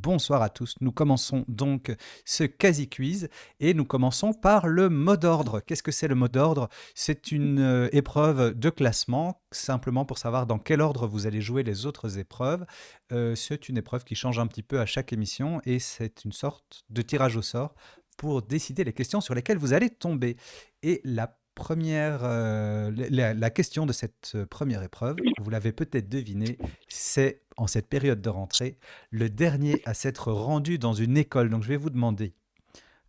Bonsoir à tous. Nous commençons donc ce quasi-quiz et nous commençons par le mot d'ordre. Qu'est-ce que c'est le mot d'ordre? C'est une épreuve de classement, simplement pour savoir dans quel ordre vous allez jouer les autres épreuves. C'est une épreuve qui change un petit peu à chaque émission et c'est une sorte de tirage au sort pour décider les questions sur lesquelles vous allez tomber. Et la question de cette première épreuve, vous l'avez peut-être deviné, c'est en cette période de rentrée le dernier à s'être rendu dans une école. Donc je vais vous demander,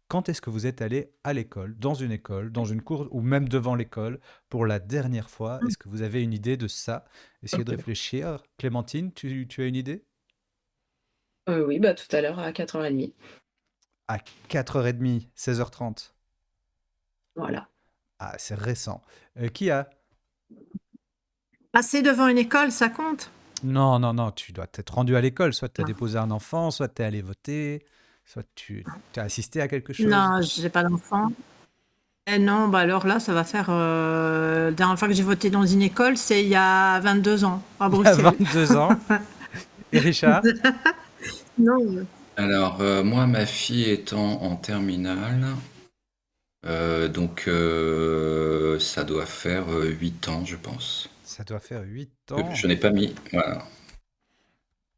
quand est-ce que vous êtes allé à l'école, dans une cour ou même devant l'école pour la dernière fois? Est-ce que vous avez une idée de ça? Essayez de réfléchir. Clémentine, tu as une idée? Oui, bah, tout à l'heure à 4h30. À 4h30, 16h30. Voilà. Ah, c'est récent. Qui a? Passer devant une école, ça compte? Non, non, non, tu dois t'être rendu à l'école. Soit tu as Ah. déposé un enfant, soit tu es allé voter, soit tu as assisté à quelque chose. Non, j'ai pas d'enfant. Non, bah alors là, ça va faire. La dernière fois que j'ai voté dans une école, c'est il y a 22 ans, à Il y a Bruxelles. 22 ans. Et Richard? Non. Alors, moi, ma fille étant en terminale, donc ça doit faire 8 ans, je pense. Ça doit faire 8 ans. Je n'ai pas mis voilà,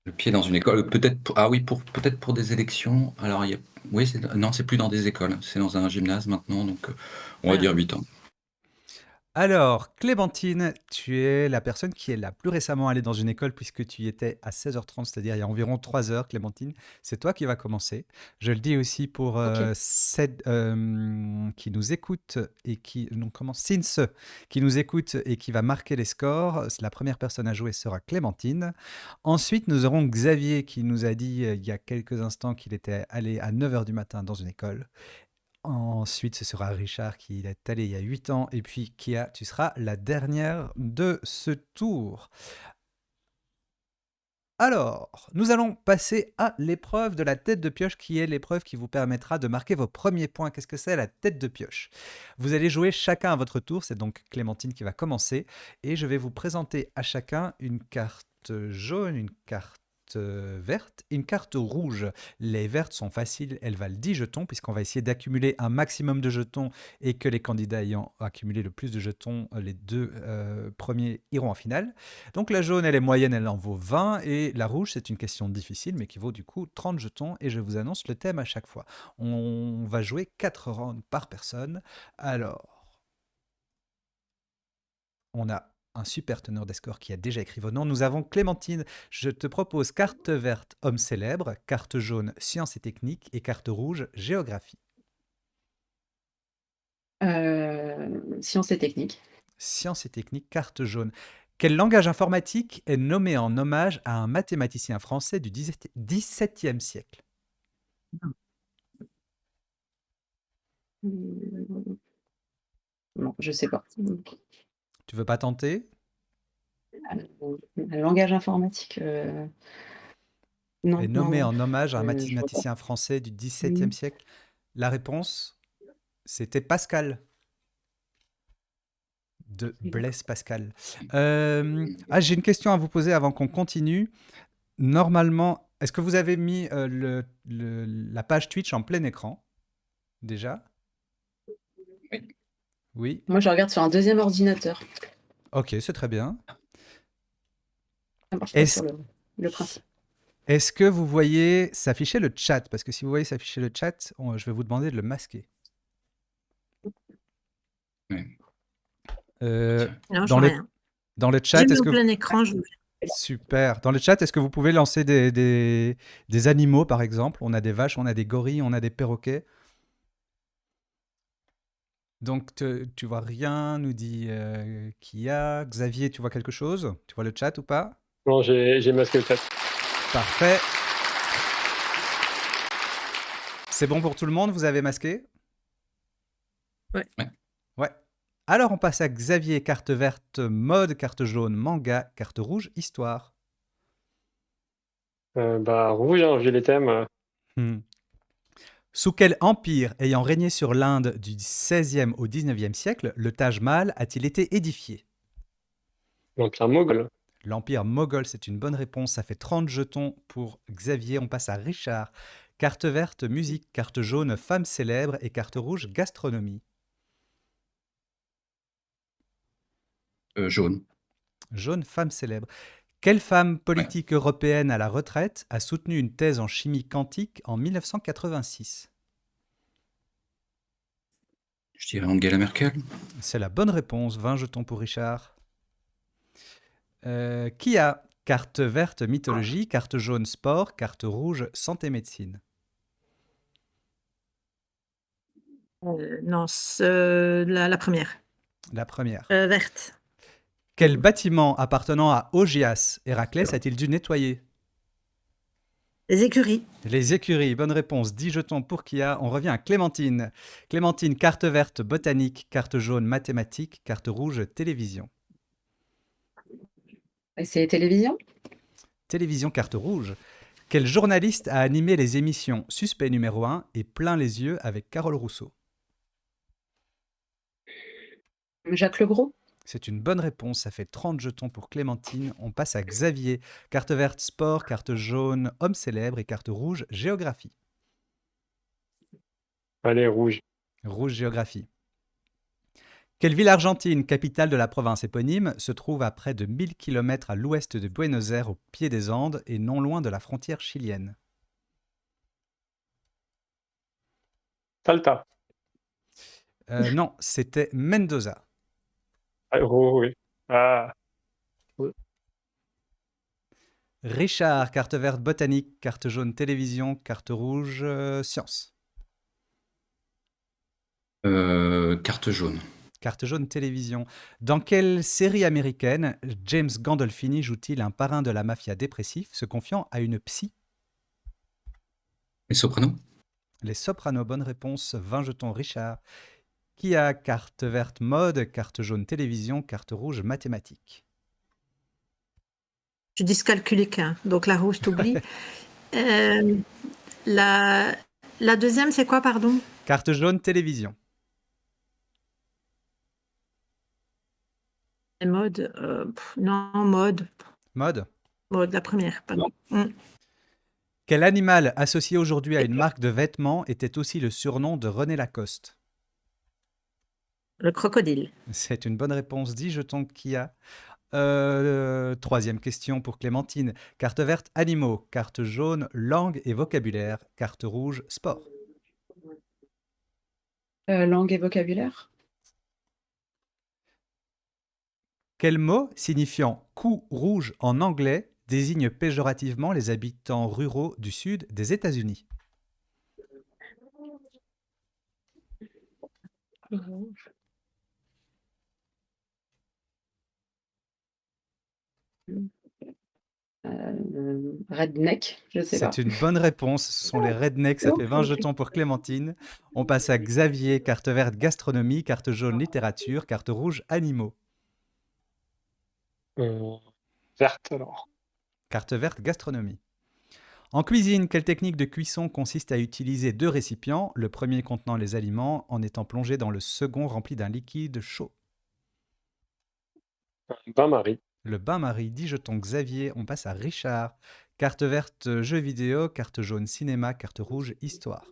le pied dans une école. Peut-être pour des élections. Alors, oui, non, c'est plus dans des écoles, c'est dans un gymnase maintenant, donc on va Voilà. dire 8 ans. Alors, Clémentine, tu es la personne qui est la plus récemment allée dans une école puisque tu y étais à 16h30, c'est-à-dire il y a environ 3 heures, Clémentine. C'est toi qui vas commencer. Je le dis aussi pour Ok. Qui nous écoute et qui... Non, comment? Since, qui nous écoute et qui va marquer les scores. La première personne à jouer sera Clémentine. Ensuite, nous aurons Xavier qui nous a dit il y a quelques instants qu'il était allé à 9h du matin dans une école. Ensuite, ce sera Richard qui est allé il y a 8 ans. Et puis, Kia, tu seras la dernière de ce tour. Alors, nous allons passer à l'épreuve de la tête de pioche, qui est l'épreuve qui vous permettra de marquer vos premiers points. Qu'est-ce que c'est la tête de pioche? Vous allez jouer chacun à votre tour. C'est donc Clémentine qui va commencer. Et je vais vous présenter à chacun une carte jaune, une carte verte et une carte rouge. Les vertes sont faciles, elles valent 10 jetons, puisqu'on va essayer d'accumuler un maximum de jetons et que les candidats ayant accumulé le plus de jetons, les deux premiers iront en finale. Donc la jaune, elle est moyenne, elle en vaut 20, et la rouge, c'est une question difficile, mais qui vaut du coup 30 jetons, et je vous annonce le thème à chaque fois. On va jouer 4 rounds par personne. Alors, on a un super teneur des scores qui a déjà écrit vos noms. Nous avons Clémentine. Je te propose carte verte, homme célèbre, carte jaune, sciences et techniques, et carte rouge, géographie. Sciences et techniques. Sciences et techniques, carte jaune. Quel langage informatique est nommé en hommage à un mathématicien français du XVIIe siècle? Non, je sais pas. Tu veux pas tenter? Un langage informatique, Est non, non, nommé non, en hommage à un je vois pas. mathématicien français du Mmh. XVIIe siècle? La réponse, c'était Pascal, de Blaise Pascal. J'ai une question à vous poser avant qu'on continue. Normalement, est-ce que vous avez mis la page Twitch en plein écran déjà? Oui. Oui. Moi, je regarde sur un deuxième ordinateur. Ok, c'est très bien. Ça marche pas Est-ce sur le principe. est-ce que vous voyez s'afficher le chat? Parce que si vous voyez s'afficher le chat, je vais vous demander de le masquer. Oui. Euh, Tiens. Non, je dans vois le, rien. dans le J'ai chat, mis est-ce au que... plein écran. Super. Dans le chat, est-ce que vous pouvez lancer des animaux, par exemple? On a des vaches, on a des gorilles, on a des perroquets. Donc, tu vois rien, nous dit Kia. Xavier, tu vois quelque chose? Tu vois le chat ou pas? Non, j'ai masqué le chat. Parfait. C'est bon pour tout le monde? Vous avez masqué? Ouais. Ouais. Ouais. Alors, on passe à Xavier, carte verte, mode, carte jaune, manga, carte rouge, histoire. Rouge, hein, j'ai les thèmes. Hmm. Sous quel empire ayant régné sur l'Inde du XVIe au XIXe siècle, le Taj Mahal a-t-il été édifié? L'Empire moghol. L'Empire moghol, c'est une bonne réponse. Ça fait 30 jetons pour Xavier. On passe à Richard. Carte verte, musique. Carte jaune, femme célèbre. Et carte rouge, gastronomie. Jaune. Jaune, femme célèbre. Quelle femme Ouais. politique européenne à la retraite a soutenu une thèse en chimie quantique en 1986? Je dirais Angela Merkel. C'est la bonne réponse. 20 jetons pour Richard. Qui a carte verte, mythologie. Carte jaune, sport. Carte rouge, santé, médecine. Non, la première. La première. Verte. Quel bâtiment appartenant à Augias Héraclès a-t-il dû nettoyer? Les écuries. Les écuries, bonne réponse. 10 jetons pour Kia. On revient à Clémentine. Clémentine, carte verte, botanique. Carte jaune, mathématiques. Carte rouge, télévision. Et c'est télévision? Télévision, carte rouge. Quel journaliste a animé les émissions Suspect numéro 1 et Plein les yeux avec Carole Rousseau? Jacques Legros? C'est une bonne réponse, ça fait 30 jetons pour Clémentine. On passe à Xavier. Carte verte, sport. Carte jaune, homme célèbre. Et carte rouge, géographie. Allez, rouge. Rouge, géographie. Quelle ville argentine, capitale de la province éponyme, se trouve à près de 1000 km à l'ouest de Buenos Aires, au pied des Andes, et non loin de la frontière chilienne? Salta. Non, c'était Mendoza. Ah, oh, oui. Ah, Richard, carte verte, botanique. Carte jaune, télévision. Carte rouge, science. Carte jaune. Carte jaune, télévision. Dans quelle série américaine James Gandolfini joue-t-il un parrain de la mafia dépressif se confiant à une psy? Les Sopranos. Les Sopranos, bonne réponse. 20 jetons, Richard. Qui a carte verte, mode. Carte jaune, télévision. Carte rouge, mathématiques. Je dyscalculique, hein, donc la rouge t'oublie. Euh, la deuxième, c'est quoi, pardon? Carte jaune, télévision. Mode. Non, mode. Mode. Mode, la première, pardon. Quel animal associé aujourd'hui à une marque de vêtements était aussi le surnom de René Lacoste? Le crocodile. C'est une bonne réponse. 10 jetons Kia. Troisième question pour Clémentine. Carte verte, animaux. Carte jaune, langue et vocabulaire. Carte rouge, sport. Langue et vocabulaire? Quel mot signifiant cou rouge en anglais désigne péjorativement les habitants ruraux du sud des États-Unis? Redneck, je sais pas. C'est une bonne réponse. Ce sont les rednecks. Ça fait 20 jetons pour Clémentine. On passe à Xavier. Carte verte, gastronomie. Carte jaune, littérature. Carte rouge, animaux. verte, alors. Carte verte, gastronomie. En cuisine, quelle technique de cuisson consiste à utiliser 2 récipients, le premier contenant les aliments en étant plongé dans le second rempli d'un liquide chaud? Bain-marie. Le bain-marie. 10 jetons Xavier. On passe à Richard. Carte verte, jeux vidéo. Carte jaune, cinéma. Carte rouge, histoire.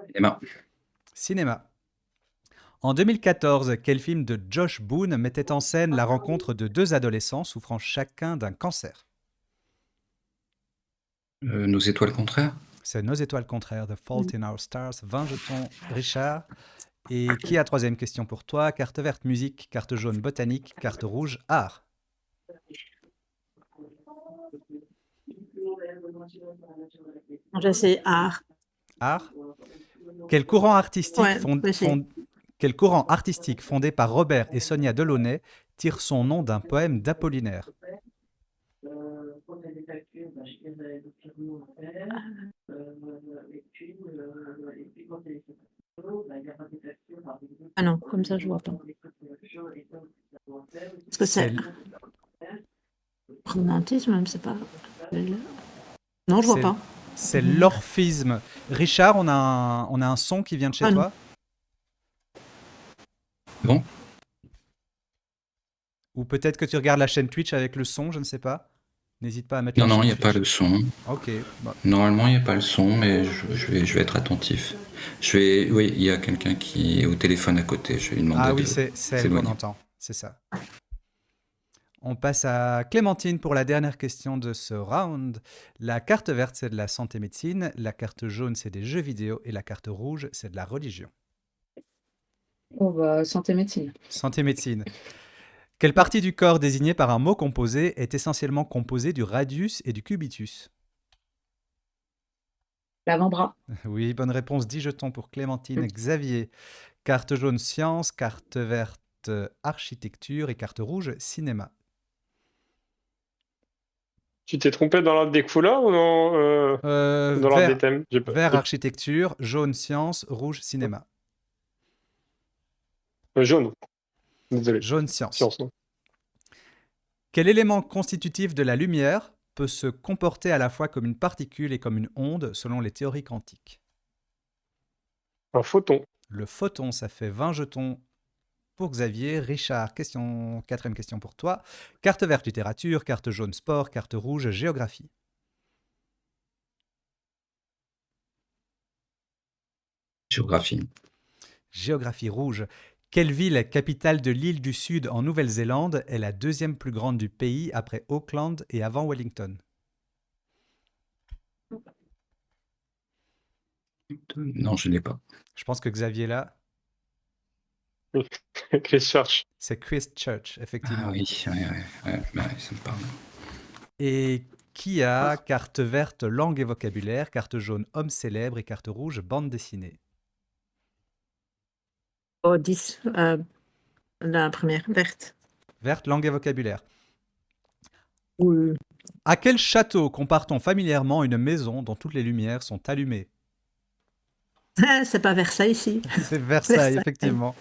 Cinéma. Cinéma. En 2014, quel film de Josh Boone mettait en scène la rencontre de 2 adolescents souffrant chacun d'un cancer? Nos étoiles contraires. C'est Nos étoiles contraires, The Fault in Our Stars. 20 jetons, Richard. Et qui a troisième question pour toi? Carte verte, musique. Carte jaune, botanique. Carte rouge, art. Je sais, art. Art. Quel courant artistique, Ouais, vas-y. quel courant artistique fondé par Robert et Sonia Delaunay tire son nom d'un poème d'Apollinaire? Ah non, comme ça, je vois pas. Parce que c'est romantisme, même, c'est pas. Non, je vois C'est- pas. C'est l'orphisme. Richard, on a un son qui vient de chez Ah non. toi? Bon. Ou peut-être que tu regardes la chaîne Twitch avec le son, je ne sais pas. N'hésite pas à mettre Non, la non, chaîne il n'y a pas Twitch. le son. Ok, bah, Normalement, il n'y a pas le son, mais je vais être attentif. Oui, il y a quelqu'un qui est au téléphone à côté. Je vais lui demander ah oui, de c'est elle qu'on s'éloigner. entend, c'est ça. On passe à Clémentine pour la dernière question de ce round. La carte verte, c'est de la santé médecine, la carte jaune, c'est des jeux vidéo, et la carte rouge, c'est de la religion. Oh, bah, santé médecine. Santé médecine. Quelle partie du corps désignée par un mot composé est essentiellement composée du radius et du cubitus? L'avant-bras. Oui, bonne réponse, 10 jetons pour Clémentine. Xavier, carte jaune science, carte verte architecture et carte rouge cinéma. Tu t'es trompé dans l'ordre des couleurs ou dans l'ordre des thèmes? Vert architecture, jaune science, rouge cinéma. Jaune. Désolé. Jaune science. Science, non. Quel élément constitutif de la lumière peut se comporter à la fois comme une particule et comme une onde selon les théories quantiques? Un photon. Le photon, ça fait 20 jetons pour Xavier. Richard, quatrième question pour toi. Carte verte littérature, carte jaune sport, carte rouge géographie. Géographie. Géographie rouge. Quelle ville, capitale de l'île du Sud en Nouvelle-Zélande, est la deuxième plus grande du pays après Auckland et avant Wellington? Non, je ne l'ai pas. Je pense que Xavier là, Christchurch. c'est Christchurch, effectivement. Ah oui, ouais, ça me parle. Et qui a carte verte langue et vocabulaire, carte jaune homme célèbre et carte rouge bande dessinée? Oh, 10. La première, verte. Verte langue et vocabulaire. Oui. À quel château compare-t-on familièrement une maison dont toutes les lumières sont allumées? C'est pas Versailles ici. C'est Versailles, effectivement.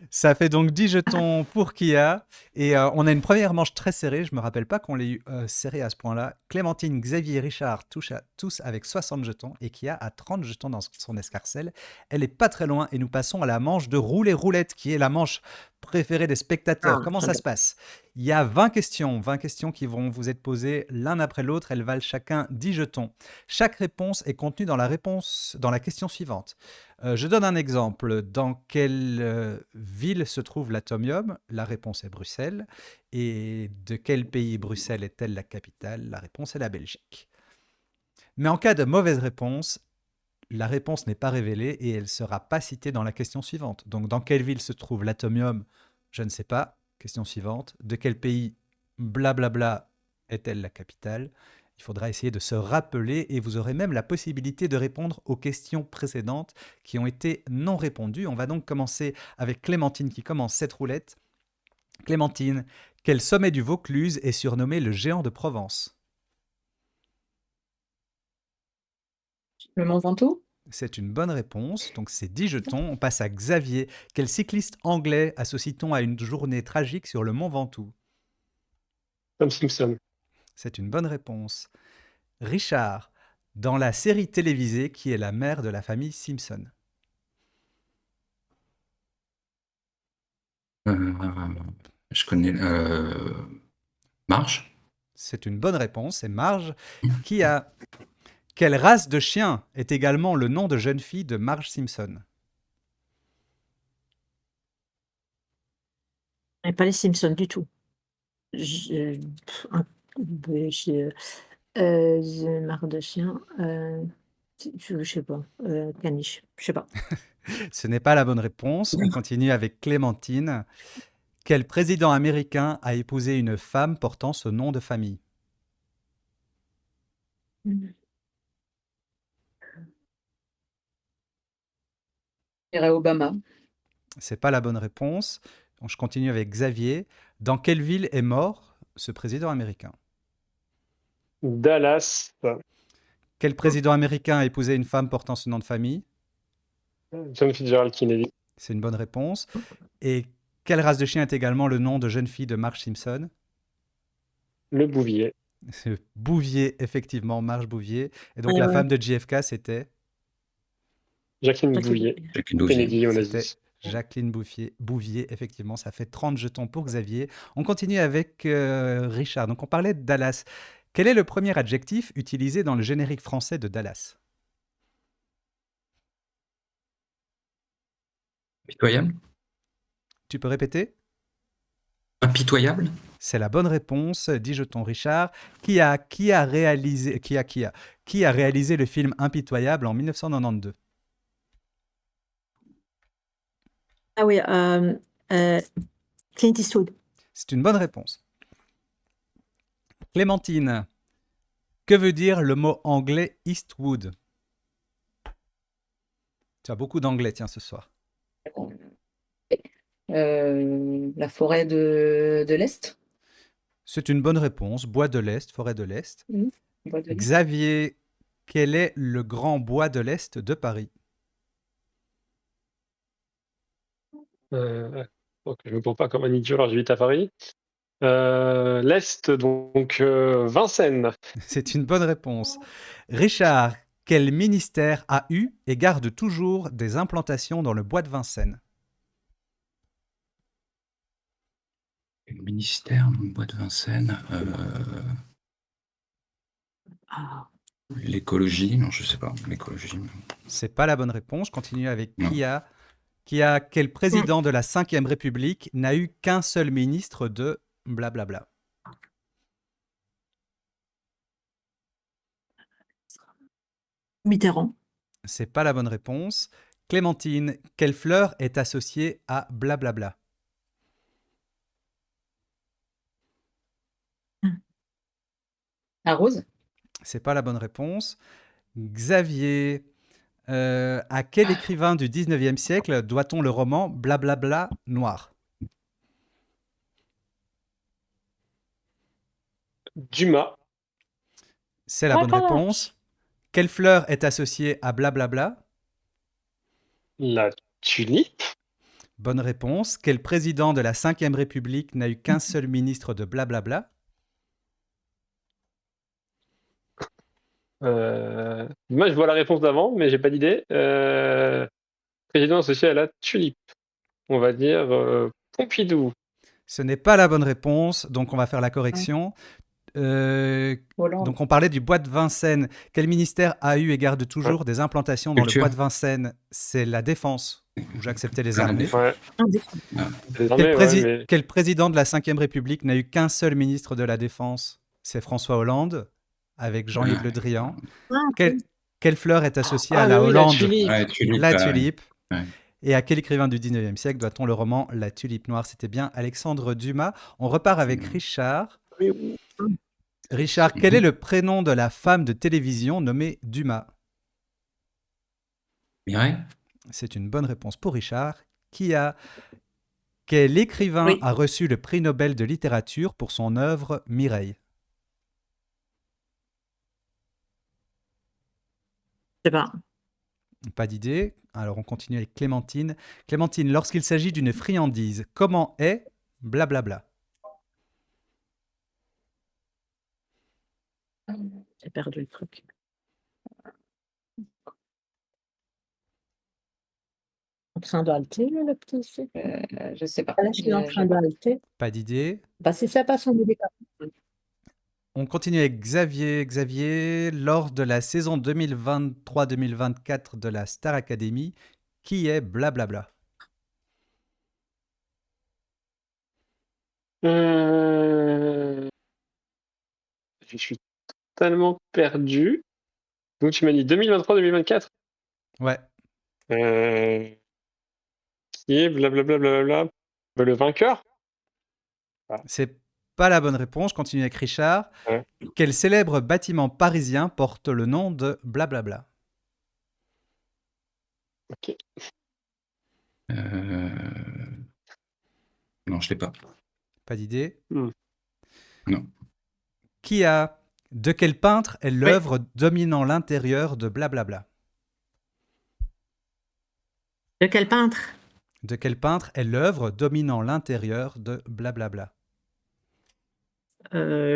Ça fait donc 10 jetons pour Kia. Et on a une première manche très serrée. Je me rappelle pas qu'on l'ait eu serrée à ce point-là. Clémentine, Xavier et Richard touchent tous avec 60 jetons. Et Kia a 30 jetons dans son escarcelle. Elle est pas très loin. Et nous passons à la manche de rouler roulette, qui est la manche préférée des spectateurs. Ah, Comment très ça bien. se passe? Il y a 20 questions qui vont vous être posées l'un après l'autre. Elles valent chacun 10 jetons. Chaque réponse est contenue dans la question suivante. Je donne un exemple. Dans quelle ville se trouve l'Atomium? La réponse est Bruxelles. Et de quel pays Bruxelles est-elle la capitale? La réponse est la Belgique. Mais en cas de mauvaise réponse, la réponse n'est pas révélée et elle ne sera pas citée dans la question suivante. Donc, dans quelle ville se trouve l'Atomium? Je ne sais pas. Question suivante. De quel pays blablabla est-elle la capitale? Il faudra essayer de se rappeler et vous aurez même la possibilité de répondre aux questions précédentes qui ont été non répondues. On va donc commencer avec Clémentine qui commence cette roulette. Clémentine, quel sommet du Vaucluse est surnommé le géant de Provence? Le Mont Ventoux. C'est une bonne réponse, donc c'est 10 jetons. On passe à Xavier. Quel cycliste anglais associe-t-on à une journée tragique sur le Mont Ventoux? Tom Simpson. C'est une bonne réponse. Richard, dans la série télévisée, qui est la mère de la famille Simpson? Je connais Marge. C'est une bonne réponse, c'est Marge. Quelle race de chien est également le nom de jeune fille de Marge Simpson? Et pas les Simpsons du tout. J'ai marre de chien. Je sais pas. Caniche. Je sais pas. Ce n'est pas la bonne réponse. On continue avec Clémentine. Quel président américain a épousé une femme portant ce nom de famille? Je dirais Obama. C'est pas la bonne réponse. Donc, je continue avec Xavier. Dans quelle ville est mort ce président américain? Dallas. Quel président américain a épousé une femme portant ce nom de famille? John Fitzgerald Kennedy. C'est une bonne réponse. Et quelle race de chien est également le nom de jeune fille de Marge Simpson? Le Bouvier. C'est Bouvier, effectivement, Marge Bouvier. Et donc Ouais, la ouais. femme de JFK, c'était Jacqueline Jacqueline Bouvier. Jacqueline Bouvier. Kennedy, on a C'était dit. Jacqueline Bouvier, effectivement, ça fait 30 jetons pour Xavier. On continue avec Richard. Donc, on parlait de Dallas. Quel est le premier adjectif utilisé dans le générique français de Dallas? Impitoyable? Tu peux répéter? Impitoyable? C'est la bonne réponse. 10 jetons, Richard. Qui a réalisé le film Impitoyable en 1992? Ah oui, Clint Eastwood. C'est une bonne réponse. Clémentine, que veut dire le mot anglais Eastwood? Tu as beaucoup d'anglais, tiens, ce soir. La forêt de l'Est. C'est une bonne réponse. Bois de l'Est, forêt de l'Est. Bois de l'Est. Xavier, quel est le grand bois de l'Est de Paris? Donc, je me prends pas comme un idiot, alors j'habite à Paris. L'Est, donc Vincennes. C'est une bonne réponse. Richard, quel ministère a eu et garde toujours des implantations dans le bois de Vincennes? Le ministère dans le bois de Vincennes. L'écologie? Non, je sais pas. L'écologie. C'est pas la bonne réponse. Je continue avec Non. quel président de la Ve République n'a eu qu'un seul ministre de blablabla? Mitterrand. C'est pas la bonne réponse. Clémentine, quelle fleur est associée à blablabla? La rose. C'est pas la bonne réponse. Xavier, à quel écrivain du 19e siècle doit-on le roman Blablabla noir? Dumas. C'est la bonne réponse. Quelle fleur est associée à blablabla? La tulipe. Bonne réponse. Quel président de la Ve République n'a eu qu'un seul ministre de blablabla? Moi, je vois la réponse d'avant, mais j'ai pas d'idée. Président associé à la tulipe. On va dire Pompidou. Ce n'est pas la bonne réponse, donc on va faire la correction. Hollande. Donc on parlait du bois de Vincennes. Quel ministère a eu et garde toujours des implantations dans Culture. le bois de Vincennes? C'est la Défense, où j'acceptais les Ah, la armées. Ouais. Quel, Désormais, mais... quel président de la Ve République n'a eu qu'un seul ministre de la Défense? C'est François Hollande, avec Jean-Yves Le Drian. Quelle fleur est associée à la oui, Hollande? la tulipe. Ouais, tulipe. La tulipe. Ouais. Et à quel écrivain du 19e siècle doit-on le roman La tulipe noire? C'était bien Alexandre Dumas. On repart avec Richard. Oui. Richard, quel est le prénom de la femme de télévision nommée Dumas? Mireille? C'est une bonne réponse pour Richard. Quel écrivain Oui. a reçu le prix Nobel de littérature pour son œuvre Mireille? Je sais pas. Pas d'idée. Alors on continue avec Clémentine. Clémentine, lorsqu'il s'agit d'une friandise, comment est blablabla? J'ai perdu le truc. En train d'halter, le petit truc. Je sais pas. Là, je suis en train d'halter. Pas d'idée. Bah, si ça passe en médicament. On continue avec Xavier. Xavier, lors de la saison 2023-2024 de la Star Academy, qui est blablabla? Je suis totalement perdu. Donc tu m'as dit 2023-2024. Ouais. Qui est blablabla. Le vainqueur. C'est pas la bonne réponse. Je continue avec Richard. Ouais. Quel célèbre bâtiment parisien porte le nom de blablabla? Ok. Non, je l'ai pas. Pas d'idée. Non. De quel peintre est l'œuvre dominant l'intérieur de blablabla? De quel peintre? De quel peintre est l'œuvre dominant l'intérieur de blablabla?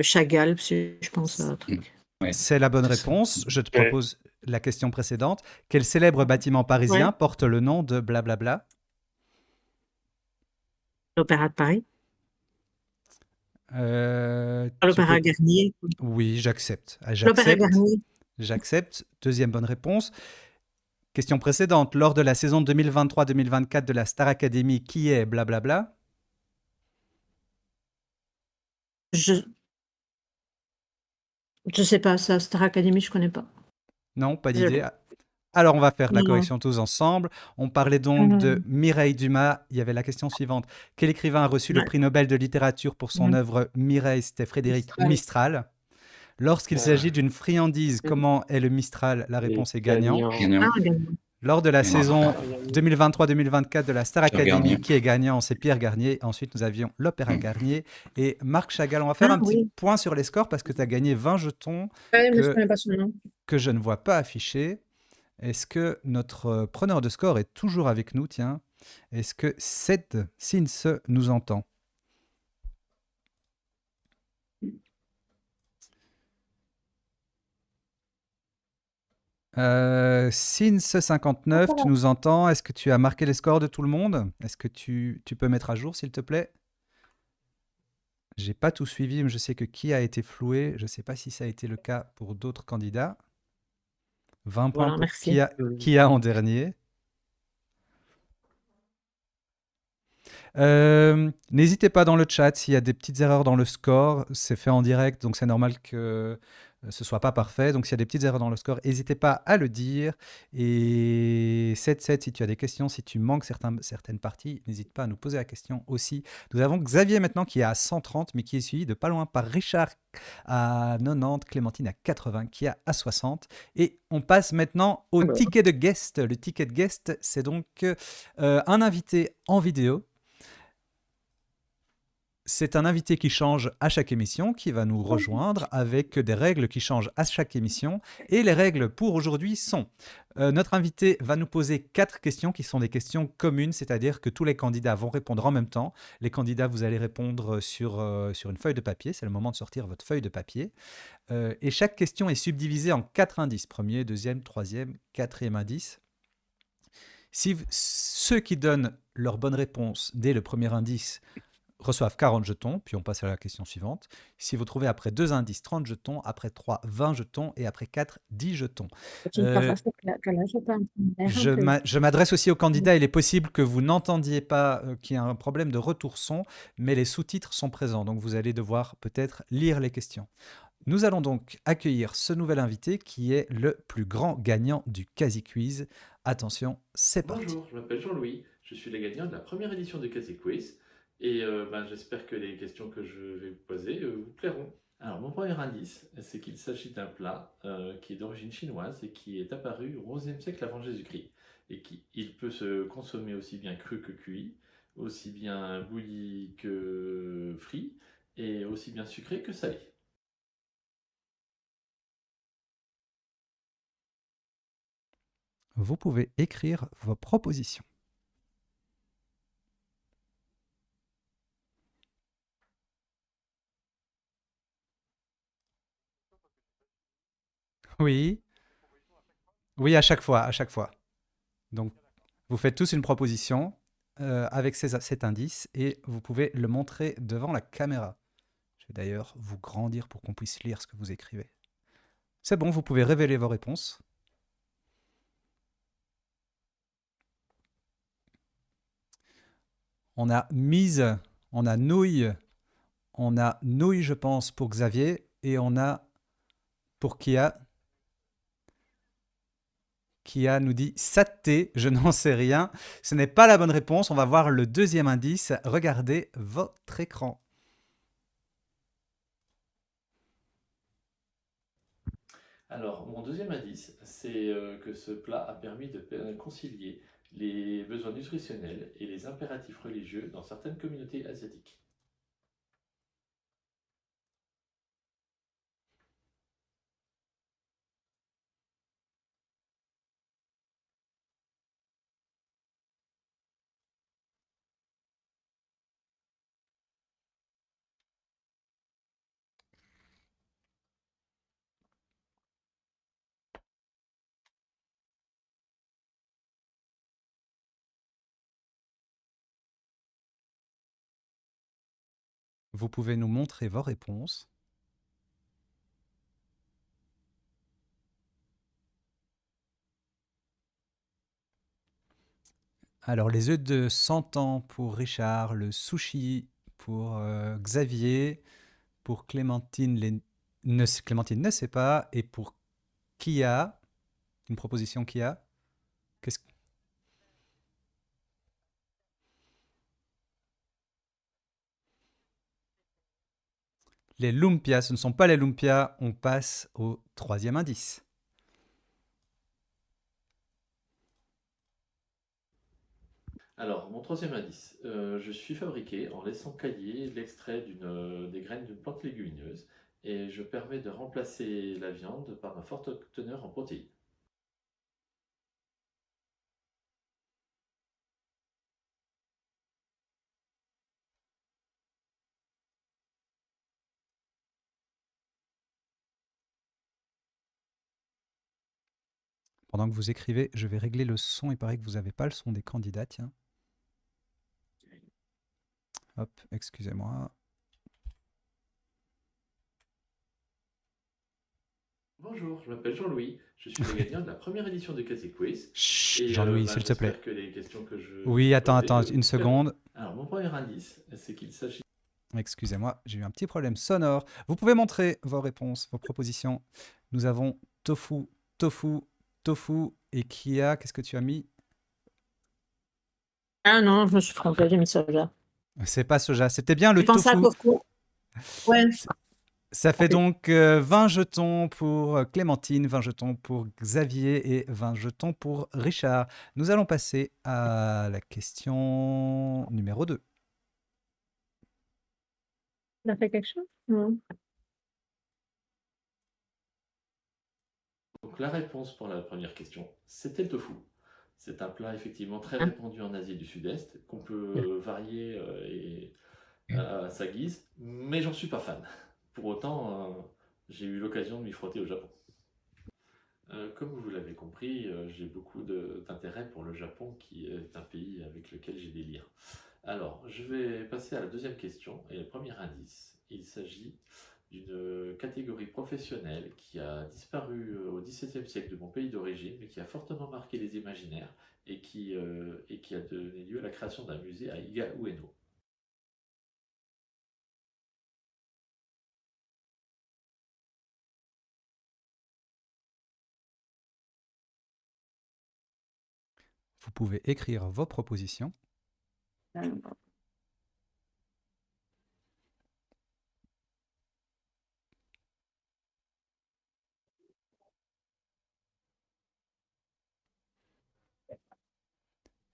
Chagall, je pense à un truc. Ouais. C'est la bonne réponse. Je te propose la question précédente. Quel célèbre bâtiment parisien porte le nom de blablabla? L'Opéra de Paris. Tu L'Opéra peux... Garnier. Oui, j'accepte. Ah, L'Opéra j'accepte. Garnier. J'accepte. Deuxième bonne réponse. Question précédente. Lors de la saison 2023-2024 de la Star Academy, qui est blablabla? Je sais pas, ça, Star Academy, je connais pas. Non, pas Désolée. d'idée. Alors, on va faire la Non. correction tous ensemble. On parlait donc de Mireille Dumas. Il y avait la question suivante. Quel écrivain a reçu le Ouais. prix Nobel de littérature pour son œuvre Mireille? C'était Frédéric Mistral. Lorsqu'il s'agit d'une friandise, comment est le Mistral? La réponse est gagnant. Gagnant. Ah, gagnant. Lors de la Gagnant. saison 2023-2024 de la Star Pierre Academy, Garnier. qui est gagnant? C'est Pierre Garnier. Ensuite, nous avions l'Opéra Garnier et Marc Chagall. On va faire un petit oui. point sur les scores parce que tu as gagné 20 jetons Ouais, mais je que, connais pas son nom. que je ne vois pas affichés. Est-ce que notre preneur de score est toujours avec nous? Tiens, est-ce que Seth Sins nous entend? Sins59, tu nous entends? Est-ce que tu as marqué les scores de tout le monde? Est-ce que tu peux mettre à jour, s'il te plaît? J'ai pas tout suivi, mais je sais que qui a été floué. Je ne sais pas si ça a été le cas pour d'autres candidats. 20 points Voilà, pour merci. qui a en dernier. N'hésitez pas dans le chat s'il y a des petites erreurs dans le score. C'est fait en direct, donc c'est normal que ce soit pas parfait. Donc s'il y a des petites erreurs dans le score, n'hésitez pas à le dire. Et 7-7, si tu as des questions, si tu manques certaines parties, n'hésite pas à nous poser la question aussi. Nous avons Xavier maintenant qui est à 130, mais qui est suivi de pas loin par Richard à 90, Clémentine à 80, qui a à 60. Et on passe maintenant au ticket de guest. Le ticket de guest, c'est donc un invité en vidéo. C'est un invité qui change à chaque émission, qui va nous rejoindre avec des règles qui changent à chaque émission. Et les règles pour aujourd'hui sont, notre invité va nous poser 4 questions qui sont des questions communes, c'est-à-dire que tous les candidats vont répondre en même temps. Les candidats, vous allez répondre sur une feuille de papier, c'est le moment de sortir votre feuille de papier. Et chaque question est subdivisée en 4 indices, premier, deuxième, troisième, quatrième indice. Si ceux qui donnent leur bonne réponse dès le premier indice reçoivent 40 jetons, puis on passe à la question suivante. Si vous trouvez après 2 indices, 30 jetons, après 3, 20 jetons, et après 4, 10 jetons. Je m'adresse aussi aux candidats. Il est possible que vous n'entendiez pas qu'il y a un problème de retour son, mais les sous-titres sont présents, donc vous allez devoir peut-être lire les questions. Nous allons donc accueillir ce nouvel invité qui est le plus grand gagnant du Quasi Quiz. Attention, c'est parti. Bonjour, je m'appelle Jean-Louis, je suis le gagnant de la première édition du Quasi Quiz et j'espère que les questions que je vais vous poser vous plairont. Alors mon premier indice, c'est qu'il s'agit d'un plat qui est d'origine chinoise et qui est apparu au XIe siècle avant Jésus-Christ et il peut se consommer aussi bien cru que cuit, aussi bien bouilli que frit et aussi bien sucré que salé. Vous pouvez écrire vos propositions. Oui. Oui, à chaque fois, à chaque fois. Donc, vous faites tous une proposition avec cet indice et vous pouvez le montrer devant la caméra. Je vais d'ailleurs vous grandir pour qu'on puisse lire ce que vous écrivez. C'est bon, vous pouvez révéler vos réponses. On a mise, on a nouille, je pense, pour Xavier, et on a pour Kia. Kia nous dit saté, je n'en sais rien. Ce n'est pas la bonne réponse. On va voir le deuxième indice. Regardez votre écran. Alors, mon deuxième indice, c'est que ce plat a permis de concilier les besoins nutritionnels et les impératifs religieux dans certaines communautés asiatiques. Vous pouvez nous montrer vos réponses. Alors, les œufs de 100 ans pour Richard, le sushi pour Xavier, pour Clémentine, Clémentine ne sait pas, et pour Kia, une proposition Kia. Qu'est-ce que... Les lumpias, ce ne sont pas les lumpias, on passe au troisième indice. Alors, mon troisième indice, je suis fabriqué en laissant cailler l'extrait des graines d'une plante légumineuse et je permets de remplacer la viande par ma forte teneur en protéines. Pendant que vous écrivez, je vais régler le son. Il paraît que vous n'avez pas le son des candidats, tiens. Hop, excusez-moi. Bonjour, je m'appelle Jean-Louis, je suis le gagnant de la première édition de Casier Quiz. Chut, Et Jean-Louis, s'il te plaît. j'espère que les questions que je Oui, vais attends, poser, une vous seconde. plairont. Alors, mon premier indice, c'est qu'il s'agit. Excusez-moi, j'ai eu un petit problème sonore. Vous pouvez montrer vos réponses, vos propositions. Nous avons tofu, tofu, tofu et Kia. Qu'est-ce que tu as mis? Ah non, je me suis trompée, j'ai mis soja. C'est pas soja, c'était bien le J'ai pensé à tofu. couscous. Ouais. Ça fait Ok. donc 20 jetons pour Clémentine, 20 jetons pour Xavier et 20 jetons pour Richard. Nous allons passer à la question numéro 2. On a fait quelque chose? Non. Donc, la réponse pour la première question, c'était le tofu. C'est un plat effectivement très Ah. répandu en Asie du Sud-Est, qu'on peut varier à sa guise, mais j'en suis pas fan. Pour autant, j'ai eu l'occasion de m'y frotter au Japon. Comme vous l'avez compris, j'ai beaucoup d'intérêt pour le Japon, qui est un pays avec lequel j'ai des liens. Alors, je vais passer à la deuxième question et le premier indice. Il s'agit d'une catégorie professionnelle qui a disparu au XVIIe siècle de mon pays d'origine, mais qui a fortement marqué les imaginaires et qui a donné lieu à la création d'un musée à Iga Ueno. Vous pouvez écrire vos propositions.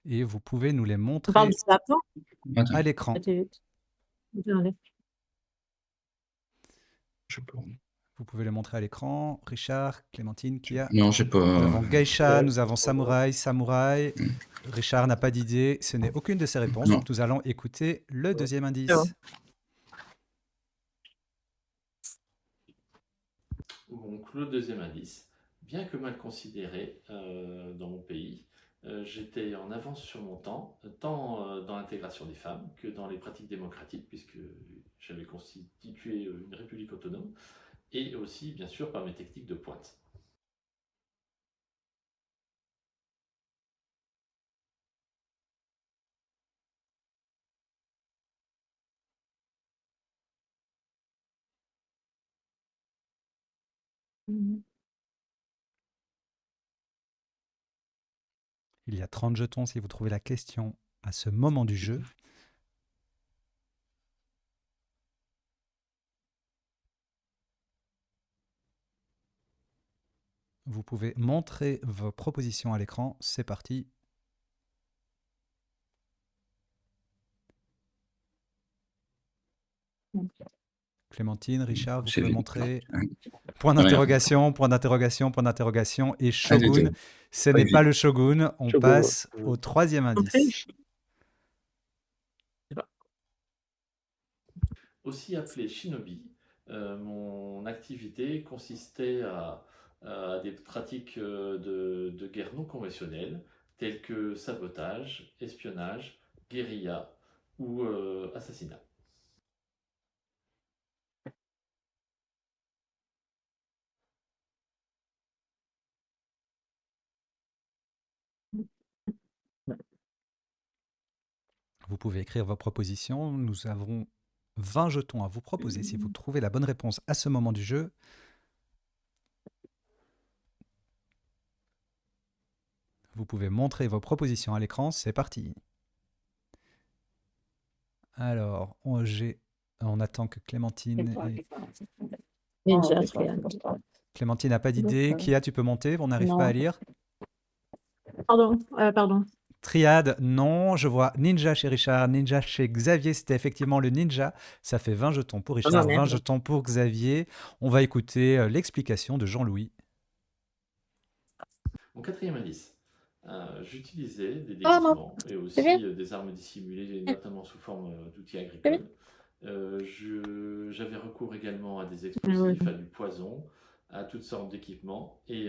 Et vous pouvez nous les On montrer parle du Japon? Attends, à l'écran. Attends, vite. Attendez. je peux. Vous pouvez les montrer à l'écran. Richard, Clémentine, Kia. Non, j'ai Nous pas. avons Geisha, Ouais, nous avons Samouraï, Samouraï. Richard n'a pas d'idée. Ce n'est aucune de ses réponses. Non. Donc nous allons écouter le deuxième indice. bon. Donc, le deuxième indice, bien que mal considéré dans mon pays, j'étais en avance sur mon temps, tant dans l'intégration des femmes que dans les pratiques démocratiques, puisque j'avais constitué une république autonome, et aussi, bien sûr, par mes techniques de pointe. Il y a 30 jetons si vous trouvez la question à ce moment du jeu. Vous pouvez montrer vos propositions à l'écran. C'est parti. Clémentine, Richard, vous C'est pouvez vite. montrer. Hein. Point Rien. d'interrogation, point d'interrogation, point d'interrogation. Et Shogun, Allez, ce Pas n'est vite. pas le Shogun. On Shogun, passe ouais. au troisième indice. Aussi appelé shinobi, mon activité consistait à des pratiques de guerre non conventionnelles, telles que sabotage, espionnage, guérilla ou assassinat. Vous pouvez écrire vos propositions. Nous avons 20 jetons à vous proposer. Si vous trouvez la bonne réponse à ce moment du jeu, vous pouvez montrer vos propositions à l'écran. C'est parti. Alors, on attend que Clémentine... Ninja, Triad. Clémentine n'a pas d'idée. Kia, tu peux monter? On n'arrive pas à lire. Pardon. Triade, non. Je vois Ninja chez Richard, Ninja chez Xavier. C'était effectivement le Ninja. Ça fait 20 jetons pour Richard, 20 merde. jetons pour Xavier. On va écouter l'explication de Jean-Louis. Mon quatrième indice. J'utilisais des Ah, non. déguisements et aussi C'est bien. des armes dissimulées, notamment sous forme d'outils agricoles. J'avais recours également à des explosifs, à du poison, à toutes sortes d'équipements. Et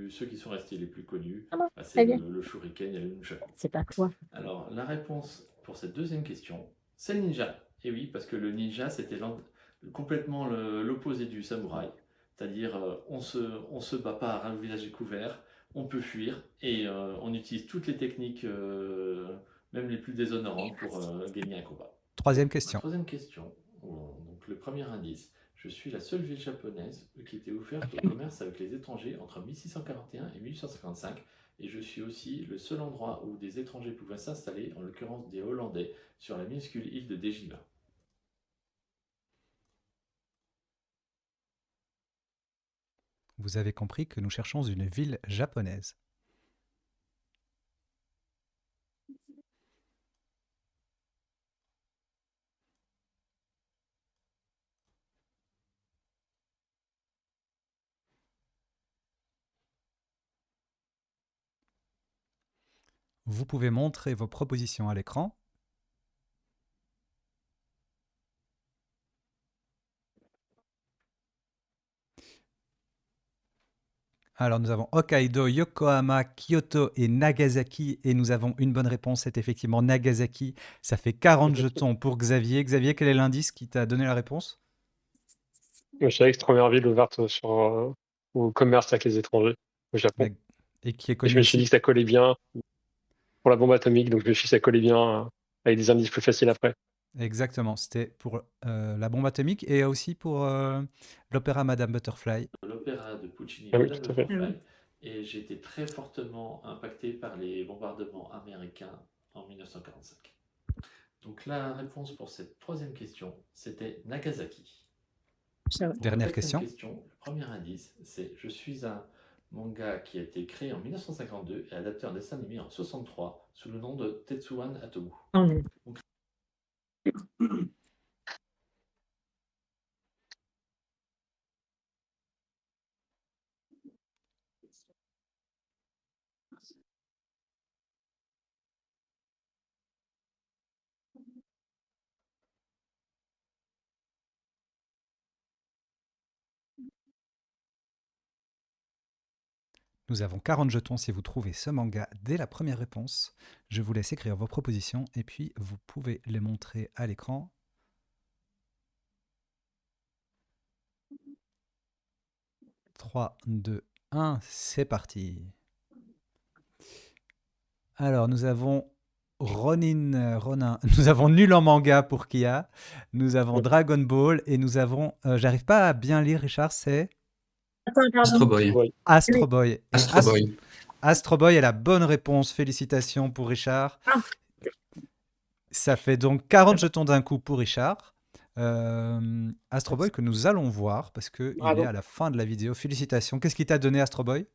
ceux qui sont restés les plus connus, Ah, non. c'est Très bien. le shuriken et le nunchaku. C'est pas toi. Alors, la réponse pour cette deuxième question, c'est le ninja. Et oui, parce que le ninja, c'était complètement l'opposé du samouraï. C'est-à-dire, on se bat pas à un visage découvert, on peut fuir et on utilise toutes les techniques, même les plus déshonorantes, pour gagner un combat. Troisième Ma question. troisième question, donc le premier indice. Je suis la seule ville japonaise qui était ouverte au commerce avec les étrangers entre 1641 et 1855. Et je suis aussi le seul endroit où des étrangers pouvaient s'installer, en l'occurrence des Hollandais, sur la minuscule île de Dejima. Vous avez compris que nous cherchons une ville japonaise. Vous pouvez montrer vos propositions à l'écran. Alors, nous avons Hokkaido, Yokohama, Kyoto et Nagasaki. Et nous avons une bonne réponse, c'est effectivement Nagasaki. Ça fait 40 jetons pour Xavier. Xavier, quel est l'indice qui t'a donné la réponse? Je savais que c'était la première ville ouverte au commerce avec les étrangers au Japon. Et qui est Et connu je me suis dit aussi. que ça collait bien pour la bombe atomique, donc je me suis dit que ça collait bien avec des indices plus faciles après. Exactement, c'était pour la bombe atomique et aussi pour l'opéra Madame Butterfly. L'opéra de Puccini, Ah oui, Madame tout à fait. Butterfly. Et j'ai été très fortement impacté par les bombardements américains en 1945. Donc la réponse pour cette troisième question, c'était Nagasaki. Dernière Quatrième question. Le premier indice, c'est je suis un manga qui a été créé en 1952 et adapté en dessin animé en 63 sous le nom de Tetsuwan Atomu. Nous avons 40 jetons si vous trouvez ce manga dès la première réponse. Je vous laisse écrire vos propositions et puis vous pouvez les montrer à l'écran. « 3, 2, 1, c'est parti. Alors, nous avons Ronin, nous avons Nul en manga pour Kia, nous avons Dragon Ball et nous avons, j'arrive pas à bien lire Richard, c'est Astro Boy. Ouais. Astro Boy. Et Astro Boy. Astro Boy est la bonne réponse, félicitations pour Richard. Ça fait donc 40 jetons d'un coup pour Richard. Astro Boy que nous allons voir parce qu'il est à la fin de la vidéo. Félicitations. Qu'est-ce qui t'a donné Astro Boy?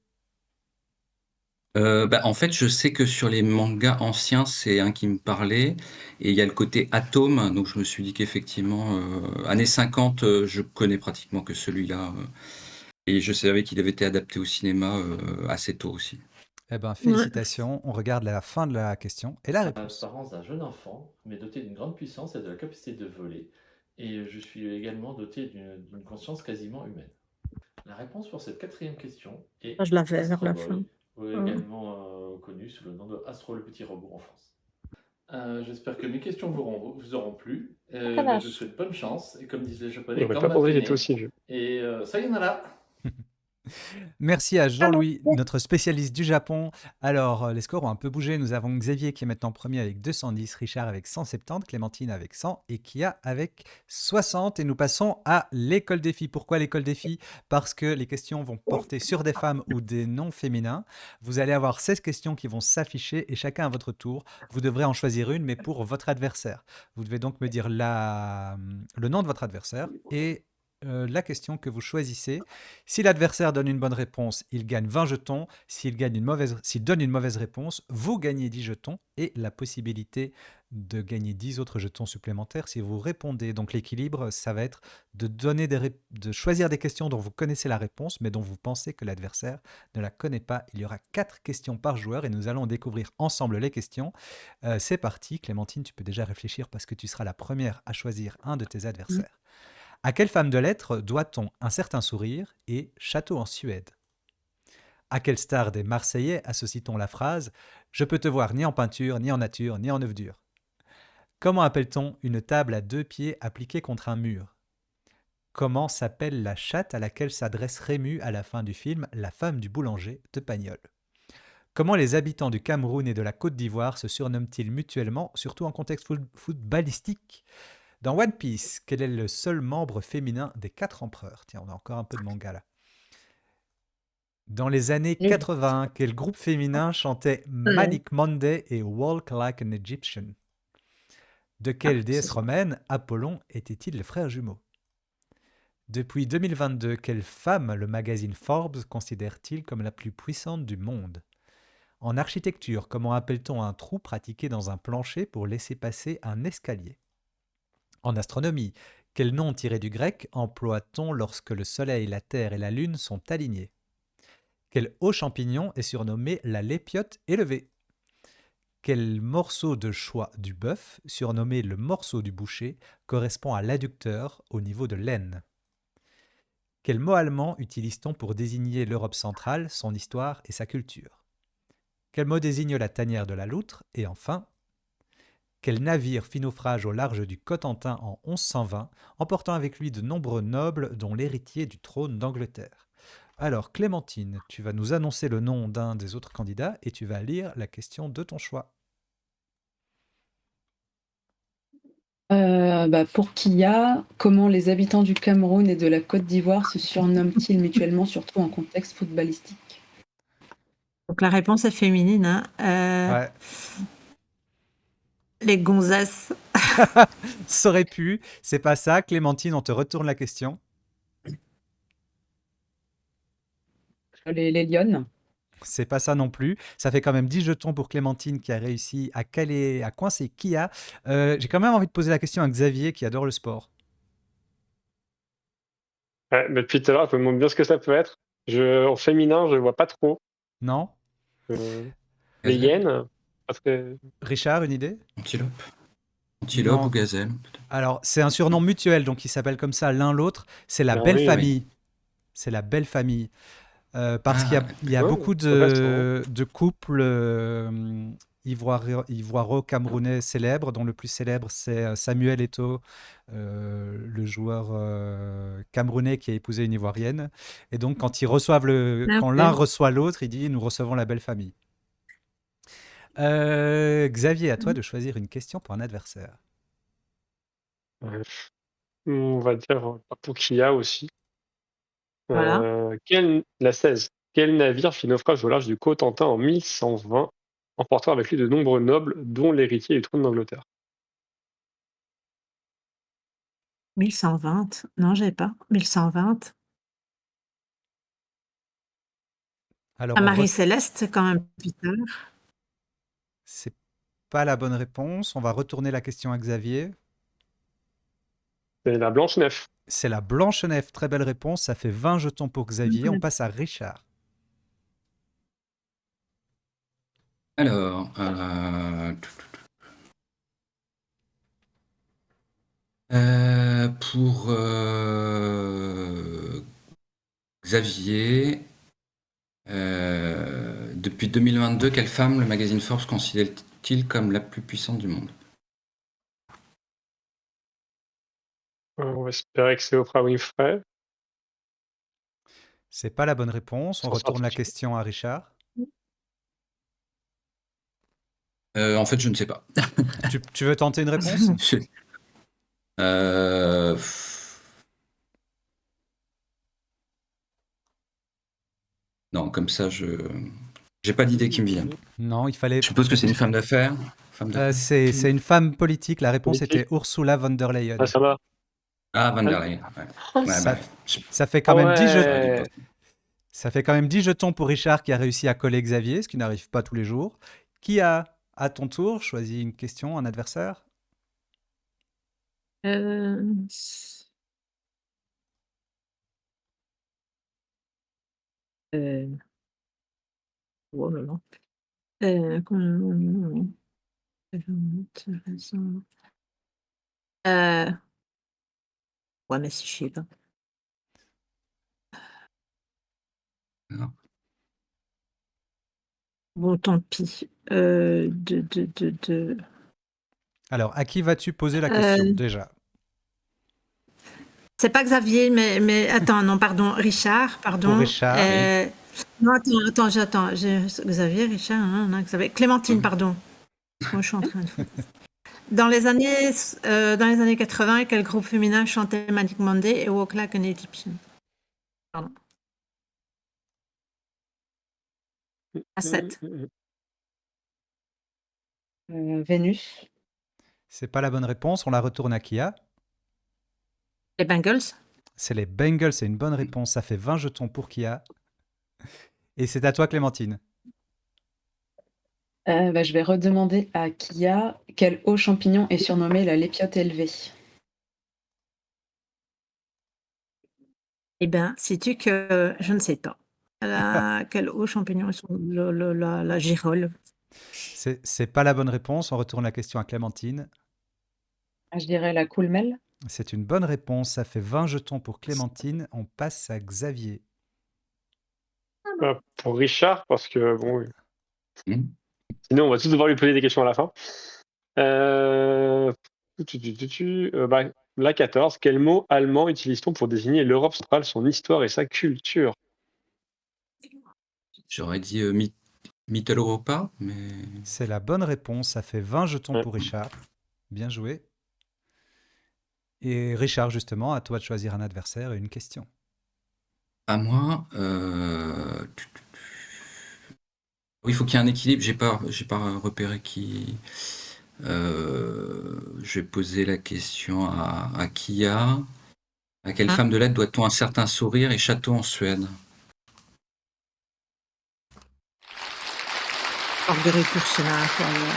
En fait, je sais que sur les mangas anciens, c'est un qui me parlait. Et il y a le côté Atome. Donc, je me suis dit qu'effectivement, années 50, je connais pratiquement que celui-là. Et je savais qu'il avait été adapté au cinéma assez tôt aussi. Eh ben, félicitations. On regarde la fin de la question et la réponse. L'apparence d'un jeune enfant, mais doté d'une grande puissance et de la capacité de voler. Et je suis également doté d'une conscience quasiment humaine. La réponse pour cette quatrième question est Je l'avais vers Astro la Boy, fin. également connu sous le nom de Astro le petit robot en France. J'espère que mes questions vous auront plu. Je vous souhaite bonne chance et comme disent les Japonais, On n'aurait pas pensé que c'était aussi vieux. et sayonara. Merci à Ah, Jean-Louis, bon. notre spécialiste du Japon. Alors, les scores ont un peu bougé. Nous avons Xavier qui est maintenant premier avec 210, Richard avec 170, Clémentine avec 100 et Kia avec 60. Et nous passons à l'école des filles. Pourquoi l'école des filles? Parce que les questions vont porter sur des femmes ou des noms féminins. Vous allez avoir 16 questions qui vont s'afficher et chacun à votre tour. Vous devrez en choisir une, mais pour votre adversaire. Vous devez donc me dire le nom de votre adversaire et la question que vous choisissez. Si l'adversaire donne une bonne réponse, il gagne 20 jetons. S'il donne une mauvaise réponse, vous gagnez 10 jetons et la possibilité de gagner 10 autres jetons supplémentaires si vous répondez. Donc l'équilibre, ça va être de choisir des questions dont vous connaissez la réponse, mais dont vous pensez que l'adversaire ne la connaît pas. Il y aura 4 questions par joueur et nous allons découvrir ensemble les questions. C'est parti. Clémentine, tu peux déjà réfléchir parce que tu seras la première à choisir un de tes adversaires. À quelle femme de lettres doit-on un certain sourire et château en Suède? À quelle star des Marseillais associe-t-on la phrase « Je peux te voir ni en peinture, ni en nature, ni en œuvre dure » Comment appelle-t-on une table à 2 pieds appliquée contre un mur? Comment s'appelle la chatte à laquelle s'adresse Rému à la fin du film La femme du boulanger de Pagnol? Comment les habitants du Cameroun et de la Côte d'Ivoire se surnomment-ils mutuellement, surtout en contexte footballistique? Dans One Piece, quel est le seul membre féminin des 4 empereurs? Tiens, on a encore un peu de manga là. Dans les années Nul. 80, quel groupe féminin chantait Manic Monday et Walk Like an Egyptian? De quelle déesse romaine Apollon était-il le frère jumeau? Depuis 2022, quelle femme le magazine Forbes considère-t-il comme la plus puissante du monde? En architecture, comment appelle-t-on un trou pratiqué dans un plancher pour laisser passer un escalier? En astronomie, quel nom tiré du grec emploie-t-on lorsque le Soleil, la Terre et la Lune sont alignés? Quel haut champignon est surnommé la lépiote élevée? Quel morceau de choix du bœuf, surnommé le morceau du boucher, correspond à l'adducteur au niveau de l'aine? Quel mot allemand utilise-t-on pour désigner l'Europe centrale, son histoire et sa culture? Quel mot désigne la tanière de la loutre? Et enfin, quel navire fit naufrage au large du Cotentin en 1120, emportant avec lui de nombreux nobles, dont l'héritier du trône d'Angleterre? Alors, Clémentine, tu vas nous annoncer le nom d'un des autres candidats et tu vas lire la question de ton choix. Pour Kia, comment les habitants du Cameroun et de la Côte d'Ivoire se surnomment-ils mutuellement, surtout en contexte footballistique? Donc la réponse est féminine. Hein. Ouais, Les gonzesses. ça aurait pu, c'est pas ça. Clémentine, on te retourne la question. Les lionnes. C'est pas ça non plus. Ça fait quand même 10 jetons pour Clémentine qui a réussi à coincer Kia. J'ai quand même envie de poser la question à Xavier qui adore le sport. Ouais, mais depuis tout à l'heure, je me demande bien ce que ça peut être. En féminin, je vois pas trop. Non? Les Gazelle, hyènes, pas très- Richard, une idée? antilope. Antilope Non. ou gazelle, peut-être. Alors, c'est un surnom mutuel, donc ils s'appellent comme ça l'un l'autre. C'est la Ah belle oui, oui. famille. C'est la belle famille. Parce qu'il y a, Ah, il y a Ouais, beaucoup c'est vaste, de couples ivoiro-camerounais célèbres, dont le plus célèbre c'est Samuel Eto'o, le joueur camerounais qui a épousé une ivoirienne. Et donc, quand quand l'un Ok. reçoit l'autre, il dit nous recevons la belle famille. Xavier, à toi de choisir une question pour un adversaire. Ouais. On va dire pour Kia aussi. Voilà. La 16. Quel navire fit naufrage au large du Cotentin en 1120, emportant avec lui de nombreux nobles, dont l'héritier du trône d'Angleterre? 1120. Non, j'avais pas. 1120. Alors, Ah, Marie-Céleste, c'est quand même plus tard. c'est pas la bonne réponse. On va retourner la question à Xavier. C'est la Blanche-Neuf. C'est la Blanche-Neige. Très belle réponse. Ça fait 20 jetons pour Xavier. On passe à Richard. Alors, pour Xavier, depuis 2022, quelle femme le magazine Forbes considère-t-il comme la plus puissante du monde? On va espérer que c'est Oprah Winfrey. C'est pas la bonne réponse. On Sans retourne la certitude. question à Richard. En fait, je ne sais pas. Tu veux tenter une réponse? Je- Euh, Non, comme ça, j'ai pas d'idée qui me vient. Non, il Je fallait. suppose que c'est une femme d'affaires. Femme d'affaires. C'est une femme politique. La réponse Politique. était Ursula von der Leyen. Ah, ça va. Ah, Van der Leyen. Ouais. Ouais, Ça, bah, je- ça fait quand même 10 jetons. j'aurais dû le Ouais. tenter. Ça fait quand même 10 jetons pour Richard qui a réussi à coller Xavier, ce qui n'arrive pas tous les jours. Qui a, à ton tour, choisi une question, un adversaire? S- Oh là là. Ouais, mais si je sais pas. Non. Bon, tant pis. Alors, à qui vas-tu poser la question, déjà? C'est pas Xavier, mais attends, non, pardon, Richard, pardon. Pour Richard. Non, j'attends. Xavier, Richard, non, Xavier. Clémentine, pardon. Moi, je suis en train de faire. Dans les années 80, quel groupe féminin chantait Manic Monday et Walk Like an Egyptian? Pardon. À 7. Vénus. C'est pas la bonne réponse, on la retourne à Kia. Les Bengals. C'est les Bengals, c'est une bonne réponse. Ça fait 20 jetons pour Kia. Et c'est à toi, Clémentine. Je vais redemander à Kia quel haut champignon est surnommé la lépiote élevée. Eh bien, sais-tu que je ne sais pas. Quel haut champignon est la girole? C'est pas la bonne réponse, on retourne la question à Clémentine. Je dirais la coulmelle. C'est une bonne réponse, ça fait 20 jetons pour Clémentine. On passe à Xavier. Pour Richard, parce que bon, Hmm. sinon on va tous devoir lui poser des questions à la fin. Bah, la 14. Quel mot allemand utilise-t-on pour désigner l'Europe centrale, son histoire et sa culture? J'aurais dit Mitteleuropa, mais C'est la bonne réponse, ça fait 20 jetons Ouais. pour Richard. Bien joué. Et Richard, justement, à toi de choisir un adversaire et une question. à moi. Oui, il faut qu'il y ait un équilibre. J'ai pas repéré qui. Je vais poser la question à Kia. À quelle Ah. femme de lettres doit-on un certain sourire et château en Suède? Marguerite Yourcenar, voilà.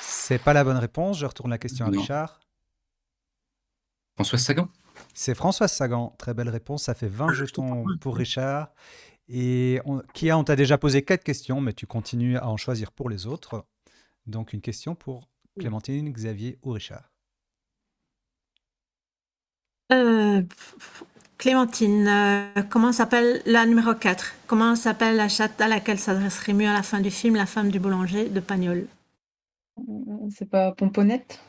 C'est pas la bonne réponse, je retourne la question à Non. Richard. Françoise Sagan? C'est Françoise Sagan, très belle réponse, ça fait 20 jetons pour Richard. Et Kia, on t'a déjà posé 4 questions, mais tu continues à en choisir pour les autres. Donc une question pour Clémentine, Xavier ou Richard. Clémentine, comment s'appelle la numéro 4? Comment s'appelle la chatte à laquelle s'adresserait mieux à la fin du film La femme du boulanger de Pagnol? C'est pas Pomponnette?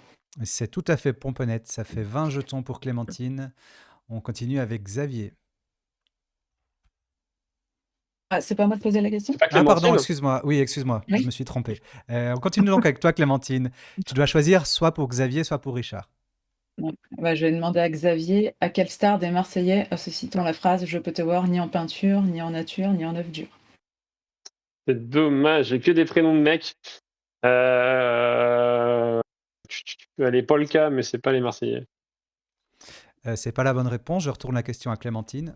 C'est tout à fait Pomponnette, ça fait 20 jetons pour Clémentine. On continue avec Xavier. Ah, c'est pas à moi de poser la question? C'est pas Ah pardon, Clémentine? excuse-moi. Oui, excuse-moi, Oui. je me suis trompé. On continue donc avec toi, Clémentine. Tu dois choisir soit pour Xavier, soit pour Richard. Je vais demander à Xavier à quelle star des Marseillais associe-t-on la phrase « Je peux te voir ni en peinture, ni en nature, ni en œuvre dure ». C'est dommage, j'ai que des prénoms de mecs. Les Polka, mais c'est pas les Marseillais. C'est pas la bonne réponse, je retourne la question à Clémentine.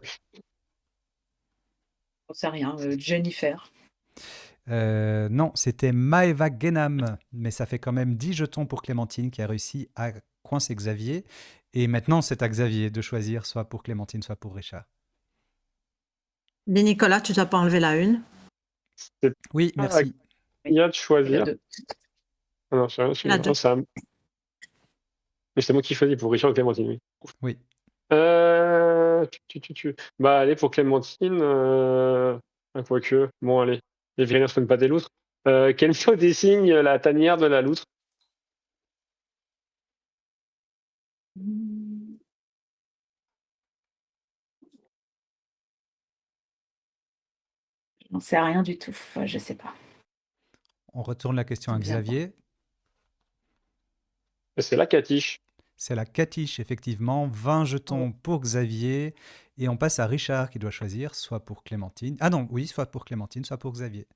J'en sais rien, Jennifer. Non, c'était Maeva Genam, mais ça fait quand même 10 jetons pour Clémentine qui a réussi à coincer Xavier. Et maintenant, c'est à Xavier de choisir soit pour Clémentine, soit pour Richard. Dis Nicolas, tu dois pas enlever la une. Oui, merci. Il y a de choisir. deux. Ah non, c'est rien, La deux. mais c'est moi qui choisis pour Richard ou Clémentine, oui. Oui. Bah allez, pour Clémentine, quoique, bon allez, les Viriniens ne prennent pas des loutres. Quel mot désigne la tanière de la loutre? J'en sais rien du tout. Je sais pas. On retourne la question à Ça me vient pas. Xavier. Et c'est la catiche. C'est la catiche, effectivement. 20 jetons pour Xavier. Et on passe à Richard qui doit choisir, soit pour Clémentine. Ah non, oui, soit pour Clémentine, soit pour Xavier.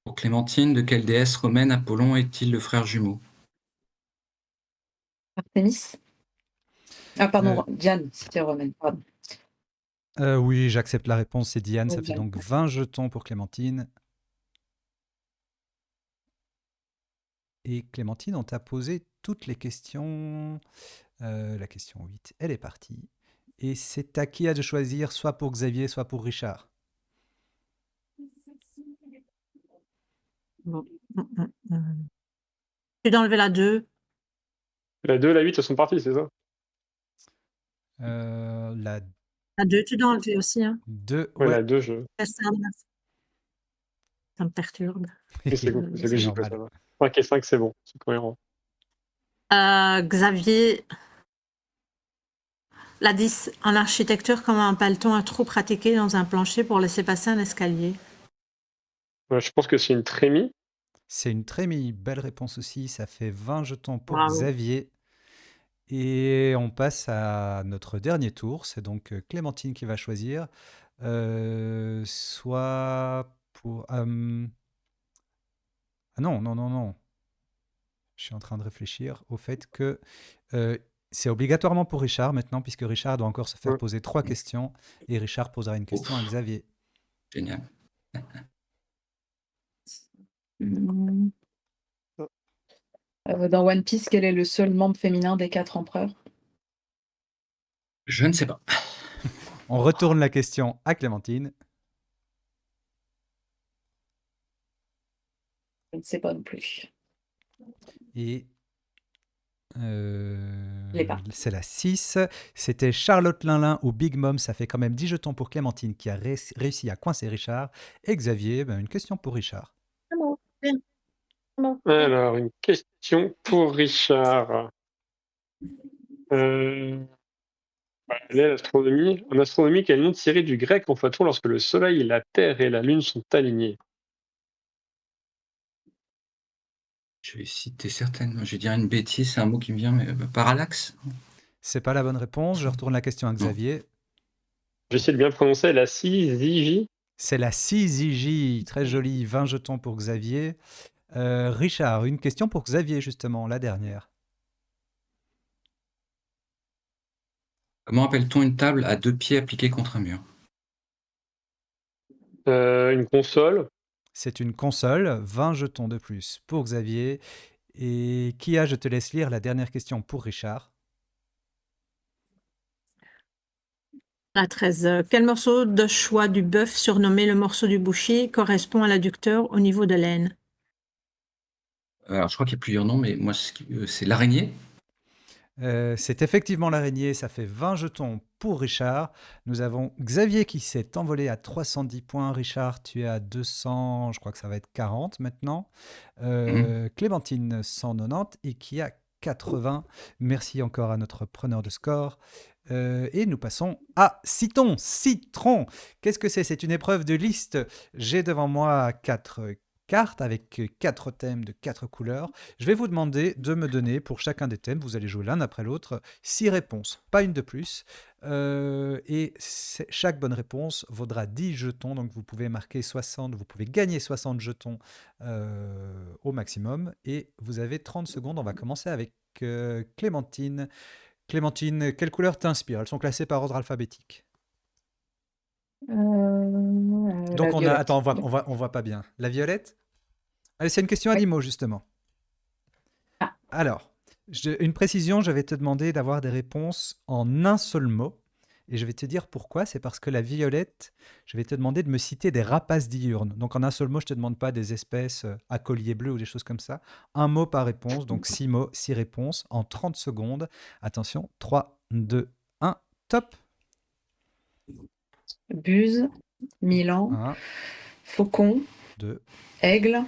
Pour Clémentine, de quelle déesse romaine Apollon est-il le frère jumeau? Artémis? Ah, pardon, Diane, c'était romaine. Pardon. Oui, j'accepte la réponse, c'est Diane. Ça Oui, fait Diane. donc 20 jetons pour Clémentine. Et Clémentine, on t'a posé toutes les questions. La question 8, elle est partie. Et c'est à qui de choisir, soit pour Xavier, soit pour Richard. Bon. Tu dois enlever la 2. La 2 et la 8, elles sont parties, c'est ça? La La 2, tu dois enlever aussi. Hein. 2, Ouais, ouais. la 2, Ça me perturbe. c'est C'est logique, ouais, normal. ça va. 5 et 5, c'est bon, c'est cohérent. Xavier, la 10. En architecture, comment appelle-t-on un trou pratiqué dans un plancher pour laisser passer un escalier? Ouais, je pense que c'est une trémie. C'est une trémie. Belle réponse aussi. Ça fait 20 jetons pour Bravo. Xavier. Et on passe à notre dernier tour. C'est donc Clémentine qui va choisir. Soit pour... Ah non, non, non, non. Je suis en train de réfléchir au fait que c'est obligatoirement pour Richard maintenant, puisque Richard doit encore se faire Ouais. poser 3 questions. Et Richard posera une question à Xavier. Génial. Dans One Piece, quel est le seul membre féminin des 4 empereurs? Je ne sais pas. On retourne la question à Clémentine. Je ne sais pas non plus. Et Je l'ai pas. c'est la 6. C'était Charlotte Linlin ou Big Mom. Ça fait quand même 10 jetons pour Clémentine qui a réussi à coincer Richard. Et Xavier, une question pour Richard. Alors, une question pour Richard. L'astronomie. En astronomie, quel nom tiré du grec emploie-t-on lorsque le Soleil, la Terre et la Lune sont alignés? Je vais citer certaines. Je vais dire une bêtise, c'est un mot qui me vient, mais parallaxe? C'est pas la bonne réponse. Je retourne la question à Xavier. J'essaie de bien prononcer la CIJ. C'est la 6IJ. Très jolie. 20 jetons pour Xavier. Richard, une question pour Xavier, justement, la dernière. Comment appelle-t-on une table à 2 pieds appliquée contre un mur? Une console. C'est une console. 20 jetons de plus pour Xavier. Et Kia, je te laisse lire la dernière question pour Richard. La 13. Quel morceau de choix du bœuf surnommé le morceau du boucher correspond à l'adducteur au niveau de l'aine? Alors, je crois qu'il y a plusieurs noms, mais moi, c'est l'araignée. C'est effectivement l'araignée, ça fait 20 jetons pour Richard. Nous avons Xavier qui s'est envolé à 310 points. Richard, tu es à 200, je crois que ça va être 40 maintenant. Clémentine, 190 et qui a 80. Merci encore à notre preneur de score. Et nous passons à Citron. Citron, qu'est-ce que c'est? C'est une épreuve de liste. J'ai devant moi 4 cartes avec 4 thèmes de 4 couleurs. Je vais vous demander de me donner pour chacun des thèmes, vous allez jouer l'un après l'autre, 6 réponses, pas une de plus. Et chaque bonne réponse vaudra 10 jetons, donc vous pouvez marquer 60, vous pouvez gagner 60 jetons au maximum. Et vous avez 30 secondes, on va commencer avec Clémentine. Clémentine, quelle couleur t'inspire? Elles sont classées par ordre alphabétique. Donc on a... Attends, on voit pas bien. La violette? Allez, c'est une question à 10 mots, justement. Alors, une précision, je vais te demander d'avoir des réponses en un seul mot. Et je vais te dire pourquoi. C'est parce que la violette, je vais te demander de me citer des rapaces diurnes. Donc en un seul mot, je ne te demande pas des espèces à collier bleu ou des choses comme ça. Un mot par réponse, donc 6 mots, 6 réponses en 30 secondes. Attention, 3, 2, 1, top. Buse, Milan, 1, Faucon, 2, Aigle,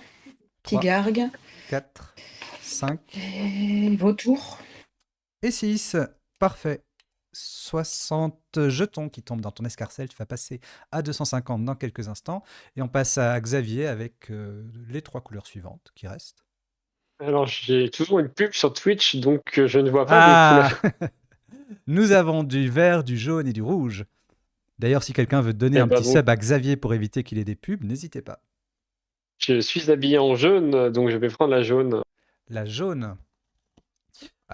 3, Pigargue, 4, 5 et Vautour. et 6. Parfait. 60 jetons qui tombent dans ton escarcelle. Tu vas passer à 250 dans quelques instants. Et on passe à Xavier avec les 3 couleurs suivantes qui restent. Alors, j'ai toujours une pub sur Twitch, donc je ne vois pas les couleurs. Nous avons du vert, du jaune et du rouge. D'ailleurs, si quelqu'un veut donner Eh un ben petit donc, sub à Xavier pour éviter qu'il ait des pubs, n'hésitez pas. je suis habillé en jaune, donc je vais prendre la jaune. La jaune,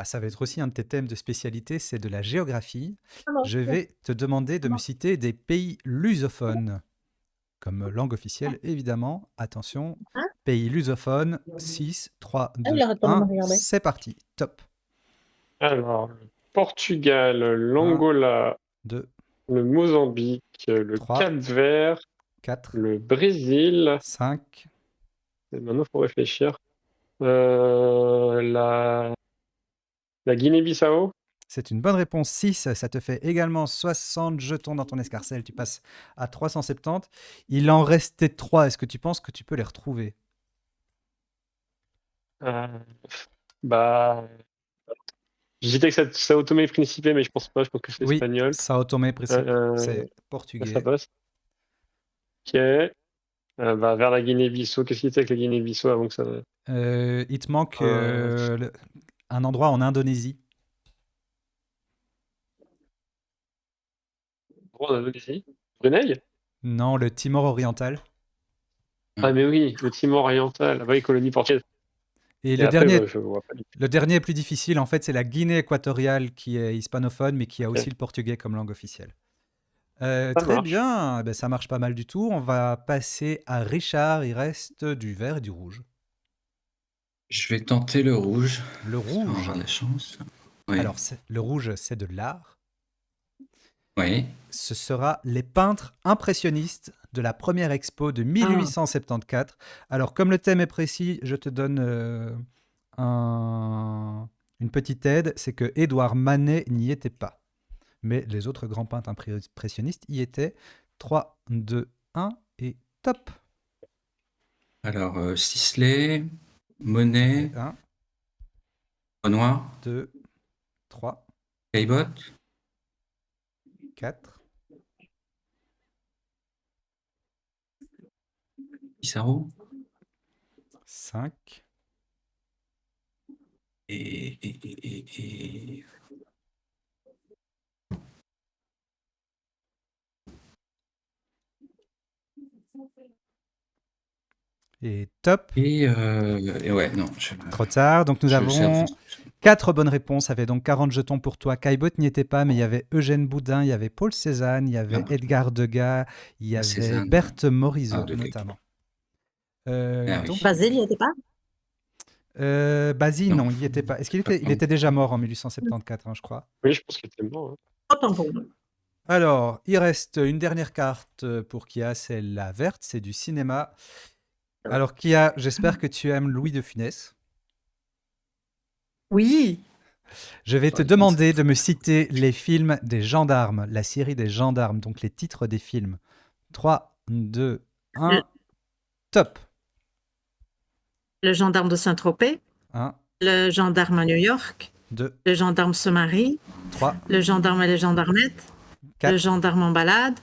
ça va être aussi un de tes thèmes de spécialité, c'est de la géographie. Je vais te demander de me citer des pays lusophones comme langue officielle, évidemment. Attention, pays lusophones, 6, 3, 2, 1, c'est parti, top. Alors, le Portugal, l'Angola, 2, le Mozambique, le 3, Cap-Vert, 4, le Brésil. 5, Et maintenant, il faut réfléchir. La Guinée-Bissau. c'est une bonne réponse, 6. Ça te fait également 60 jetons dans ton escarcelle. Tu passes à 370. Il en restait 3. Est-ce que tu penses que tu peux les retrouver? Euh, bah, j'hésitais que ça Sao Tomé et Principe, mais je pense pas. Je pense que c'est Oui, espagnol. Sao Tomé et Principe, c'est Ça portugais. passe. Ok. Vers la Guinée-Bissau. Qu'est-ce qu'il y a avec la Guinée-Bissau avant que ça. Il te manque Euh, un endroit en Indonésie. En Indonésie. Brunei? Non, le Timor oriental. Ah, mais oui, le Timor oriental. Là-bas, les colonies portugaises. Et Et le après, dernier, je vois pas du tout. le dernier plus difficile, en fait, c'est la Guinée équatoriale qui est hispanophone, mais qui a Ok. aussi le portugais comme langue officielle. Ça Très marche. bien, ben, ça marche pas mal du tout. On va passer à Richard. Il reste du vert et du rouge. Je vais tenter le rouge. Le On va rouge. avoir de la chance. Oui. Alors, le rouge, c'est de l'art. Oui. Ce sera les peintres impressionnistes de la première expo de 1874. Alors, comme le thème est précis, je te donne une petite aide. C'est que Édouard Manet n'y était pas. Mais les autres grands peintres impressionnistes y étaient. 3, 2, 1 et top. Alors, Sisley, Monet, 1, Renoir, 2, 3, Caillebotte, 4, Pissarro 5, et et top. et ouais, non. Trop tard. Donc nous je le avons sais. 4 bonnes réponses. Ça fait donc 40 jetons pour toi. Caillebotte n'y était pas, mais il y avait Eugène Boudin, il y avait Paul Cézanne, il y avait Edgar Degas, il y avait Cézanne. Berthe Morisot Degas. notamment. Ah oui. Donc, Basile, il n'y était pas? Basile, Non. non, il n'y était pas. Est-ce qu'il était, il était déjà mort en 1874, hein, je crois. Oui, je pense qu'il était mort. Hein. Autant pour moi. Alors, il reste une dernière carte pour Kia, c'est la verte, c'est du cinéma. Alors, Kia, j'espère que tu aimes Louis de Funès. Oui. Je vais te demander de me citer les films des gendarmes, la série des gendarmes, donc les titres des films. 3, 2, 1, top. Le gendarme de Saint-Tropez, 1, le gendarme à New York, 2, le gendarme se marie, 3, le gendarme et les gendarmettes, 4. le gendarme en balade,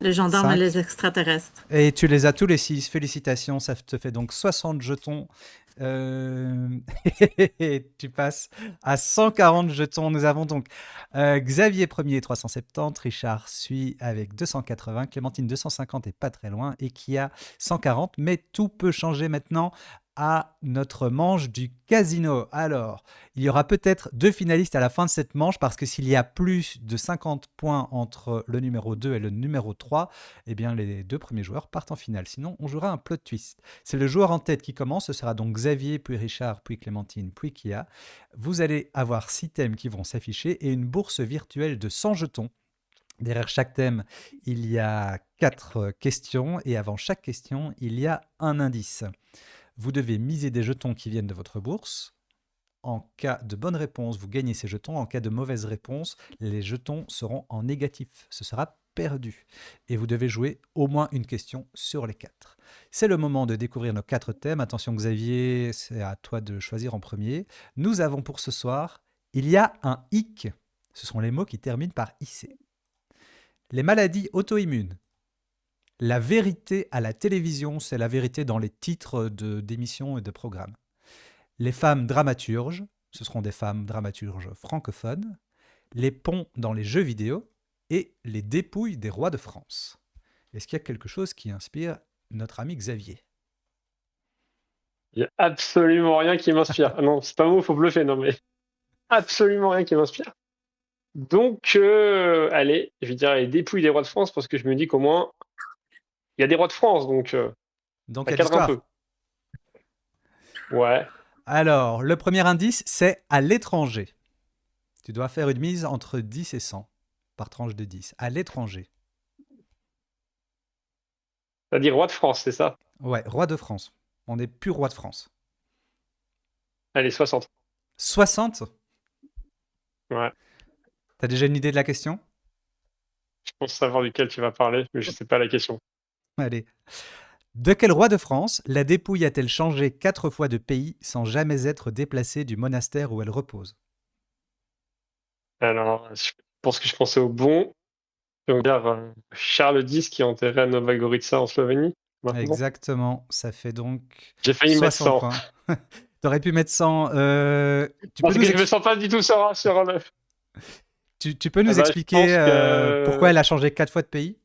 le gendarme 5. et les extraterrestres. Et tu les as tous les 6. Félicitations, ça te fait donc 60 jetons. Et tu passes à 140 jetons. Nous avons donc Xavier premier 370, Richard suit avec 280, Clémentine 250 et pas très loin, et Kia 140. Mais tout peut changer maintenant à notre manche du casino. Alors, il y aura peut-être 2 finalistes à la fin de cette manche parce que s'il y a plus de 50 points entre le numéro 2 et le numéro 3, eh bien les 2 premiers joueurs partent en finale. Sinon, on jouera un plot twist. C'est le joueur en tête qui commence. Ce sera donc Xavier, puis Richard, puis Clémentine, puis Kia. Vous allez avoir 6 thèmes qui vont s'afficher et une bourse virtuelle de 100 jetons. Derrière chaque thème, il y a 4 questions et avant chaque question, il y a un indice. Vous devez miser des jetons qui viennent de votre bourse. En cas de bonne réponse, vous gagnez ces jetons. En cas de mauvaise réponse, les jetons seront en négatif. Ce sera perdu. Et vous devez jouer au moins une question sur les 4. C'est le moment de découvrir nos 4 thèmes. Attention Xavier, c'est à toi de choisir en premier. Nous avons pour ce soir, il y a un hic. Ce sont les mots qui terminent par IC. Les maladies auto-immunes. La vérité à la télévision, c'est la vérité dans les titres d'émissions et de programmes. Les femmes dramaturges, ce seront des femmes dramaturges francophones. Les ponts dans les jeux vidéo et les dépouilles des rois de France. Est-ce qu'il y a quelque chose qui inspire notre ami Xavier? Il n'y a absolument rien qui m'inspire. Ah non, c'est pas bon, il faut bluffer, non mais absolument rien qui m'inspire. Donc, allez, je vais dire les dépouilles des rois de France parce que je me dis qu'au moins, il y a des rois de France, donc Donc, ça il y a cadre un l'histoire. peu. Ouais. Alors, le premier indice, c'est à l'étranger. Tu dois faire une mise entre 10 et 100 par tranche de 10. À l'étranger. C'est-à-dire roi de France, c'est ça? Ouais, roi de France. On n'est plus roi de France. Allez, 60. 60? Ouais. T'as déjà une idée de la question? Je pense savoir duquel tu vas parler, mais je sais pas la question. Allez. De quel roi de France la dépouille a-t-elle changé 4 fois de pays sans jamais être déplacée du monastère où elle repose? Alors, je pense que je pensais au bon. Je vais dire Charles X qui est enterré à Nova Gorica en Slovénie. Maintenant. Exactement. Ça fait donc J'ai failli mettre 60 100. points. T'aurais pu mettre 100. Tu peux Parce nous, que je me sens pas du tout sur le... tu peux nous Ah bah, je expliquer pense que- pourquoi elle a changé 4 fois de pays?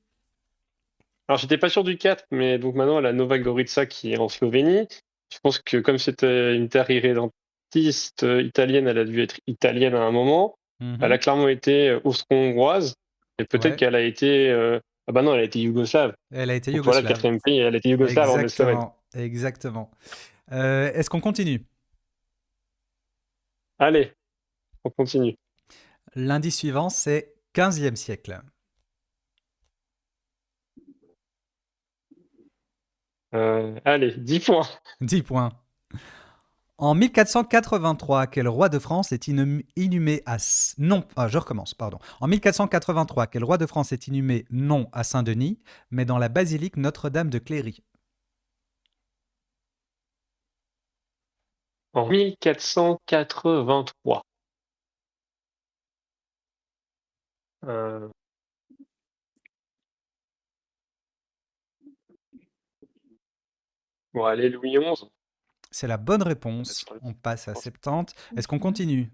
Alors, j'étais pas sûr du 4, mais donc maintenant, elle a Nova Gorica qui est en Slovénie. Je pense que comme c'était une terre irrédentiste italienne, elle a dû être italienne à un moment. Mhm. Elle a clairement été austro-hongroise. Et peut-être Ouais. qu'elle a été... Ah bah non, elle a été yougoslave. Elle a été Donc voilà, yougoslave. quatrième pays, elle a été yougoslave en Slovène. Exactement. Est-ce qu'on continue? Allez, on continue. L'indice suivant, c'est 15e siècle. Allez, 10 points. 10 points. En 1483, quel roi de France est inhumé à... Non, je recommence, pardon. En 1483, quel roi de France est inhumé non à Saint-Denis, mais dans la basilique Notre-Dame de Cléry? En 1483. Bon, allez, Louis XI. C'est la bonne réponse. On passe à 70. Est-ce qu'on continue?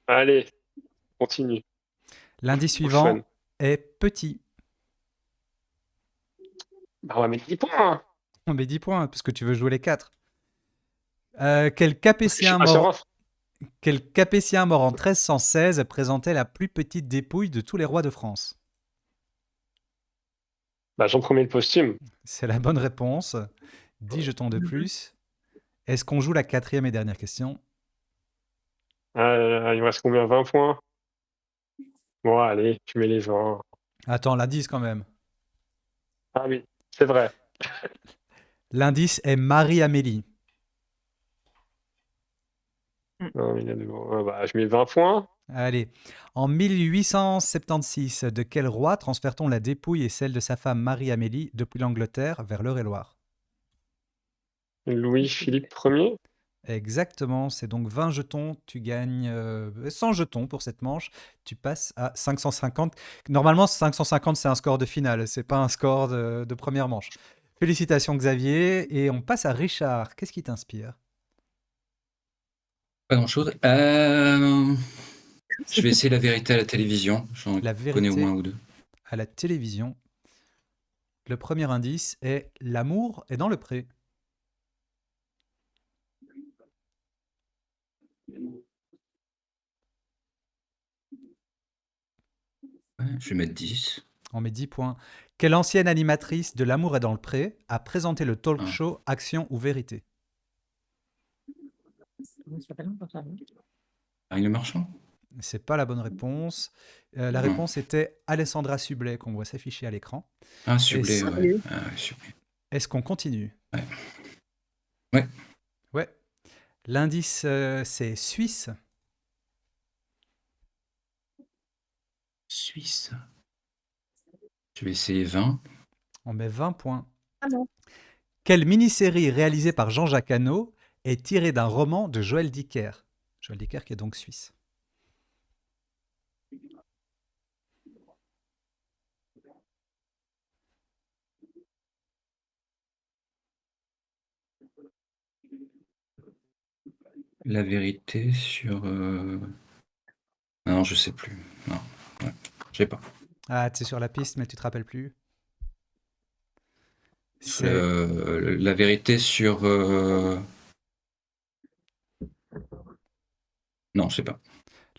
Allez, continue. L'indice Pour le suivant fun. est petit. Bah, on va mettre 10 points. On met 10 points, parce que tu veux jouer les 4. Quel Parce que je suis Capétien pas mort... sûr. Quel Capétien mort en 1316 présentait la plus petite dépouille de tous les rois de France? Bah, Jean Ier le posthume. C'est la bonne réponse. 10 jetons de plus. Est-ce qu'on joue la 4e et dernière question? Il me reste combien? 20 points? Bon, allez, tu mets les 20. Attends, l'indice quand même. Ah oui, c'est vrai. L'indice est Marie-Amélie. Non, il y a des... bah, je mets 20 points. Allez. En 1876, de quel roi transfère-t-on la dépouille et celle de sa femme Marie-Amélie depuis l'Angleterre vers l'Eure-et-Loire? Louis-Philippe Ier. Exactement, c'est donc 20 jetons, tu gagnes 100 jetons pour cette manche, tu passes à 550. Normalement, 550, c'est un score de finale, c'est pas un score de première manche. Félicitations Xavier, et on passe à Richard. Qu'est-ce qui t'inspire? Pas grand-chose. Je vais essayer la vérité à la télévision. J'en La connais au vérité moins ou deux. à la télévision. Le premier indice est l'amour est dans le pré. Ouais, je vais mettre 10. On met 10 points. Quelle ancienne animatrice de L'amour est dans le pré a présenté le talk Ah. show Action ou Vérité? Marine Le Marchand? C'est pas la bonne réponse. La Non. réponse était Alessandra Sublet, qu'on voit s'afficher à l'écran. Ah, Sublet, Et ouais. Ah, ouais, Sublet. Est-ce qu'on continue? Ouais. Ouais. Ouais. L'indice, c'est Suisse. Suisse. Je vais essayer 20. On met 20 points. Ah non. Quelle mini-série réalisée par Jean-Jacques Hano est tirée d'un roman de Joël Dicker? Joël Dicker qui est donc suisse. La vérité sur... Non, je sais plus. Non, ouais, je sais pas. Ah, tu es sur la piste, mais tu te rappelles plus. C'est La vérité sur... Non, je sais pas.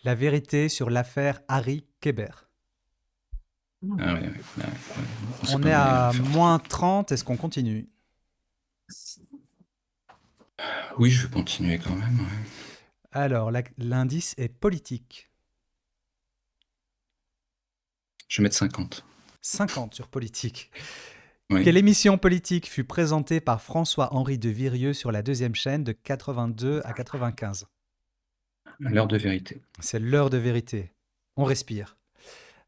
la vérité sur l'affaire Harry Kéber. Ah ouais, ouais, ouais, ouais. C'est On pas est mal, à faire. moins 30. Est-ce qu'on continue? Oui, je vais continuer quand même. Ouais. Alors, l'indice est politique. Je vais mettre 50. 50 sur politique. Oui, Quelle émission politique fut présentée par François-Henri de Virieux sur la deuxième chaîne de 82 à 95? l'heure de vérité. C'est l'heure de vérité. On respire.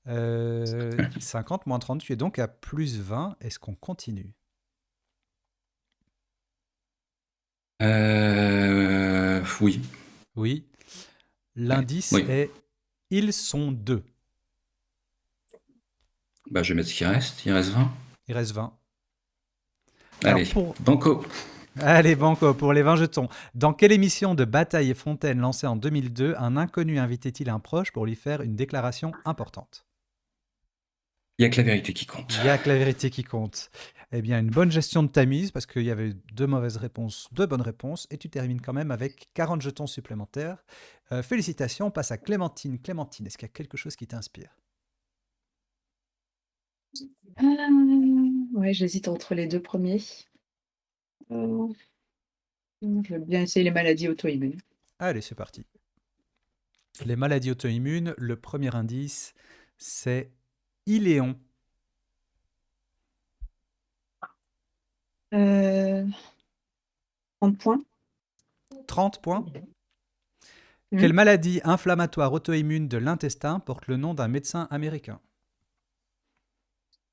50 moins 30, tu es donc à plus 20. Est-ce qu'on continue? Oui. Oui. L'indice Oui. est ils sont deux. Bah, je vais mettre ce qui reste. Il reste 20. Il reste 20. Alors Allez, banco. Allez, banco, pour les 20 jetons. Dans quelle émission de Bataille et Fontaine lancée en 2002, un inconnu invitait-il un proche pour lui faire une déclaration importante? Il n'y a que la vérité qui compte. Il n'y a que la vérité qui compte. Eh bien, une bonne gestion de ta mise, parce qu'il y avait deux mauvaises réponses, deux bonnes réponses, et tu termines quand même avec 40 jetons supplémentaires. Félicitations, on passe à Clémentine. Clémentine, est-ce qu'il y a quelque chose qui t'inspire? Ouais, j'hésite entre les deux premiers. Je veux bien essayer les maladies auto-immunes. Allez, c'est parti. Les maladies auto-immunes, le premier indice, c'est iléon. 30 points. 30 points. Mhm. Quelle maladie inflammatoire auto-immune de l'intestin porte le nom d'un médecin américain?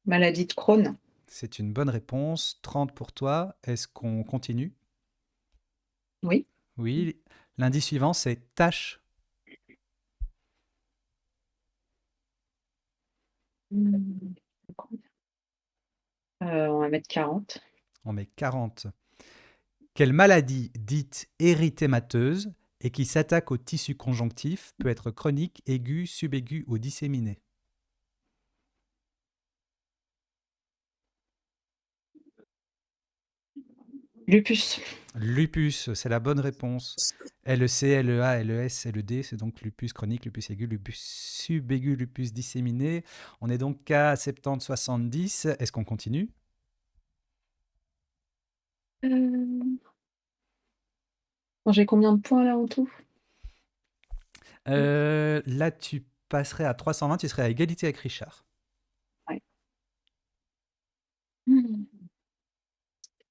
Maladie de Crohn. C'est une bonne réponse. 30 pour toi. Est-ce qu'on continue? Oui. Oui. L'indice suivant, c'est tache. On va mettre 40. On met 40. Quelle maladie dite érythémateuse et qui s'attaque au tissu conjonctif peut être chronique, aiguë, subaiguë ou disséminée? Lupus. Lupus, c'est la bonne réponse. LEC, LEA, LES, LED, c'est donc lupus chronique, lupus aigu, lupus subaigu, lupus disséminé. On est donc à 70-70. Est-ce qu'on continue? J'ai combien de points là en tout? Là, tu passerais à 320, tu serais à égalité avec Richard. Ouais.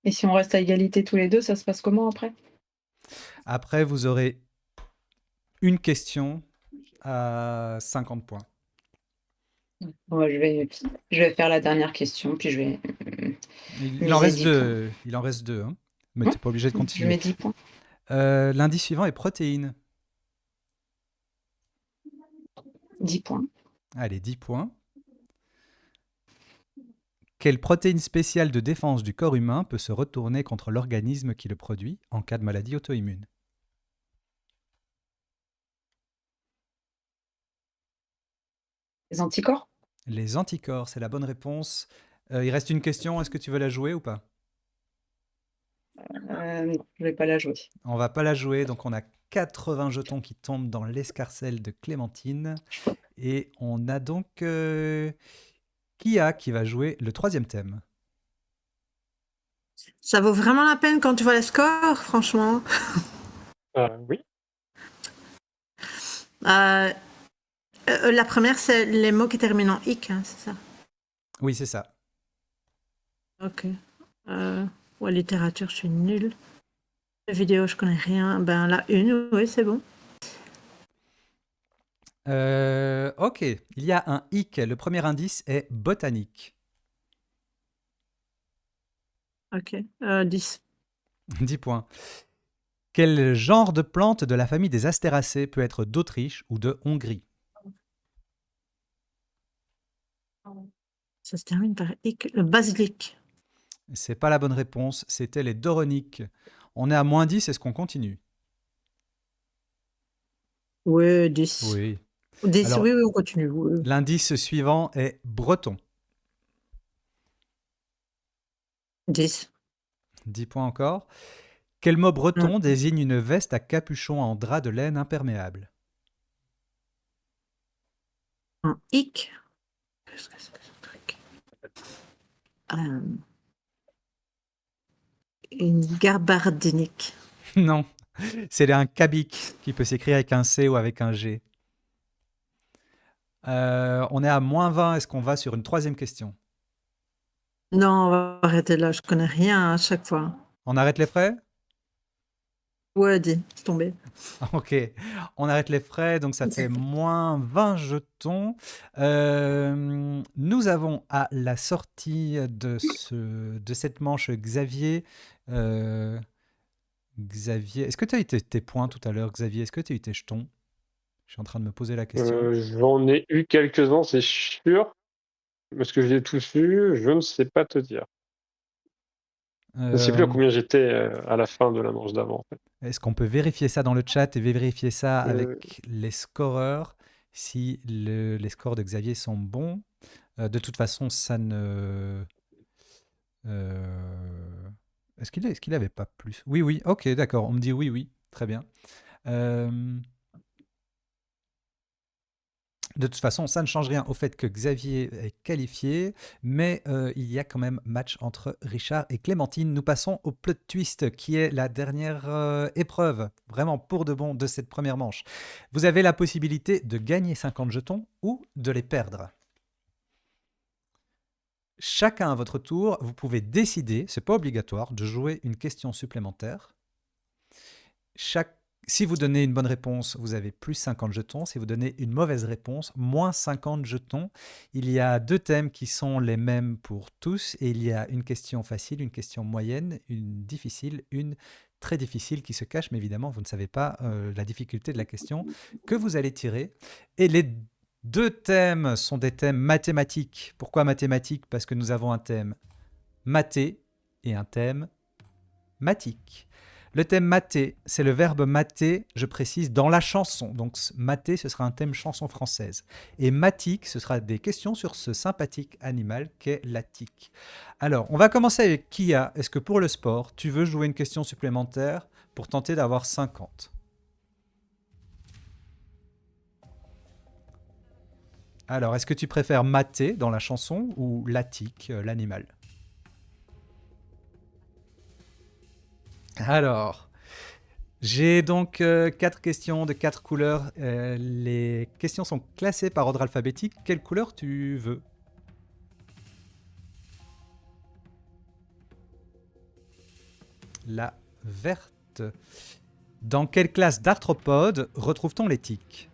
Et si on reste à égalité tous les deux, ça se passe comment après? Après, vous aurez une question à 50 points. Ouais, je vais faire la dernière question, puis je vais Il en miser reste 10 deux. Il en reste deux, hein. Mais tu n'es pas obligé de Je continuer. mets 10 points. L'indice suivant est protéines. 10 points. Allez, 10 points. Quelle protéine spéciale de défense du corps humain peut se retourner contre l'organisme qui le produit en cas de maladie auto-immune? Les anticorps? Les anticorps, c'est la bonne réponse. Il reste une question, est-ce que tu veux la jouer ou pas? Non, je vais pas la jouer. On va pas la jouer, donc on a 80 jetons qui tombent dans l'escarcelle de Clémentine. Et on a donc Kia qui va jouer le troisième thème. Ça vaut vraiment la peine quand tu vois les scores, franchement. Oui. La première, c'est les mots qui terminent en ic, hein, c'est ça? Oui, c'est ça. Ok. Ouais, littérature, je suis nulle. Vidéo, je connais rien. Ben, la une, oui, c'est bon. Ok, il y a un hic. Le premier indice est botanique. Ok. 10. 10 points. Quel genre de plante de la famille des astéracées peut être d'Autriche ou de Hongrie? Ça se termine par ic. Le basilic. C'est pas la bonne réponse, c'était les doroniques. On est à moins 10, est-ce qu'on continue? Ouais, 10. Oui. 10, Alors, oui, on continue. Oui. l'indice suivant est breton. 10. 10 points encore. Quel mot Mm. breton désigne une veste à capuchon en drap de laine imperméable? Un hic. Qu'est-ce que c'est que ce truc? Une gabardinique. Non, c'est un cabic qui peut s'écrire avec un C ou avec un G. On est à -20. Est-ce qu'on va sur une troisième question? Non, on va arrêter là. Je connais rien à chaque fois. On arrête les frais? Ouais, 10. C'est tombé. Ok, on arrête les frais, donc ça fait -20 jetons. Nous avons à la sortie de cette manche Xavier. Xavier, est-ce que tu as eu tes points tout à l'heure, Xavier? Est-ce que tu as eu tes jetons? Je suis en train de me poser la question. J'en ai eu quelques-uns, c'est sûr. Est-ce que je les ai tous eus? Je ne sais pas te dire. Je ne sais plus à Euh, combien j'étais à la fin de la manche d'avant. En fait. Est-ce qu'on peut vérifier ça dans le chat et vérifier ça Euh, avec les scoreurs si les scores de Xavier sont bons? De toute façon, ça ne... Est-ce qu'il avait pas plus? Oui, oui, ok, d'accord. On me dit oui, oui, très bien. De toute façon, ça ne change rien au fait que Xavier est qualifié, mais il y a quand même match entre Richard et Clémentine. Nous passons au plot twist, qui est la dernière épreuve, vraiment pour de bon, de cette première manche. Vous avez la possibilité de gagner 50 jetons ou de les perdre. Chacun à votre tour, vous pouvez décider, c'est pas obligatoire, de jouer une question supplémentaire. Si vous donnez une bonne réponse, vous avez plus 50 jetons. Si vous donnez une mauvaise réponse, moins 50 jetons. Il y a 2 thèmes qui sont les mêmes pour tous et il y a une question facile, une question moyenne, une difficile, une très difficile qui se cache, mais évidemment, vous ne savez pas la difficulté de la question que vous allez tirer. Et les 2 thèmes sont des thèmes mathématiques. Pourquoi mathématiques? Parce que nous avons un thème mathé et un thème matique. Le thème maté, c'est le verbe mater, je précise, dans la chanson. Donc maté, ce sera un thème chanson française. Et matique, ce sera des questions sur ce sympathique animal qu'est la tique. Alors, on va commencer avec Kia. Est-ce que pour le sport, tu veux jouer une question supplémentaire pour tenter d'avoir 50? Alors, est-ce que tu préfères mater dans la chanson ou l'atique, l'animal? Alors, j'ai donc 4 questions de 4 couleurs. Les questions sont classées par ordre alphabétique. Quelle couleur tu veux? La verte. Dans quelle classe d'arthropodes retrouve-t-on les tiques?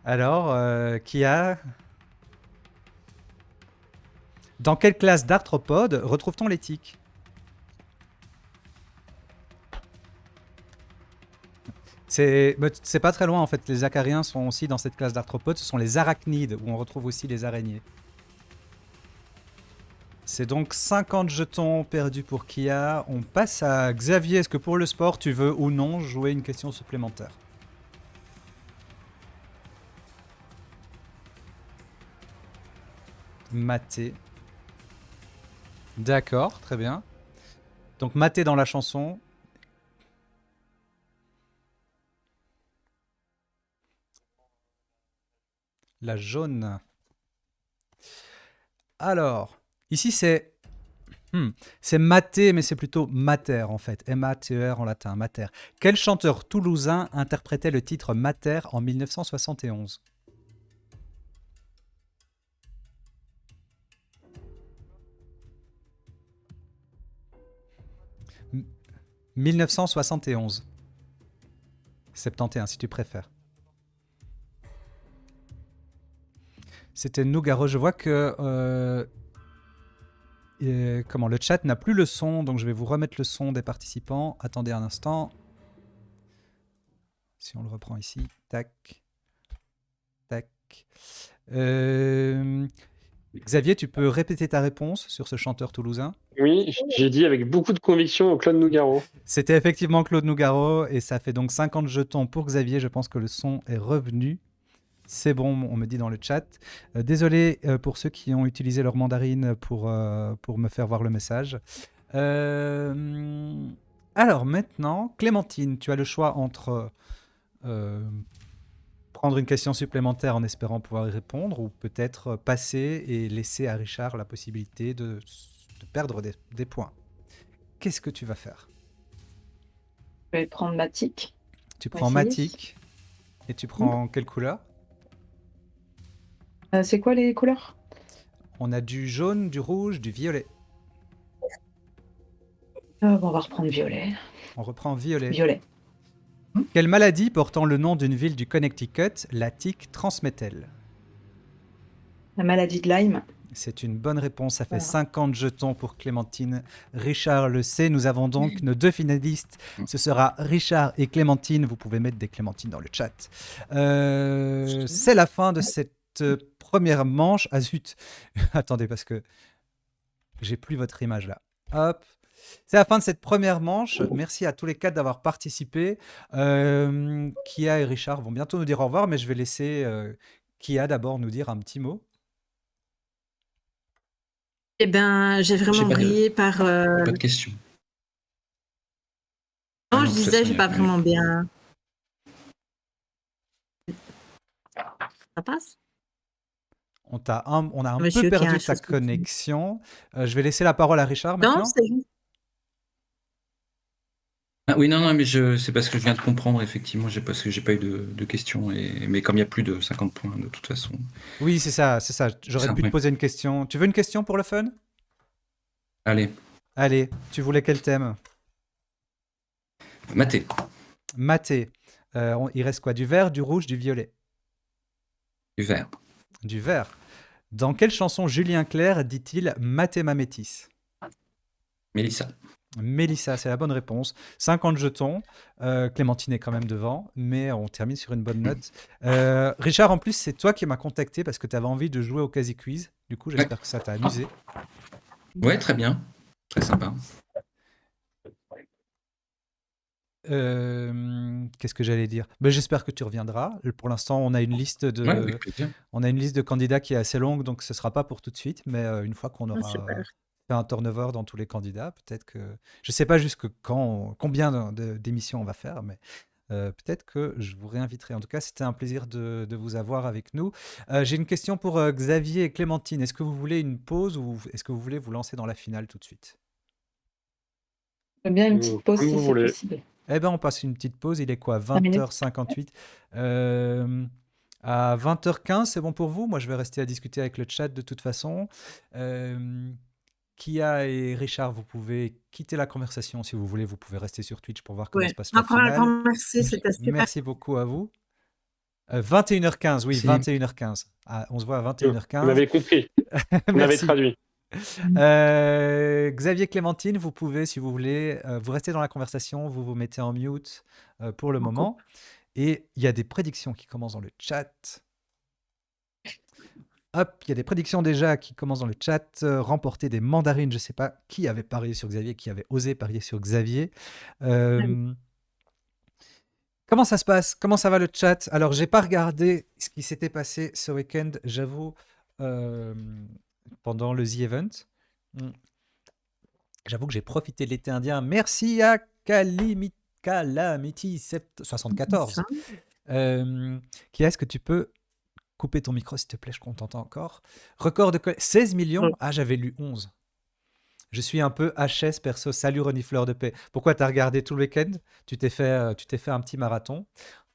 Alors, dans quelle classe d'arthropodes retrouve-t-on les tiques? C'est pas très loin en fait, les acariens sont aussi dans cette classe d'arthropodes, ce sont les arachnides où on retrouve aussi les araignées. C'est donc 50 jetons perdus pour Kia. On passe à Xavier, est-ce que pour le sport tu veux ou non jouer une question supplémentaire? Maté. D'accord, très bien. Donc maté dans la chanson. La jaune. Alors, ici c'est c'est maté, mais c'est plutôt mater en fait. M-A-T-E-R en latin, mater. Quel chanteur toulousain interprétait le titre Mater en 1971? 1971. 71 si tu préfères. C'était Nougaro. Je vois que le chat n'a plus le son, donc je vais vous remettre le son des participants. Attendez un instant. Si on le reprend ici, tac, tac. Xavier, tu peux répéter ta réponse sur ce chanteur toulousain? Oui, j'ai dit avec beaucoup de conviction au Claude Nougaro. C'était effectivement Claude Nougaro et ça fait donc 50 jetons pour Xavier. Je pense que le son est revenu. C'est bon, on me dit dans le chat. Désolé pour ceux qui ont utilisé leur mandarine pour me faire voir le message. Alors maintenant, Clémentine, tu as le choix entre prendre une question supplémentaire en espérant pouvoir y répondre ou peut-être passer et laisser à Richard la possibilité de perdre des points. Qu'est-ce que tu vas faire? Je vais prendre Matic. Tu On va prends essayer. Matic et tu prends quelle couleur? C'est quoi les couleurs? On a du jaune, du rouge, du violet. Bon, on va reprendre violet. On reprend violet. Violet. Quelle maladie portant le nom d'une ville du Connecticut la tique transmet-elle? La maladie de Lyme. C'est une bonne réponse, ça fait Voilà. 50 jetons pour Clémentine. Richard le sait, nous avons donc nos deux finalistes. Ce sera Richard et Clémentine. Vous pouvez mettre des Clémentines dans le chat. C'est la fin de cette première manche. Ah zut, attendez parce que j'ai plus votre image là. Hop. C'est la fin de cette première manche. Merci à tous les quatre d'avoir participé. Kia et Richard vont bientôt nous dire au revoir, mais je vais laisser Kia d'abord nous dire un petit mot. Eh ben, j'ai vraiment J'ai pas de- brillé par. Pas de questions. Non, Ah je de toute disais, façon, j'ai il y a pas pas- vraiment bien. Ça passe? On a un Monsieur peu qui a perdu un ta souci. connexion. Je vais laisser la parole à Richard Non, maintenant. c'est juste. Ah oui, non, mais c'est parce que je viens de comprendre, effectivement, parce que j'ai pas eu de questions, mais comme il y a plus de 50 points, de toute façon. Oui, c'est ça, c'est ça. J'aurais Ça, pu te oui. poser une question. Tu veux une question pour le fun? Allez, Allez, tu voulais quel thème? Mathé. Mathé. Il reste quoi? Du vert, du rouge, du violet? Du vert. Du vert. Dans quelle chanson Julien Clerc dit-il Mathé ma métisse? Mélissa. Mélissa, c'est la bonne réponse. 50 jetons. Clémentine est quand même devant, mais on termine sur une bonne note. Richard, en plus, c'est toi qui m'as contacté parce que tu avais envie de jouer au Quasi Quiz. Du coup, j'espère que ça t'a amusé. Ouais, très bien. Très sympa. Qu'est-ce que j'allais dire? Ben, j'espère que tu reviendras. Pour l'instant, on a une liste Ouais, avec plaisir. de candidats qui est assez longue, donc ce ne sera pas pour tout de suite. Mais une fois qu'on aura Super. fait un turnover dans tous les candidats, peut-être que... Je ne sais pas jusque combien d'émissions on va faire, mais peut-être que je vous réinviterai. En tout cas, c'était un plaisir de vous avoir avec nous. J'ai une question pour Xavier et Clémentine. Est-ce que vous voulez une pause ou est-ce que vous voulez vous lancer dans la finale tout de suite? J'aime bien une petite pause Comme si vous c'est voulez. possible. Eh ben, on passe une petite pause. Il est quoi? minutes. 20h58. À 20h15, c'est bon pour vous? Moi, je vais rester à discuter avec le chat de toute façon. Kia et Richard, vous pouvez quitter la conversation si vous voulez. Vous pouvez rester sur Twitch pour voir comment Ouais. se passe la Encore un finale. grand merci, c'était super. Merci beaucoup à vous. 21h15, oui, Merci. 21h15. Ah, on se voit à Vous 21h15. m'avez compris. Vous m'avez Merci. traduit. Xavier, Clémentine, vous pouvez, si vous voulez, vous restez dans la conversation, vous vous mettez en mute pour le moment. Et il y a des prédictions qui commencent dans le chat. Hop, il y a des prédictions déjà qui commencent dans le chat. Remporter des mandarines, je ne sais pas qui avait parié sur Xavier, qui avait osé parier sur Xavier. Comment ça se passe? Comment ça va le chat? Alors, j'ai pas regardé ce qui s'était passé ce week-end, j'avoue, pendant le The Event. J'avoue que j'ai profité de l'été indien. Merci à Calamity 74. Qui est-ce que tu peux couper ton micro, s'il te plaît? Je t'entends encore. Record de 16 millions? Ah, j'avais lu 11. Je suis un peu HS perso. Salut Renifleur de paix. Pourquoi tu as regardé tout le week-end? Tu t'es fait un petit marathon.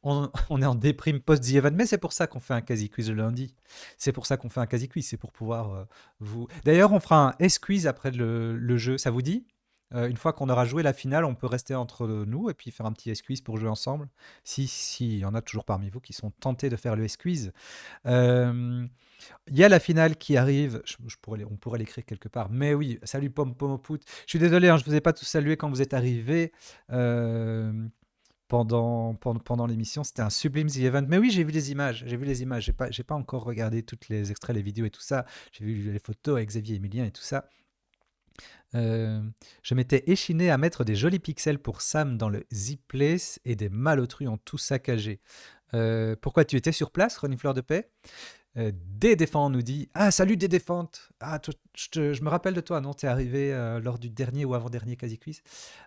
On est en déprime post-The Event, mais c'est pour ça qu'on fait un quasi-quiz le lundi. C'est pour ça qu'on fait un quasi-quiz, c'est pour pouvoir vous... D'ailleurs, on fera un S-quiz après le jeu, ça vous dit? Une fois qu'on aura joué la finale, on peut rester entre nous et puis faire un petit S-quiz pour jouer ensemble. Si, y en a toujours parmi vous qui sont tentés de faire le S-quiz. Il y a la finale qui arrive, on pourrait l'écrire quelque part, mais oui, salut Pom Pomopout. Je suis désolé, hein, je ne vous ai pas tous salué quand vous êtes arrivés. pendant l'émission. C'était un sublime The Event. Mais oui, j'ai vu les images. J'ai vu les images. J'ai pas encore regardé toutes les extraits, les vidéos et tout ça. J'ai vu les photos avec Xavier Emilien et tout ça. Je m'étais échiné à mettre des jolis pixels pour Sam dans le Z-Place et des malotrus ont tout saccagé. Pourquoi tu étais sur place, Ronnie Fleur de Paix? Dédéfend nous dit Ah, salut Dédéfante. Ah, je me rappelle de toi, non? T'es arrivé lors du dernier ou avant-dernier Quasi Quiz.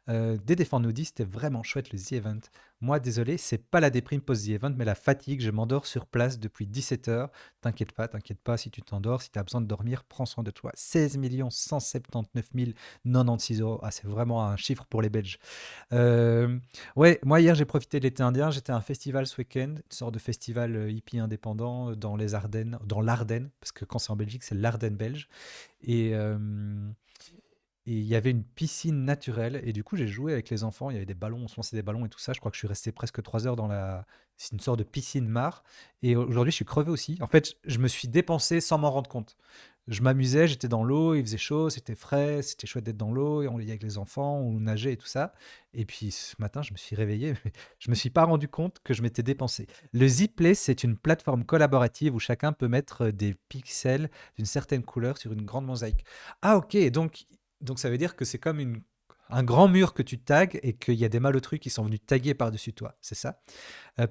Dédéfend nous dit C'était vraiment chouette le The Event. Moi, désolé, c'est pas la déprime post-The Event, mais la fatigue. Je m'endors sur place depuis 17 heures. T'inquiète pas si tu t'endors. Si t'as besoin de dormir, prends soin de toi. 16 179 096 euros. Ah, c'est vraiment un chiffre pour les Belges. Ouais, moi hier j'ai profité de l'été indien, j'étais à un festival ce week-end, une sorte de festival hippie indépendant dans les Ardennes, dans l'Ardenne, parce que quand c'est en Belgique c'est l'Ardenne belge, et il y avait une piscine naturelle, et du coup j'ai joué avec les enfants, il y avait des ballons, on se lançait des ballons et tout ça, je crois que je suis resté presque 3 heures dans la... C'est une sorte de piscine mare, et aujourd'hui je suis crevé aussi. En fait, je me suis dépensé sans m'en rendre compte. Je m'amusais, j'étais dans l'eau, il faisait chaud, c'était frais, c'était chouette d'être dans l'eau, et on y avec les enfants, on nageait et tout ça. Et puis ce matin, je me suis réveillé, mais je me suis pas rendu compte que je m'étais dépensé. Le Zplay, c'est une plateforme collaborative où chacun peut mettre des pixels d'une certaine couleur sur une grande mosaïque. Ah ok, donc ça veut dire que c'est comme un grand mur que tu tags et qu'il y a des malotrus qui sont venus taguer par-dessus toi, c'est ça?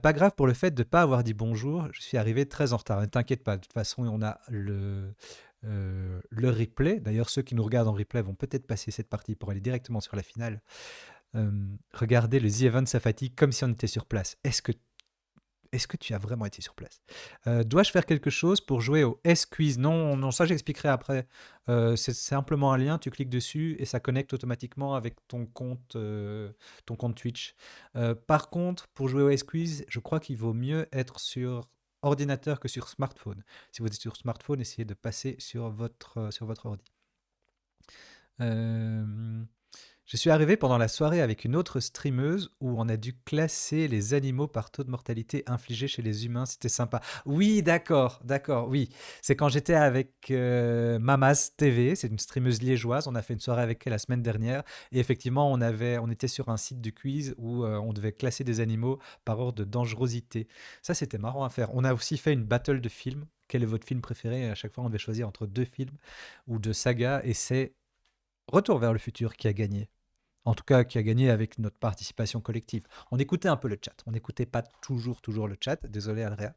Pas grave pour le fait de ne pas avoir dit bonjour, je suis arrivé très en retard. Ne t'inquiète pas, de toute façon, on a le replay. D'ailleurs, ceux qui nous regardent en replay vont peut-être passer cette partie pour aller directement sur la finale. Regardez le The Event, ça fatigue comme si on était sur place. Est-ce que tu as vraiment été sur place? Dois-je faire quelque chose pour jouer au S-Quiz? Non, non, ça j'expliquerai après. C'est simplement un lien, tu cliques dessus et ça connecte automatiquement avec ton compte Twitch. Par contre, pour jouer au S-Quiz, je crois qu'il vaut mieux être sur ordinateur que sur smartphone. Si vous êtes sur smartphone, essayez de passer sur votre ordi. Euh, je suis arrivé pendant la soirée avec une autre streameuse où on a dû classer les animaux par taux de mortalité infligé chez les humains. C'était sympa. Oui, d'accord, oui. C'est quand j'étais avec Mamas TV, c'est une streameuse liégeoise. On a fait une soirée avec elle la semaine dernière. Et effectivement, on était sur un site de quiz où on devait classer des animaux par ordre de dangerosité. Ça, c'était marrant à faire. On a aussi fait une battle de films. Quel est votre film préféré? À chaque fois, on devait choisir entre 2 films ou 2 sagas. Et c'est Retour vers le futur qui a gagné. En tout cas, qui a gagné avec notre participation collective. On écoutait un peu le chat. On n'écoutait pas toujours le chat. Désolé, Andrea.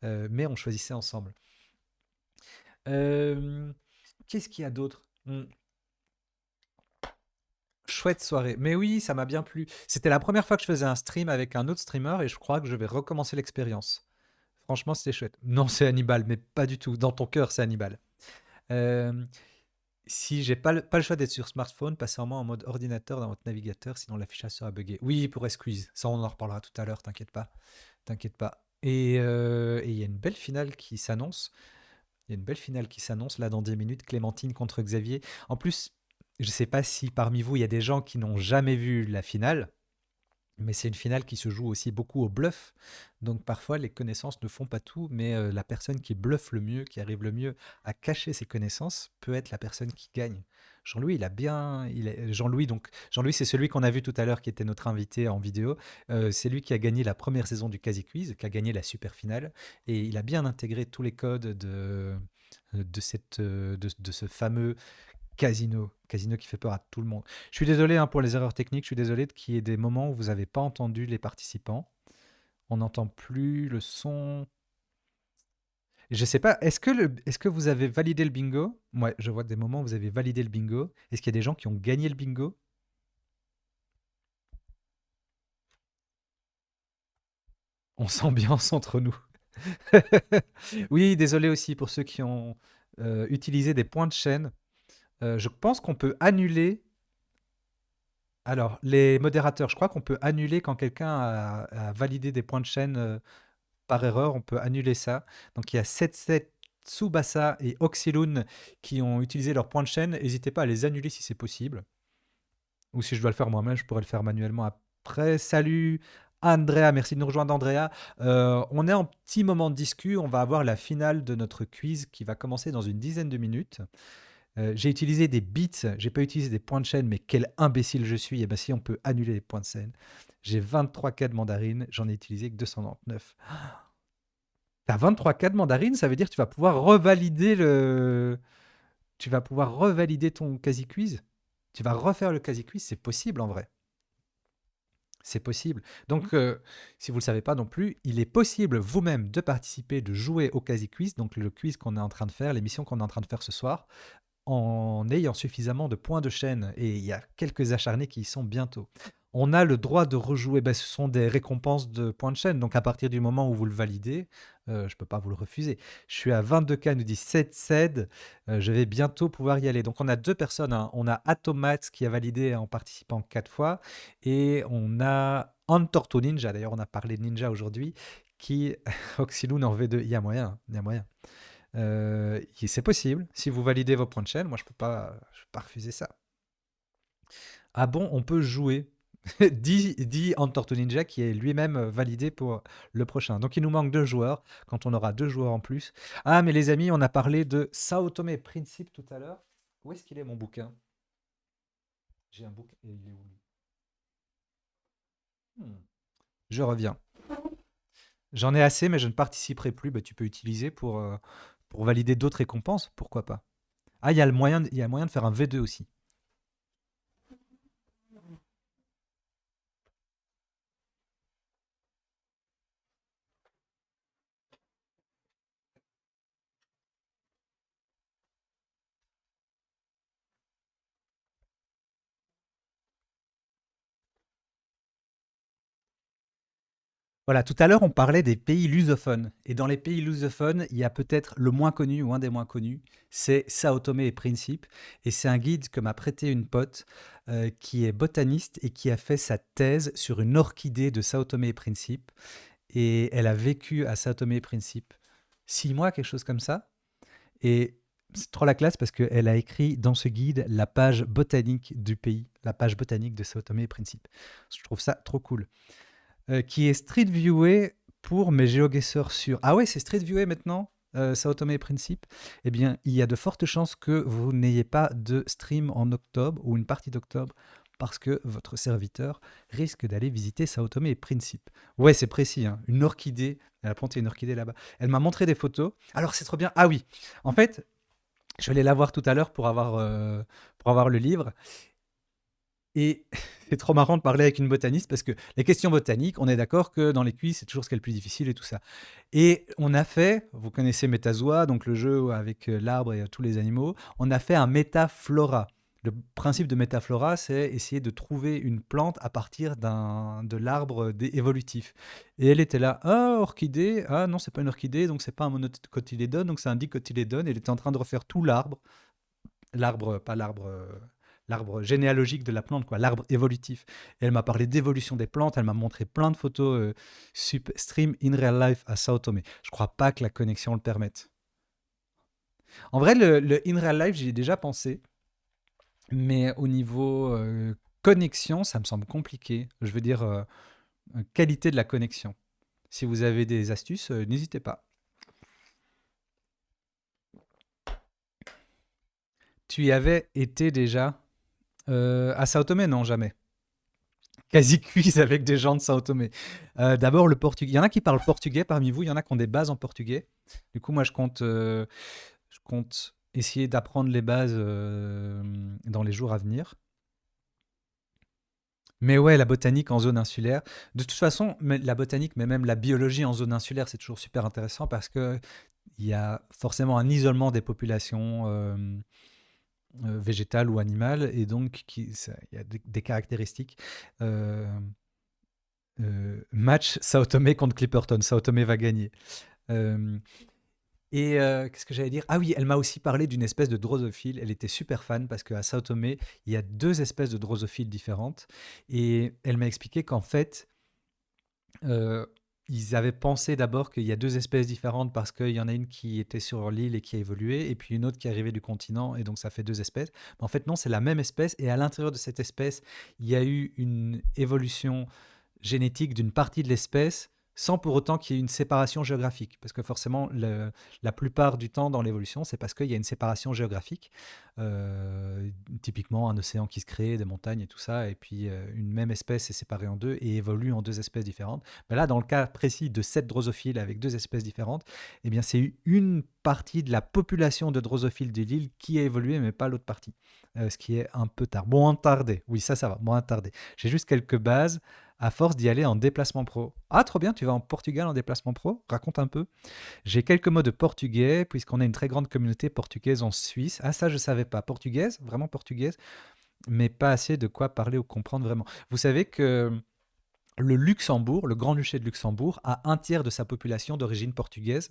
Mais on choisissait ensemble. Qu'est-ce qu'il y a d'autre? Chouette soirée. Mais oui, ça m'a bien plu. C'était la première fois que je faisais un stream avec un autre streamer et je crois que je vais recommencer l'expérience. Franchement, c'était chouette. Non, c'est Hannibal, mais pas du tout. Dans ton cœur, c'est Hannibal. Euh, Si j'ai pas le choix d'être sur smartphone, passez en en mode ordinateur dans votre navigateur, sinon l'affichage sera buggé. Oui, pour Squeeze, ça on en reparlera tout à l'heure, t'inquiète pas. T'inquiète pas. Et il y a une belle finale qui s'annonce. Il y a une belle finale qui s'annonce là dans 10 minutes, Clémentine contre Xavier. En plus, je sais pas si parmi vous il y a des gens qui n'ont jamais vu la finale. Mais c'est une finale qui se joue aussi beaucoup au bluff. Donc parfois, les connaissances ne font pas tout, mais la personne qui bluffe le mieux, qui arrive le mieux à cacher ses connaissances, peut être la personne qui gagne. Jean-Louis, Jean-Louis, c'est celui qu'on a vu tout à l'heure, qui était notre invité en vidéo. C'est lui qui a gagné la première saison du Quasi Quiz, qui a gagné la super finale, et il a bien intégré tous les codes de ce fameux Casino qui fait peur à tout le monde. Je suis désolé hein, pour les erreurs techniques, je suis désolé qu'il y ait des moments où vous n'avez pas entendu les participants. On n'entend plus le son. Je sais pas, est-ce que vous avez validé le bingo? Ouais, je vois des moments où vous avez validé le bingo. Est-ce qu'il y a des gens qui ont gagné le bingo? On s'ambiance entre nous. Oui, désolé aussi pour ceux qui ont utilisé des points de chaîne. Je pense qu'on peut annuler. Alors, les modérateurs, je crois qu'on peut annuler quand quelqu'un a validé des points de chaîne par erreur, on peut annuler ça. Donc, il y a 77 Tsubasa et Oxylune qui ont utilisé leurs points de chaîne. N'hésitez pas à les annuler si c'est possible. Ou si je dois le faire moi-même, je pourrais le faire manuellement après. Salut Andrea, merci de nous rejoindre Andrea. On est en petit moment de discu, on va avoir la finale de notre quiz qui va commencer dans une dizaine de minutes. J'ai utilisé des bits, j'ai pas utilisé des points de chaîne, mais quel imbécile je suis. Et ben si on peut annuler les points de chaîne. J'ai 23K de mandarine, j'en ai utilisé que 299. T'as 23K de mandarine, ça veut dire que tu vas pouvoir revalider ton quasi-quiz. Tu vas refaire le quasi-quiz, c'est possible en vrai. C'est possible. Donc, si vous ne le savez pas non plus, il est possible vous-même de participer, de jouer au quasi-quiz, donc le quiz qu'on est en train de faire, l'émission qu'on est en train de faire ce soir, en ayant suffisamment de points de chaîne. Et il y a quelques acharnés qui y sont bientôt. On a le droit de rejouer. Ben, ce sont des récompenses de points de chaîne. Donc, à partir du moment où vous le validez, je ne peux pas vous le refuser. Je suis à 22K, nous dit 7 CED. Je vais bientôt pouvoir y aller. Donc, on a 2 personnes, hein. On a Atomat qui a validé en participant 4 fois. Et on a Antorto Ninja. D'ailleurs, on a parlé de Ninja aujourd'hui. Qui, Oxyloon en V2. Il y a moyen. Hein, il y a moyen. C'est possible. Si vous validez vos points de chaîne, moi, je peux pas refuser ça. Ah bon, on peut jouer. dit Antorto Ninja qui est lui-même validé pour le prochain. Donc il nous manque 2 joueurs. Quand on aura 2 joueurs en plus. Ah, mais les amis, on a parlé de Sao Tomé Principe tout à l'heure. Où est-ce qu'il est mon bouquin? J'ai un bouquin. Et il est où lui? Je reviens. J'en ai assez, mais je ne participerai plus. Bah, tu peux utiliser pour valider d'autres récompenses. Pourquoi pas? Ah, il y a moyen de faire un V2 aussi. Voilà, tout à l'heure, on parlait des pays lusophones. Et dans les pays lusophones, il y a peut-être le moins connu ou un des moins connus, c'est Sao Tomé et Principe. Et c'est un guide que m'a prêté une pote qui est botaniste et qui a fait sa thèse sur une orchidée de Sao Tomé et Principe. Et elle a vécu à Sao Tomé et Principe 6 mois, quelque chose comme ça. Et c'est trop la classe parce qu'elle a écrit dans ce guide la page botanique du pays, la page botanique de Sao Tomé et Principe. Je trouve ça trop cool. Qui est Street Viewé pour mes GeoGuessrs sûrs. Ah ouais, c'est Street Viewé maintenant, Sao Tomé et Principe. Eh bien, il y a de fortes chances que vous n'ayez pas de stream en octobre ou une partie d'octobre parce que votre serviteur risque d'aller visiter Sao Tomé et Principe. Ouais, c'est précis, hein. Une orchidée. Elle a planté une orchidée là-bas. Elle m'a montré des photos. Alors, c'est trop bien. Ah oui, en fait, je vais aller la voir tout à l'heure pour avoir le livre. Et c'est trop marrant de parler avec une botaniste parce que les questions botaniques, on est d'accord que dans les quiz, c'est toujours ce qui est le plus difficile et tout ça. Et on a fait, vous connaissez Metazoa, donc le jeu avec l'arbre et tous les animaux, on a fait un métaflora. Le principe de métaflora, c'est essayer de trouver une plante à partir de l'arbre évolutif. Et elle était là, ah, orchidée, ah non, c'est pas une orchidée, donc c'est pas un monocotylédone, donc c'est un dicotylédone. Elle était en train de refaire tout l'arbre. L'arbre, pas l'arbre généalogique de la plante, quoi, l'arbre évolutif. Et elle m'a parlé d'évolution des plantes, elle m'a montré plein de photos stream in real life à Sao Tomé. Je crois pas que la connexion le permette. En vrai, le in real life, j'y ai déjà pensé, mais au niveau connexion, ça me semble compliqué. Je veux dire, qualité de la connexion. Si vous avez des astuces, n'hésitez pas. Tu y avais été déjà à Sao Tomé? Non, jamais. Quasi quiz avec des gens de Sao Tomé. D'abord, le portugais. Il y en a qui parlent portugais parmi vous, il y en a qui ont des bases en portugais. Du coup, moi, je compte essayer d'apprendre les bases dans les jours à venir. Mais ouais, la botanique en zone insulaire. De toute façon, la botanique, mais même la biologie en zone insulaire, c'est toujours super intéressant parce qu'il y a forcément un isolement des populations végétale ou animale, et donc il y a des caractéristiques. Match Sao Tomé contre Clipperton. Sao Tomé va gagner. Qu'est-ce que j'allais dire? Ah oui, elle m'a aussi parlé d'une espèce de drosophile. Elle était super fan parce qu'à Sao Tomé, il y a 2 espèces de drosophiles différentes. Et elle m'a expliqué qu'en fait, ils avaient pensé d'abord qu'il y a 2 espèces différentes parce qu'il y en a une qui était sur l'île et qui a évolué, et puis une autre qui arrivait du continent, et donc ça fait 2 espèces. Mais en fait, non, c'est la même espèce, et à l'intérieur de cette espèce, il y a eu une évolution génétique d'une partie de l'espèce sans pour autant qu'il y ait une séparation géographique. Parce que forcément, la plupart du temps dans l'évolution, c'est parce qu'il y a une séparation géographique. Typiquement, un océan qui se crée, des montagnes et tout ça, et puis une même espèce est séparée en deux et évolue en deux espèces différentes. Mais là, dans le cas précis de cette drosophile avec deux espèces différentes, eh bien, c'est une partie de la population de drosophiles de l'île qui a évolué, mais pas l'autre partie. Ce qui est un peu tard. Moins tardé. Oui, ça va. Moins tardé. J'ai juste quelques bases à force d'y aller en déplacement pro. Ah, trop bien, tu vas en Portugal en déplacement pro? Raconte un peu. J'ai quelques mots de portugais, puisqu'on a une très grande communauté portugaise en Suisse. Ah, ça, je savais pas. Portugaise, vraiment portugaise, mais pas assez de quoi parler ou comprendre vraiment. Vous savez que le Luxembourg, le Grand-Duché de Luxembourg, a un tiers de sa population d'origine portugaise.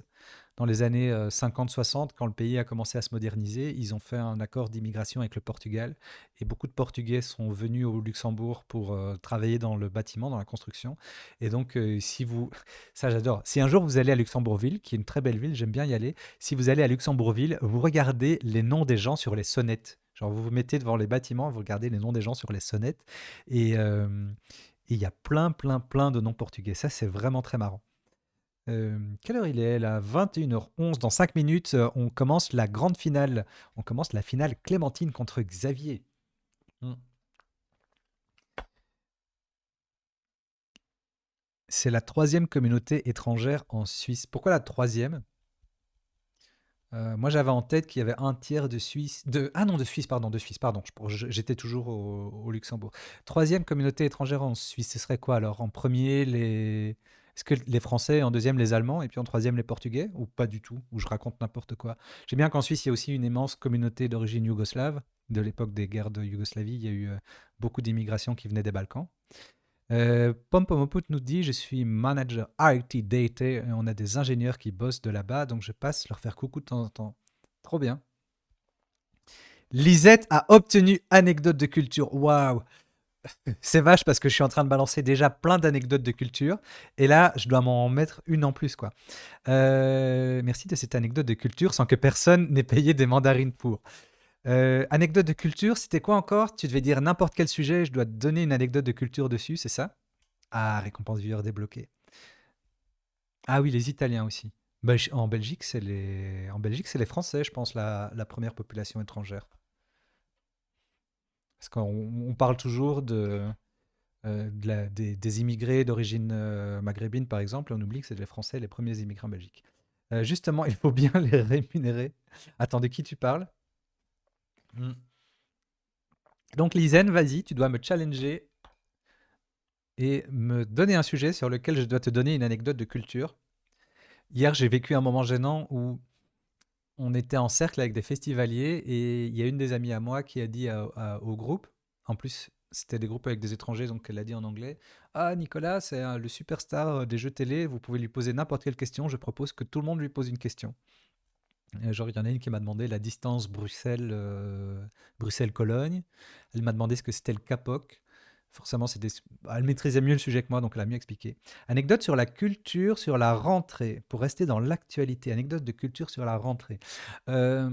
Dans les années 50-60, quand le pays a commencé à se moderniser, ils ont fait un accord d'immigration avec le Portugal. Et beaucoup de Portugais sont venus au Luxembourg pour travailler dans le bâtiment, dans la construction. Et donc, si vous... Ça, j'adore. Si un jour vous allez à Luxembourgville, qui est une très belle ville, j'aime bien y aller. Si vous allez à Luxembourgville, vous regardez les noms des gens sur les sonnettes. Genre, vous vous mettez devant les bâtiments, vous regardez les noms des gens sur les sonnettes. Et il y a plein de noms portugais. Ça, c'est vraiment très marrant. Quelle heure il est là? 21h11. Dans 5 minutes, on commence la grande finale. On commence la finale Clémentine contre Xavier. Hmm. C'est la 3e communauté étrangère en Suisse. Pourquoi la 3e? Moi, j'avais en tête qu'il y avait un tiers de Suisse. Ah non, de Suisse, pardon. J'étais toujours au Luxembourg. 3e communauté étrangère en Suisse, ce serait quoi alors? En premier, est-ce que les Français, en deuxième, les Allemands, et puis en troisième, les Portugais? Ou pas du tout? Ou je raconte n'importe quoi? J'aime bien qu'en Suisse, il y a aussi une immense communauté d'origine yougoslave. De l'époque des guerres de Yougoslavie, il y a eu beaucoup d'immigration qui venait des Balkans. Pompomoput nous dit: Je suis manager IT Data et on a des ingénieurs qui bossent de là-bas, donc je passe leur faire coucou de temps en temps. Trop bien. Lisette a obtenu anecdote de culture. Waouh! C'est vache parce que je suis en train de balancer déjà plein d'anecdotes de culture et là, je dois m'en mettre une en plus, quoi. Merci de cette anecdote de culture sans que personne n'ait payé des mandarines pour. Anecdote de culture, c'était quoi encore? Tu devais dire n'importe quel sujet, je dois te donner une anecdote de culture dessus, c'est ça? Ah, récompense viewer débloquée. Ah oui, les Italiens aussi. Bah, en Belgique, c'est les Français, je pense, la première population étrangère. Parce qu'on parle toujours des immigrés d'origine maghrébine, par exemple, et on oublie que c'est les Français les premiers immigrés en Belgique. Justement, il faut bien les rémunérer. Attends, de qui tu parles? Hmm. Donc, Lizen, vas-y, tu dois me challenger et me donner un sujet sur lequel je dois te donner une anecdote de culture. Hier, j'ai vécu un moment gênant où on était en cercle avec des festivaliers et il y a une des amies à moi qui a dit au groupe, en plus c'était des groupes avec des étrangers, donc elle l'a dit en anglais: Ah, Nicolas, c'est le superstar des jeux télé, vous pouvez lui poser n'importe quelle question, je propose que tout le monde lui pose une question. Genre, il y en a une qui m'a demandé la distance Bruxelles-Cologne. Elle m'a demandé ce que c'était le CAPOC. Forcément, elle maîtrisait mieux le sujet que moi, donc elle a mieux expliqué. Anecdote sur la culture, sur la rentrée, pour rester dans l'actualité. Anecdote de culture sur la rentrée. Euh,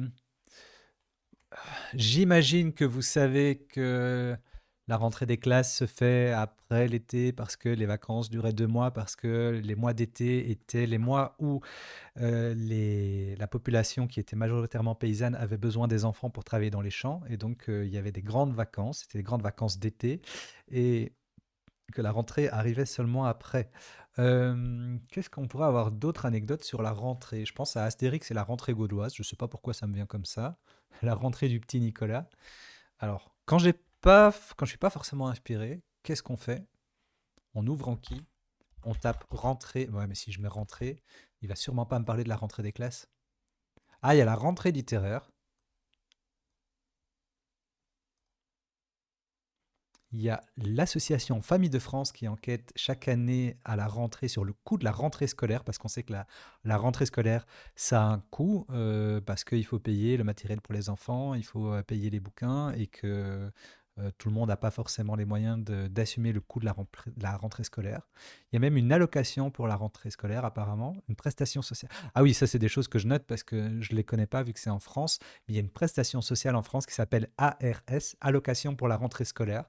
J'imagine que vous savez que la rentrée des classes se fait après l'été parce que les vacances duraient 2 mois, parce que les mois d'été étaient les mois où la population qui était majoritairement paysanne avait besoin des enfants pour travailler dans les champs. Et donc, il y avait des grandes vacances, c'était des grandes vacances d'été, et que la rentrée arrivait seulement après. Qu'est-ce qu'on pourrait avoir d'autres anecdotes sur la rentrée? Je pense à Astérix et la rentrée gauloise. Je ne sais pas pourquoi ça me vient comme ça. La rentrée du petit Nicolas. Alors, quand je suis pas forcément inspiré, qu'est-ce qu'on fait? On ouvre Anki, on tape rentrée. Ouais, mais si je mets rentrée, il va sûrement pas me parler de la rentrée des classes. Ah, il y a la rentrée littéraire. Il y a l'association Famille de France qui enquête chaque année à la rentrée sur le coût de la rentrée scolaire, parce qu'on sait que la rentrée scolaire, ça a un coût, parce qu'il faut payer le matériel pour les enfants, il faut payer les bouquins, et que tout le monde n'a pas forcément les moyens d'assumer le coût de la rentrée scolaire. Il y a même une allocation pour la rentrée scolaire, apparemment, une prestation sociale. Ah oui, ça, c'est des choses que je note parce que je ne les connais pas vu que c'est en France. Mais il y a une prestation sociale en France qui s'appelle ARS, allocation pour la rentrée scolaire.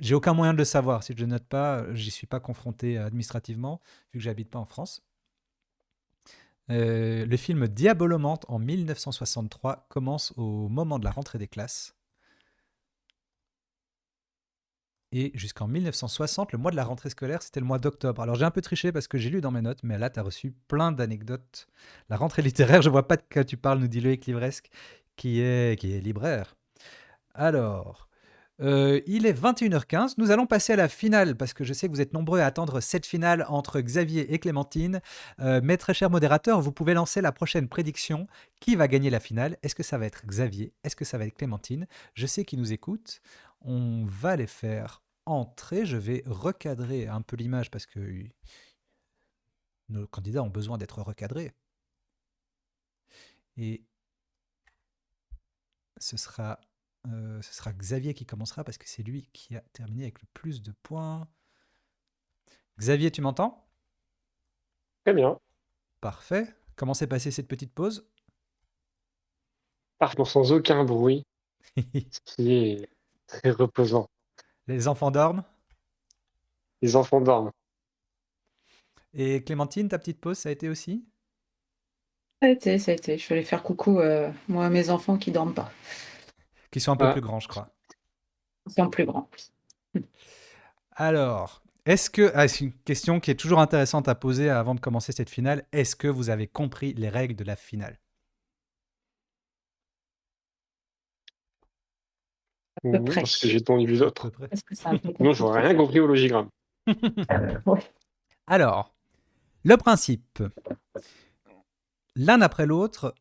j'ai aucun moyen de le savoir. Si je ne note pas, j'y suis pas confronté administrativement, vu que j'habite pas en France. Le film Diabolomante en 1963 commence au moment de la rentrée des classes. Et jusqu'en 1960, le mois de la rentrée scolaire, c'était le mois d'octobre. Alors j'ai un peu triché parce que j'ai lu dans mes notes, mais là, tu as reçu plein d'anecdotes. La rentrée littéraire, je vois pas de quoi tu parles, nous dit Loïc Livresque, qui est libraire. Alors, il est 21h15, nous allons passer à la finale, parce que je sais que vous êtes nombreux à attendre cette finale entre Xavier et Clémentine. Mes très chers modérateurs, vous pouvez lancer la prochaine prédiction. Qui va gagner la finale? Est-ce que ça va être Xavier? Est-ce que ça va être Clémentine? Je sais qu'ils nous écoutent. On va les faire entrer. Je vais recadrer un peu l'image parce que nos candidats ont besoin d'être recadrés. Et ce sera Xavier qui commencera parce que c'est lui qui a terminé avec le plus de points. Xavier, tu m'entends? Très bien. Parfait. Comment s'est passée cette petite pause? Parfaitement sans aucun bruit, ce qui est très reposant. Les enfants dorment. Les enfants dorment. Et Clémentine, ta petite pause, ça a été aussi? Ça a été. Je suis allée faire coucou, moi, à mes enfants qui dorment pas. Qui sont un peu Ah. plus grands, je crois. Ils sont plus grands. Alors, c'est une question qui est toujours intéressante à poser avant de commencer cette finale. Est-ce que vous avez compris les règles de la finale? À peu près. Parce que j'ai entendu vu À d'autres. peu près. Parce que c'est un peu Non, j'aurais rien compris au logigramme. Ouais. Alors, le principe. L'un après l'autre,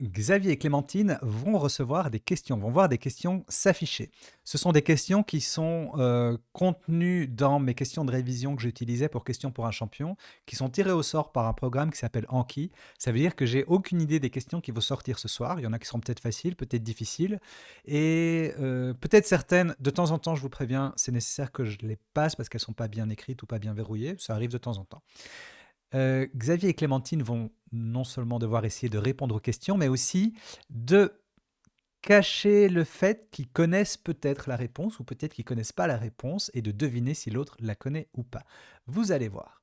Xavier et Clémentine vont recevoir des questions, vont voir des questions s'afficher. Ce sont des questions qui sont contenues dans mes questions de révision que j'utilisais pour Questions pour un champion, qui sont tirées au sort par un programme qui s'appelle Anki. Ça veut dire que j'ai aucune idée des questions qui vont sortir ce soir. Il y en a qui seront peut-être faciles, peut-être difficiles. Et peut-être certaines, de temps en temps, je vous préviens, c'est nécessaire que je les passe parce qu'elles ne sont pas bien écrites ou pas bien verrouillées. Ça arrive de temps en temps. Xavier et Clémentine vont non seulement devoir essayer de répondre aux questions, mais aussi de cacher le fait qu'ils connaissent peut-être la réponse ou peut-être qu'ils ne connaissent pas la réponse et de deviner si l'autre la connaît ou pas. Vous allez voir.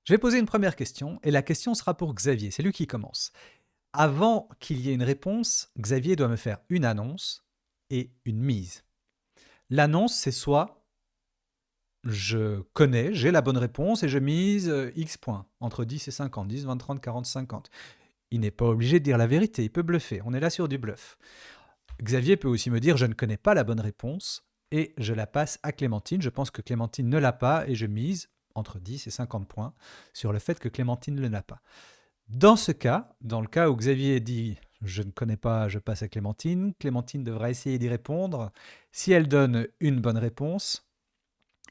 Je vais poser une première question et la question sera pour Xavier. C'est lui qui commence. Avant qu'il y ait une réponse, Xavier doit me faire une annonce et une mise. L'annonce, c'est soit je connais, j'ai la bonne réponse et je mise X points, entre 10 et 50, 10, 20, 30, 40, 50. Il n'est pas obligé de dire la vérité, il peut bluffer, on est là sur du bluff. Xavier peut aussi me dire je ne connais pas la bonne réponse et je la passe à Clémentine. Je pense que Clémentine ne l'a pas et je mise entre 10 et 50 points sur le fait que Clémentine ne l'a pas. Dans ce cas, dans le cas où Xavier dit je ne connais pas, je passe à Clémentine, Clémentine devra essayer d'y répondre. Si elle donne une bonne réponse,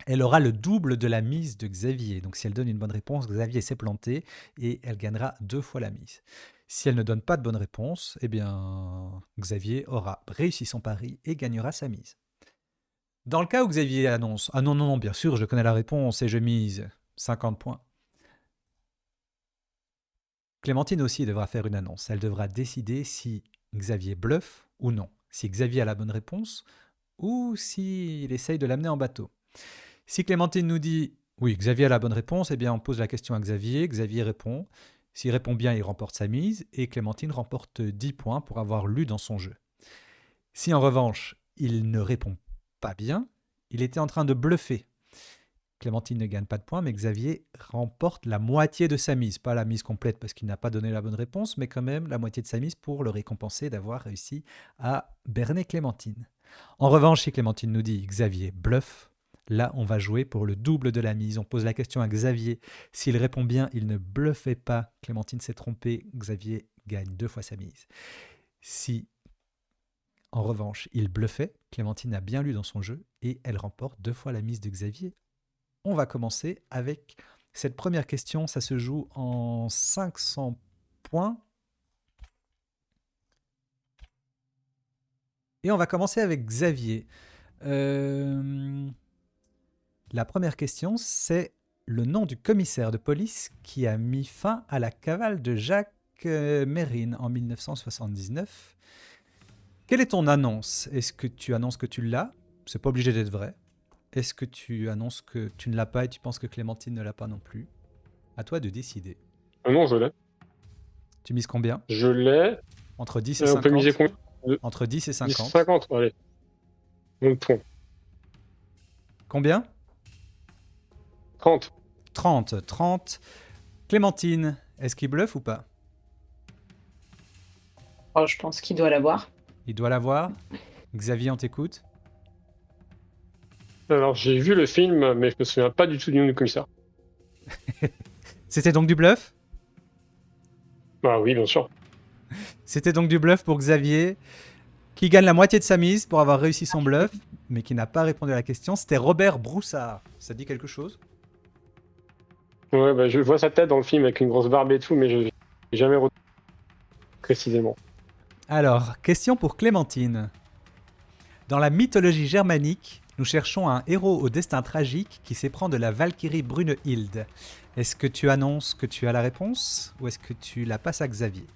elle aura le double de la mise de Xavier. Donc si elle donne une bonne réponse, Xavier s'est planté et elle gagnera 2 fois la mise. Si elle ne donne pas de bonne réponse, eh bien Xavier aura réussi son pari et gagnera sa mise. Dans le cas où Xavier annonce « Ah non, non, bien sûr, je connais la réponse et je mise 50 points », Clémentine aussi devra faire une annonce. Elle devra décider si Xavier bluffe ou non, si Xavier a la bonne réponse ou s'il essaye de l'amener en bateau. Si Clémentine nous dit « Oui, Xavier a la bonne réponse », eh bien on pose la question à Xavier, Xavier répond. S'il répond bien, il remporte sa mise et Clémentine remporte 10 points pour avoir lu dans son jeu. Si en revanche, il ne répond pas bien, il était en train de bluffer. Clémentine ne gagne pas de points, mais Xavier remporte la moitié de sa mise. Pas la mise complète parce qu'il n'a pas donné la bonne réponse, mais quand même la moitié de sa mise pour le récompenser d'avoir réussi à berner Clémentine. En revanche, si Clémentine nous dit « Xavier bluffe », là, on va jouer pour le double de la mise. On pose la question à Xavier. S'il répond bien, il ne bluffait pas. Clémentine s'est trompée. Xavier gagne 2 fois sa mise. Si, en revanche, il bluffait, Clémentine a bien lu dans son jeu et elle remporte 2 fois la mise de Xavier. On va commencer avec cette première question. Ça se joue en 500 points. Et on va commencer avec Xavier. La première question, c'est le nom du commissaire de police qui a mis fin à la cavale de Jacques Mérine en 1979. Quelle est ton annonce? Est-ce que tu annonces que tu l'as? C'est pas obligé d'être vrai. Est-ce que tu annonces que tu ne l'as pas et tu penses que Clémentine ne l'a pas non plus? À toi de décider. Ah non, je l'ai. Tu mises combien? Je l'ai. Entre 10 et On peut 50? miser combien? Entre 10 et 10, 50. 50, allez. Mon point. Combien? 30. 30. 30. Clémentine, est-ce qu'il bluffe ou pas? Oh, je pense qu'il doit l'avoir. Il doit l'avoir. Xavier, on t'écoute. Alors, j'ai vu le film, mais je me souviens pas du tout du nom du commissaire. C'était donc du bluff? Bah oui, bien sûr. C'était donc du bluff pour Xavier, qui gagne la moitié de sa mise pour avoir réussi son bluff, mais qui n'a pas répondu à la question. C'était Robert Broussard. Ça dit quelque chose? Ouais, bah, je vois sa tête dans le film avec une grosse barbe et tout, mais je n'ai jamais retenu précisément. Alors, question pour Clémentine. Dans la mythologie germanique, nous cherchons un héros au destin tragique qui s'éprend de la Valkyrie Brunehilde. Est-ce que tu annonces que tu as la réponse ou est-ce que tu la passes à Xavier?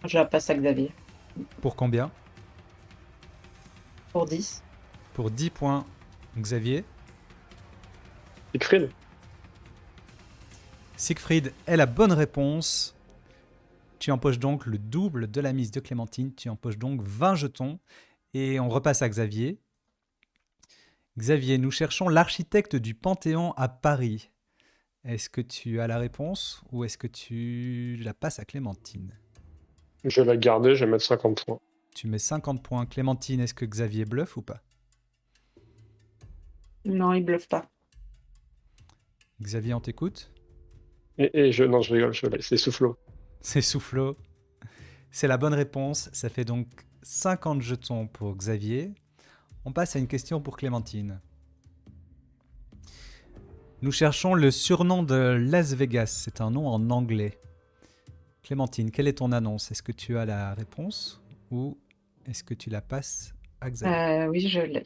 Je la passe à Xavier. Pour combien? Pour 10. Pour 10 points. Xavier. Siegfried. Siegfried est la bonne réponse. Tu empoches donc le double de la mise de Clémentine. Tu empoches donc 20 jetons. Et on repasse à Xavier. Xavier, nous cherchons l'architecte du Panthéon à Paris. Est-ce que tu as la réponse ou est-ce que tu la passes à Clémentine? Je vais la garder, je vais mettre 50 points. Tu mets 50 points. Clémentine, est-ce que Xavier bluffe ou pas? Non, il bluffe pas. Xavier, on t'écoute? Non, je rigole, c'est Soufflot. C'est Soufflot. C'est la bonne réponse. Ça fait donc 50 jetons pour Xavier. On passe à une question pour Clémentine. Nous cherchons le surnom de Las Vegas. C'est un nom en anglais. Clémentine, quelle est ton annonce? Est-ce que tu as la réponse ou est-ce que tu la passes à Xavier? Oui, je l'ai.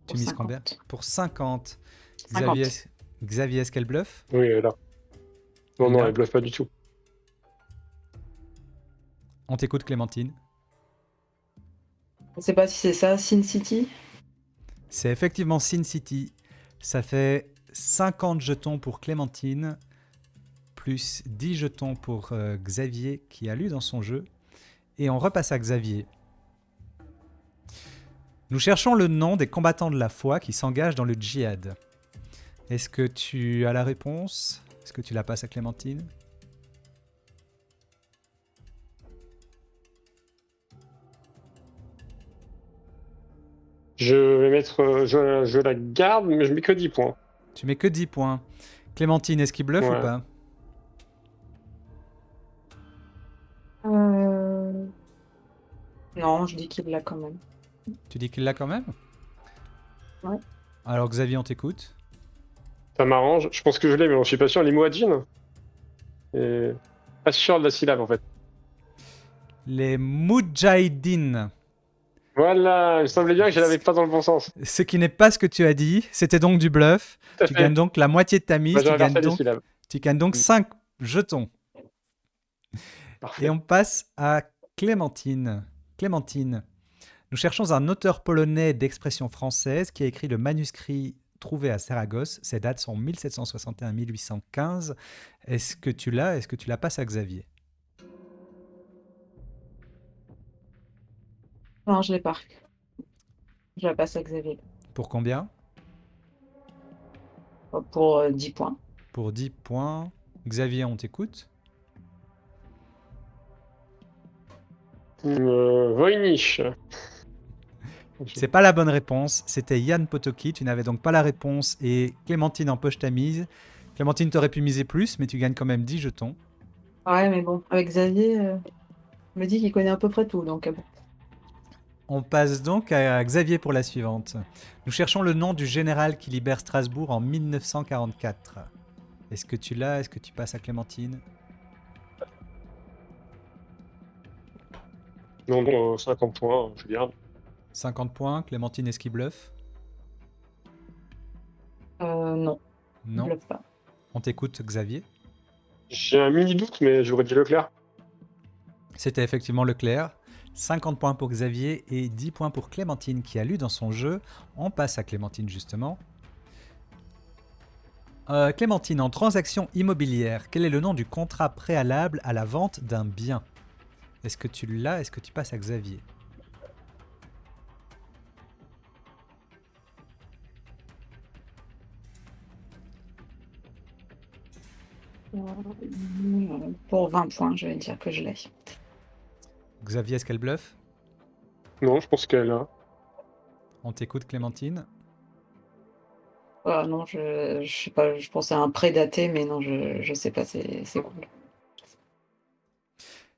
Tu mises combien? Pour 50. 50. Xavier, est-ce qu'elle bluffe? Oui, elle est là. Non, Là. elle bluffe pas du tout. On t'écoute, Clémentine. Je ne sais pas si c'est ça, Sin City. C'est effectivement Sin City. Ça fait 50 jetons pour Clémentine, plus 10 jetons pour Xavier qui a lu dans son jeu. Et on repasse à Xavier. Nous cherchons le nom des combattants de la foi qui s'engagent dans le djihad. Est-ce que tu as la réponse? Est-ce que tu la passes à Clémentine? Je vais mettre. Je la garde, mais je mets que 10 points. Tu mets que 10 points. Clémentine, est-ce qu'il bluffe Ouais. ou pas? Non, je dis qu'il l'a quand même. Tu dis qu'il l'a quand même? Ouais. Alors Xavier, on t'écoute. Ça m'arrange. Je pense que je l'ai, mais je suis pas sûr. Les Mouadjines. Et... Pas sûr de la syllabe, en fait. Les Moudjahidines. Voilà, il me semblait bien que je l'avais pas dans le bon sens. Ce qui n'est pas ce que tu as dit. C'était donc du bluff. Tout à Tu fait. gagnes donc la moitié de ta mise. Bah, j'ai tu, gagnes inversé les donc, syllabes. tu gagnes donc 5 jetons. Parfait. Et on passe à Clémentine. Clémentine, nous cherchons un auteur polonais d'expression française qui a écrit le manuscrit trouvé à Saragosse. Ses dates sont 1761-1815. Est-ce que tu l'as? Est-ce que tu la passes à Xavier? Non, je l'ai pas. Je la passe à Xavier. Pour combien? Pour 10 points. Pour 10 points. Xavier, on t'écoute. Voynich. C'est pas la bonne réponse. C'était Yann Potocki. Tu n'avais donc pas la réponse et Clémentine empoche ta mise. Clémentine, t'aurais pu miser plus, mais tu gagnes quand même 10 jetons. Ouais, mais bon, avec Xavier, je me dis qu'il connaît à peu près tout, donc bon. On passe donc à Xavier pour la suivante. Nous cherchons le nom du général qui libère Strasbourg en 1944. Est-ce que tu l'as? Est-ce que tu passes à Clémentine? Non, 50 points, je garde. 50 points. Clémentine, est-ce qu'il bluffe? Non, il Non. bluffe pas. On t'écoute, Xavier. J'ai un mini doute, mais j'aurais dit Leclerc. C'était effectivement Leclerc. 50 points pour Xavier et 10 points pour Clémentine qui a lu dans son jeu. On passe à Clémentine justement. Clémentine, en transaction immobilière, quel est le nom du contrat préalable à la vente d'un bien? Est-ce que tu l'as? Est-ce que tu passes à Xavier? Pour 20 points, je vais dire que je l'ai. Xavier, est-ce qu'elle bluffe? Non, je pense qu'elle a. On t'écoute, Clémentine. Ah non, je sais pas, je pensais à un prédaté, mais non, je sais pas, c'est cool.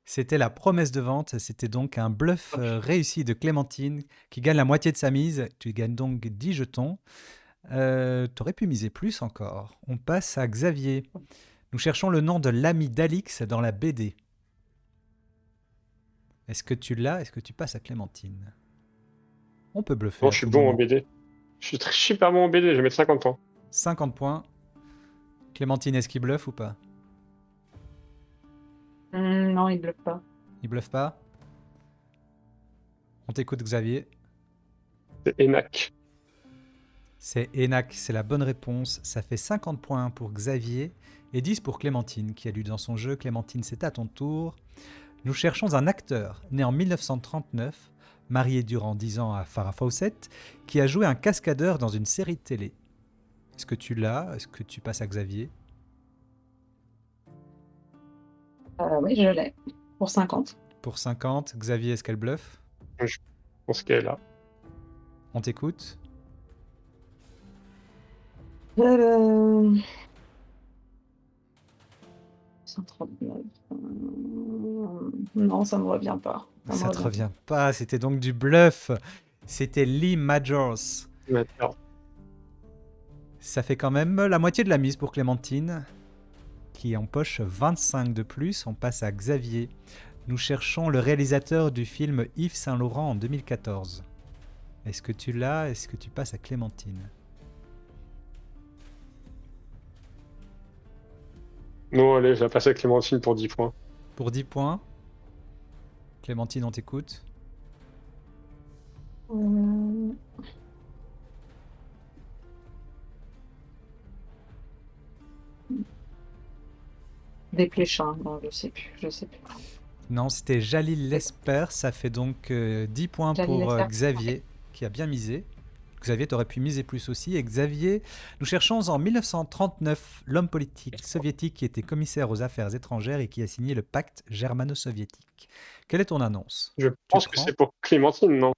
C'était la promesse de vente. C'était donc un bluff réussi de Clémentine qui gagne la moitié de sa mise. Tu gagnes donc 10 jetons. T'aurais pu miser plus encore. On passe à Xavier. Nous cherchons le nom de l'ami d'Alix dans la BD. Est-ce que tu l'as? Est-ce que tu passes à Clémentine? On peut bluffer. Non, à je suis tout bon en moment. BD. Je suis super bon en BD, je vais mettre 50 points. 50 points. Clémentine, est-ce qu'il bluffe ou pas? Non, il bluffe pas. Il bluffe pas? On t'écoute, Xavier. C'est Enac. C'est Enac, c'est la bonne réponse. Ça fait 50 points pour Xavier et 10 pour Clémentine qui a lu dans son jeu. Clémentine, c'est à ton tour. Nous cherchons un acteur né en 1939, marié durant 10 ans à Farrah Fawcett, qui a joué un cascadeur dans une série de télé. Est-ce que tu l'as? Est-ce que tu passes à Xavier? Oui, je l'ai. Pour 50. Pour 50, Xavier, est-ce qu'elle bluffe? Je pense qu'elle a. On t'écoute. 139. Non, ça me revient pas. Ça te revient pas, c'était donc du bluff. C'était Lee Majors. D'accord. Ça fait quand même la moitié de la mise pour Clémentine, qui empoche 25 de plus. On passe à Xavier. Nous cherchons le réalisateur du film Yves Saint-Laurent en 2014. Est-ce que tu l'as? Est-ce que tu passes à Clémentine? Non, allez, je vais passer à Clémentine pour 10 points. Pour 10 points. Clémentine, on t'écoute. Des Pléchins, non, je sais plus. Non, c'était Jalil Lesper. Ça fait donc 10 points Jalil pour Lesper. Xavier, qui a bien misé. Xavier, t'aurais pu miser plus aussi. Et Xavier, nous cherchons en 1939 l'homme politique soviétique qui était commissaire aux affaires étrangères et qui a signé le pacte germano-soviétique. Quelle est ton annonce? Je pense que prends c'est pour Clémentine, non?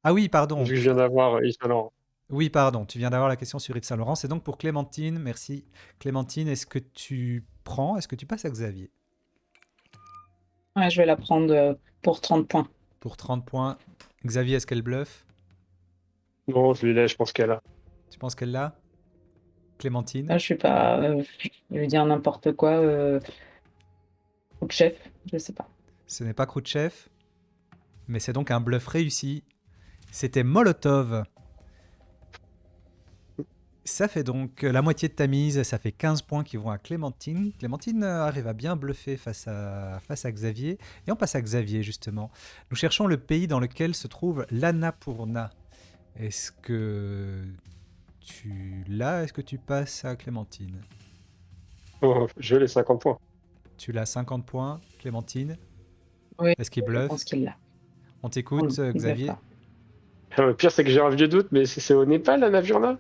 Ah oui, pardon. Vu que je viens d'avoir Yves Saint-Laurent. Oui, pardon. Tu viens d'avoir la question sur Yves Saint-Laurent. C'est donc pour Clémentine. Merci. Clémentine, est-ce que tu prends? Est-ce que tu passes à Xavier? Ouais, je vais la prendre pour 30 points. Pour 30 points. Xavier, est-ce qu'elle bluffe? Non, je lui laisse, je pense qu'elle a. Tu penses qu'elle l'a? Clémentine? Là, je suis pas. Je vais dire n'importe quoi. Coup de chef, je sais pas. Ce n'est pas Khrouchtchev, mais c'est donc un bluff réussi. C'était Molotov. Ça fait donc la moitié de ta mise, ça fait 15 points qui vont à Clémentine. Clémentine arrive à bien bluffer face à Xavier. Et on passe à Xavier, justement. Nous cherchons le pays dans lequel se trouve l'Annapurna. Est-ce que tu l'as? Est-ce que tu passes à Clémentine? Oh, je les 50 points. Tu l'as 50 points, Clémentine? Oui, Est-ce qu'il je bluffe? pense qu'il l'a. On t'écoute, Non, il Xavier? bluffe pas. Le pire, c'est que j'ai un vieux doute, mais c'est au Népal, la Navurna?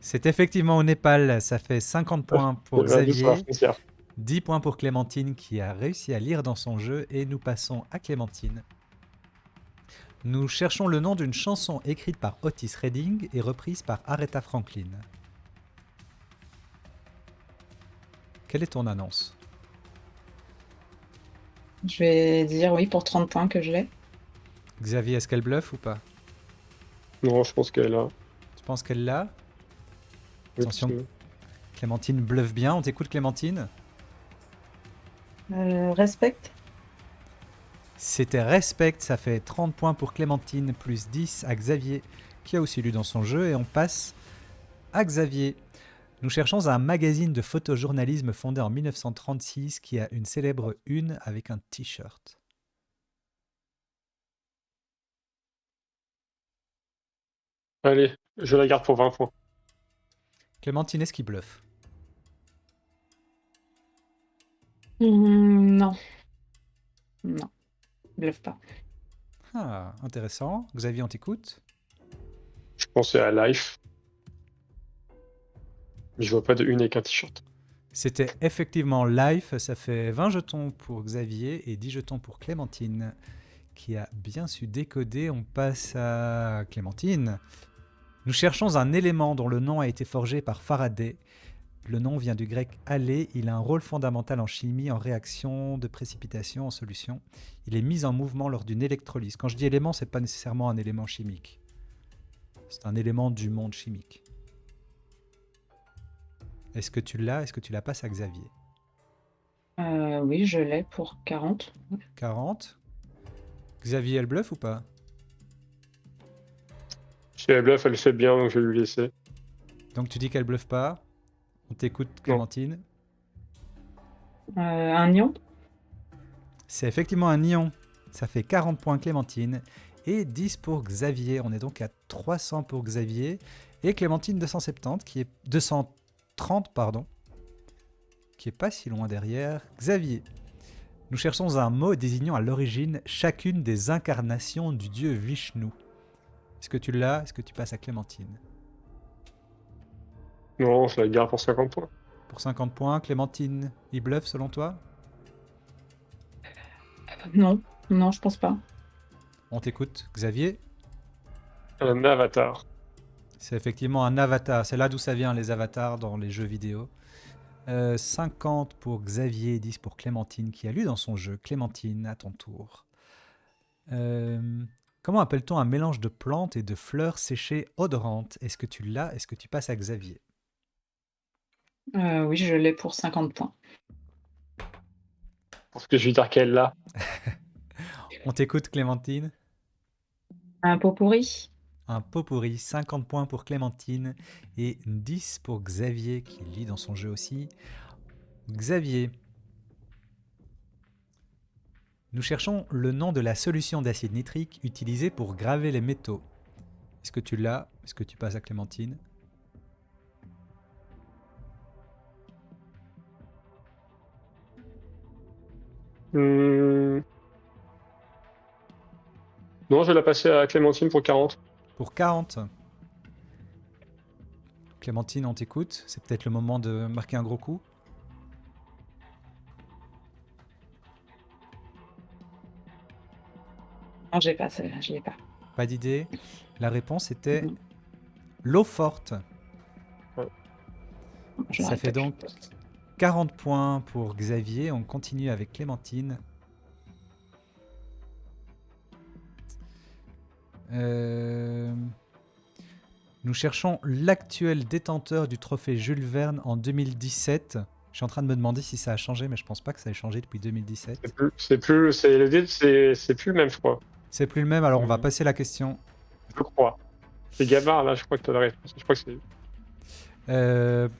C'est effectivement au Népal, ça fait 50 points pour J'ai un doute sur la Xavier, frontière. 10 points pour Clémentine qui a réussi à lire dans son jeu et nous passons à Clémentine. Nous cherchons le nom d'une chanson écrite par Otis Redding et reprise par Aretha Franklin. Quelle est ton annonce? Je vais dire oui pour 30 points que je l'ai. Xavier, est-ce qu'elle bluffe ou pas? Non, je pense qu'elle a. Tu penses qu'elle l'a? Attention, Clémentine bluffe bien. On t'écoute, Clémentine? Respecte. C'était Respect, ça fait 30 points pour Clémentine, plus 10 à Xavier, qui a aussi lu dans son jeu. Et on passe à Xavier. Nous cherchons un magazine de photojournalisme fondé en 1936 qui a une célèbre une avec un t-shirt. Allez, je la garde pour 20 points. Clémentine, est-ce qu'il bluffe? Non. Non. Bluffe pas. Ah, intéressant. Xavier, on t'écoute. Je pensais à Life. Mais je vois pas de une avec un t-shirt. C'était effectivement Life, ça fait 20 jetons pour Xavier et 10 jetons pour Clémentine, qui a bien su décoder. On passe à Clémentine. Nous cherchons un élément dont le nom a été forgé par Faraday. Le nom vient du grec aller, il a un rôle fondamental en chimie, en réaction de précipitation, en solution. Il est mis en mouvement lors d'une électrolyse. Quand je dis élément, c'est pas nécessairement un élément chimique. C'est un élément du monde chimique. Est-ce que tu l'as? Est-ce que tu la passes à Xavier? Oui, je l'ai pour 40. 40. Xavier, elle bluffe ou pas? Si elle bluffe, elle le fait bien, donc je vais lui laisser. Donc tu dis qu'elle bluffe pas. On t'écoute, Clémentine. Un ion? C'est effectivement un ion. Ça fait 40 points Clémentine et 10 pour Xavier. On est donc à 300 pour Xavier et Clémentine 270 qui est 230 pardon, qui est pas si loin derrière. Xavier. Nous cherchons un mot désignant à l'origine chacune des incarnations du dieu Vishnu. Est-ce que tu l'as? Est-ce que tu passes à Clémentine? Non, je la garde pour 50 points. Pour 50 points, Clémentine, il bluffe selon toi? Non, non, je pense pas. On t'écoute, Xavier. Un avatar. C'est effectivement un avatar. C'est là d'où ça vient, les avatars dans les jeux vidéo. 50 pour Xavier, 10 pour Clémentine, qui a lu dans son jeu. Clémentine, à ton tour. Comment appelle-t-on un mélange de plantes et de fleurs séchées odorantes? Est-ce que tu l'as? Est-ce que tu passes à Xavier? Oui, je l'ai pour 50 points. Parce que je vais dire qu'elle l'a. On t'écoute, Clémentine. Un pot pourri? Un pot pourri, 50 points pour Clémentine et 10 pour Xavier, qui lit dans son jeu aussi. Xavier. Nous cherchons le nom de la solution d'acide nitrique utilisée pour graver les métaux. Est-ce que tu l'as? Est-ce que tu passes à Clémentine? Non, je vais la passer à Clémentine pour 40. Pour 40. Clémentine, on t'écoute. C'est peut-être le moment de marquer un gros coup. Non, j'ai pas celle-là, je l'ai pas. Pas d'idée. La réponse était l'eau forte. Je Ça l'aurais fait pas donc pu. 40 points pour Xavier. On continue avec Clémentine. Nous cherchons l'actuel détenteur du trophée Jules Verne en 2017. Je suis en train de me demander si ça a changé, mais je pense pas que ça ait changé depuis 2017. C'est plus le même, je crois. C'est plus le même, alors on va passer la question. Je crois. C'est Gabard, là, je crois que tu as la réponse. Je crois que c'est...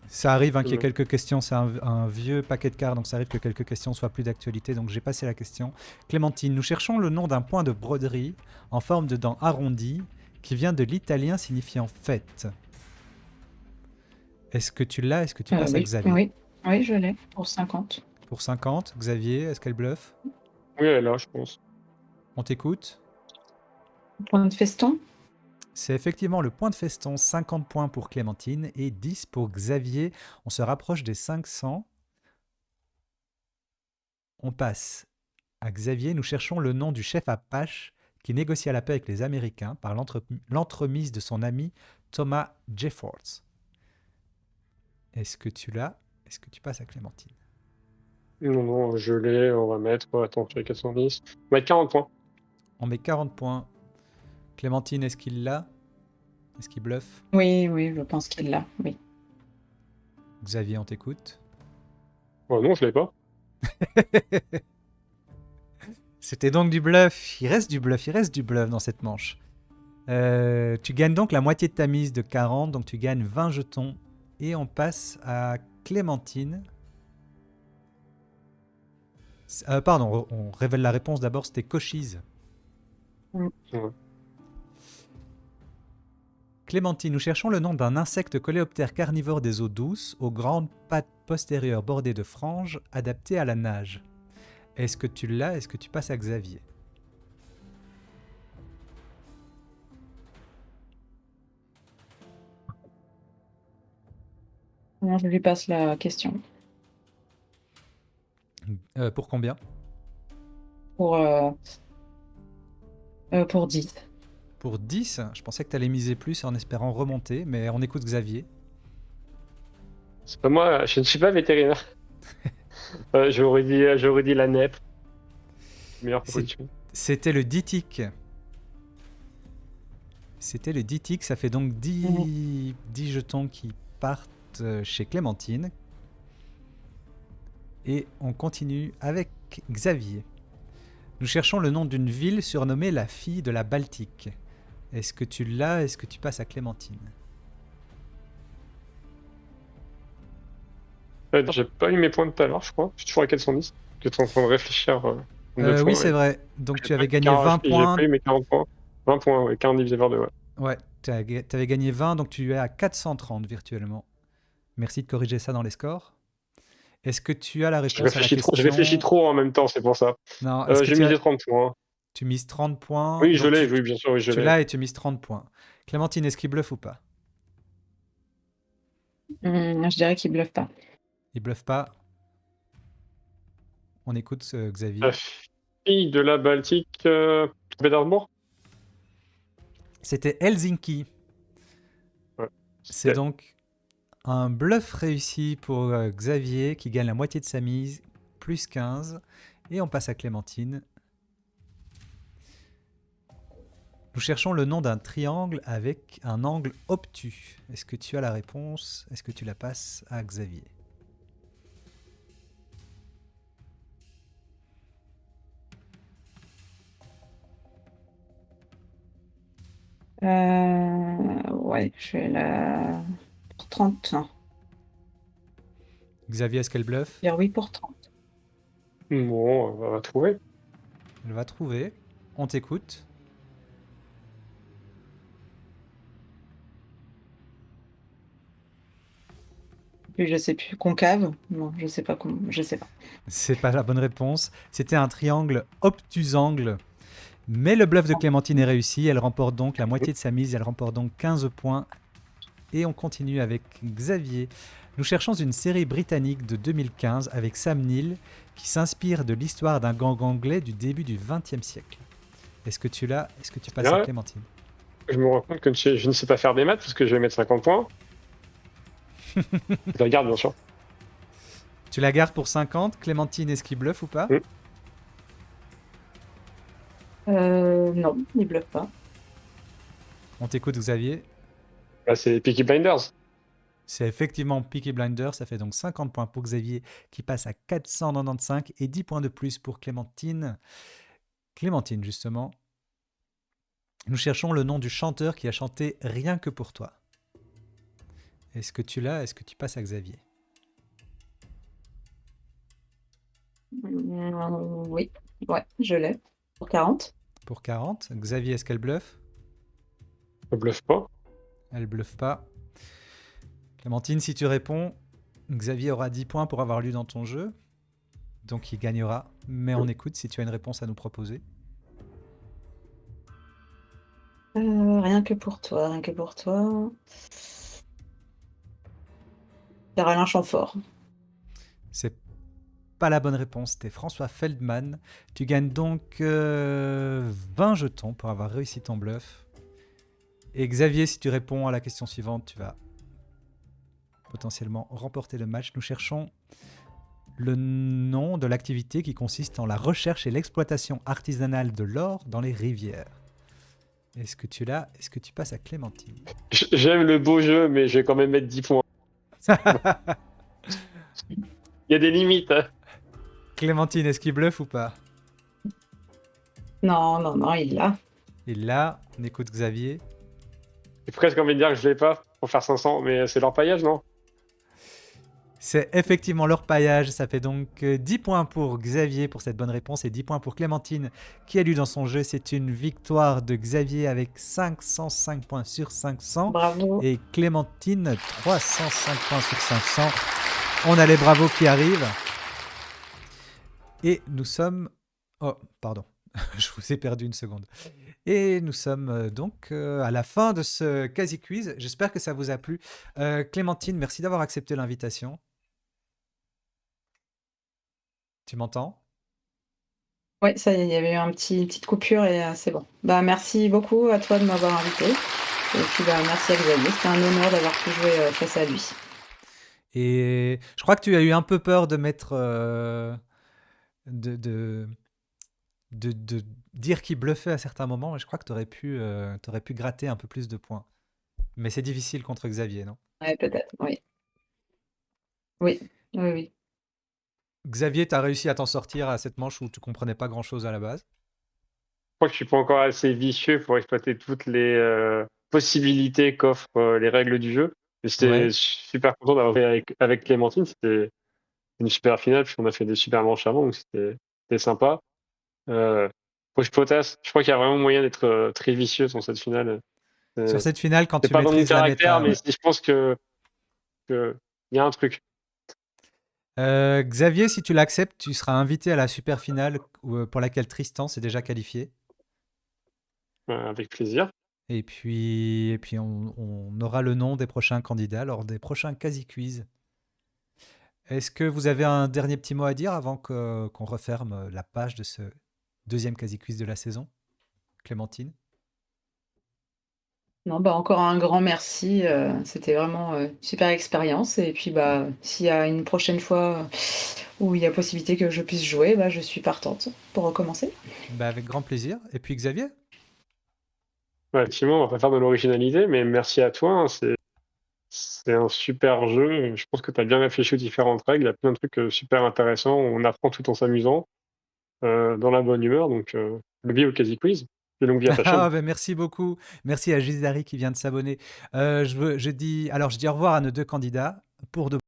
Ça arrive qu'il y ait quelques questions, c'est un vieux paquet de cartes, donc ça arrive que quelques questions soient plus d'actualité, donc j'ai passé la question. Clémentine, nous cherchons le nom d'un point de broderie en forme de dent arrondie qui vient de l'italien signifiant fête. Est-ce que tu l'as? Est-ce que tu passes à Oui, Xavier? oui, je l'ai pour 50. Pour 50, Xavier, est-ce qu'elle bluffe? Oui, elle est là, je pense. On t'écoute? Point de feston? C'est effectivement le point de feston, 50 points pour Clémentine et 10 pour Xavier. On se rapproche des 500. On passe à Xavier. Nous cherchons le nom du chef Apache qui négocia la paix avec les Américains par l'entremise de son ami Thomas Jeffords. Est-ce que tu l'as? Est-ce que tu passes à Clémentine? Non, je l'ai, on va mettre... attends, j'ai 410. On va mettre 40 points. On met 40 points. Clémentine, est-ce qu'il l'a? Est-ce qu'il bluffe? Oui, je pense qu'il l'a, oui. Xavier, on t'écoute? Non, je l'ai pas. C'était donc du bluff. Il reste du bluff dans cette manche. Tu gagnes donc la moitié de ta mise de 40, donc tu gagnes 20 jetons Et on passe à Clémentine. Pardon, on révèle la réponse d'abord, c'était Cochise. Mm. Ouais. Clémentine, nous cherchons le nom d'un insecte coléoptère carnivore des eaux douces, aux grandes pattes postérieures bordées de franges, adapté à la nage. Est-ce que tu l'as? Est-ce que tu passes à Xavier? Non, je lui passe la question. Pour combien? Pour 10. Pour 10, je pensais que tu allais miser plus en espérant remonter, mais on écoute Xavier. C'est pas moi, je ne suis pas vétérinaire. J'aurais dit la NEP. Meilleure proposition. C'était le ditique. C'était le ditique, ça fait donc 10 jetons qui partent chez Clémentine. Et on continue avec Xavier. Nous cherchons le nom d'une ville surnommée la fille de la Baltique. Est-ce que tu l'as? Est-ce que tu passes à Clémentine? J'ai pas eu mes points de tout à l'heure, je crois. Je suis toujours à 410. J'étais en train de réfléchir. Oui, c'est vrai. Donc tu avais gagné 20 J'ai points. pas eu mes 40 points. 20 points, ouais, 40 divisé par 2, ouais. Ouais, tu avais gagné 20, donc tu es à 430 virtuellement. Merci de corriger ça dans les scores. Est-ce que tu as la réponse à la question? Je réfléchis trop en même temps, c'est pour ça. Non, J'ai misé 30 points. Tu mises 30 points. Oui, donc je l'ai, oui, bien sûr, oui, je Tu l'ai. l'as et tu mises 30 points. Clémentine, est-ce qu'il bluffe ou pas? Je dirais qu'il bluffe pas. Il bluffe pas. On écoute Xavier. La fille de la Baltique, Pétersbourg. C'était Helsinki. Ouais. C'est donc un bluff réussi pour Xavier qui gagne la moitié de sa mise, plus 15. Et on passe à Clémentine. Nous cherchons le nom d'un triangle avec un angle obtus. Est-ce que tu as la réponse? Est-ce que tu la passes à Xavier? Ouais, je vais la... Pour 30. Xavier, est-ce qu'elle bluffe? Dire oui pour 30. Bon, on va trouver. Elle va trouver. On t'écoute. Puis je sais plus. Concave? Non, je sais pas comment. Je sais pas. C'est pas la bonne réponse. C'était un triangle obtusangle. Mais le bluff de Clémentine est réussi. Elle remporte donc la moitié de sa mise. Elle remporte donc 15 points. Et on continue avec Xavier. Nous cherchons une série britannique de 2015 avec Sam Neill qui s'inspire de l'histoire d'un gang anglais du début du XXe siècle. Est-ce que tu l'as? Est-ce que tu passes à Clémentine? Je me rends compte que je ne sais pas faire des maths parce que je vais mettre 50 points. Je la garde, bien sûr. Tu la gardes pour 50. Clémentine, est-ce qu'il bluffe ou pas? Non, il bluffe pas. On t'écoute, Xavier. Bah, c'est Peaky Blinders. C'est effectivement Peaky Blinders. Ça fait donc 50 points pour Xavier qui passe à 495 et 10 points de plus pour Clémentine. Clémentine, justement. Nous cherchons le nom du chanteur qui a chanté Rien que pour toi. Est-ce que tu l'as? Est-ce que tu passes à Xavier? Oui, ouais, je l'ai. Pour 40. Pour 40. Xavier, est-ce qu'elle bluffe? Je bluffe pas. Elle bluffe pas. Clémentine, si tu réponds, Xavier aura 10 points pour avoir lu dans ton jeu. Donc il gagnera. Mais on écoute si tu as une réponse à nous proposer. Rien que pour toi, rien que pour toi. Alain Chamfort. C'est pas la bonne réponse, c'était François Feldman. Tu gagnes donc 20 jetons pour avoir réussi ton bluff. Et Xavier, si tu réponds à la question suivante, tu vas potentiellement remporter le match. Nous cherchons le nom de l'activité qui consiste en la recherche et l'exploitation artisanale de l'or dans les rivières. Est-ce que tu l'as? Est-ce que tu passes à Clémentine? J'aime le beau jeu, mais je vais quand même mettre 10 points. Il y a des limites. Hein. Clémentine, est-ce qu'il bluffe ou pas? Non, il l'a. Il l'a. On écoute Xavier. J'ai presque envie de dire que je l'ai pas pour faire 500, mais c'est leur paillage, non? C'est effectivement l'orpaillage. Ça fait donc 10 points pour Xavier pour cette bonne réponse et 10 points pour Clémentine qui a lu dans son jeu. C'est une victoire de Xavier avec 505 points sur 500 Bravo. et Clémentine 305 points sur 500. On a les bravos qui arrivent. Et nous sommes... Oh, pardon. Je vous ai perdu une seconde. Et nous sommes donc à la fin de ce quasi-quiz. J'espère que ça vous a plu. Clémentine, merci d'avoir accepté l'invitation. Tu m'entends? Oui, ça y est, il y avait eu une petite coupure et c'est bon. Bah, merci beaucoup à toi de m'avoir invité. Et puis bah, merci à Xavier, c'était un honneur d'avoir pu jouer face à lui. Et je crois que tu as eu un peu peur de mettre... de dire qu'il bluffait à certains moments. Et je crois que tu aurais pu gratter un peu plus de points. Mais c'est difficile contre Xavier, non? Ouais, peut-être, oui. Oui, oui, oui. Xavier, tu as réussi à t'en sortir à cette manche où tu comprenais pas grand-chose à la base. Je crois que je suis pas encore assez vicieux pour exploiter toutes les possibilités qu'offrent les règles du jeu. Mais j'étais Ouais. super content d'avoir fait avec Clémentine. C'était une super finale, puisqu'on a fait des super manches avant, donc c'était sympa. Faut que je potasse. Je crois qu'il y a vraiment moyen d'être très vicieux sur cette finale. Sur cette finale, quand C'est tu pas dans mon maîtrises la caractère, méta, mais ouais. je pense que il y a un truc. Xavier, si tu l'acceptes, tu seras invité à la super finale pour laquelle Tristan s'est déjà qualifié. Avec plaisir. Et puis on aura le nom des prochains candidats lors des prochains quasi-quiz. Est-ce que vous avez un dernier petit mot à dire avant qu'on referme la page de ce deuxième quasi-quiz de la saison? Clémentine? Non, bah encore un grand merci. C'était vraiment une super expérience. Et puis bah s'il y a une prochaine fois où il y a possibilité que je puisse jouer, bah je suis partante pour recommencer. Bah, avec grand plaisir. Et puis Xavier? Ouais, effectivement, on va pas faire de l'originalité, mais merci à toi, hein, c'est un super jeu. Je pense que tu as bien réfléchi aux différentes règles. Il y a plein de trucs super intéressants. On apprend tout en s'amusant, dans la bonne humeur. Donc, longue vie au Quasi Quiz et longue vie à ta chaîne. Ah, bah, merci beaucoup. Merci à Gisari qui vient de s'abonner. Je dis au revoir à nos deux candidats pour de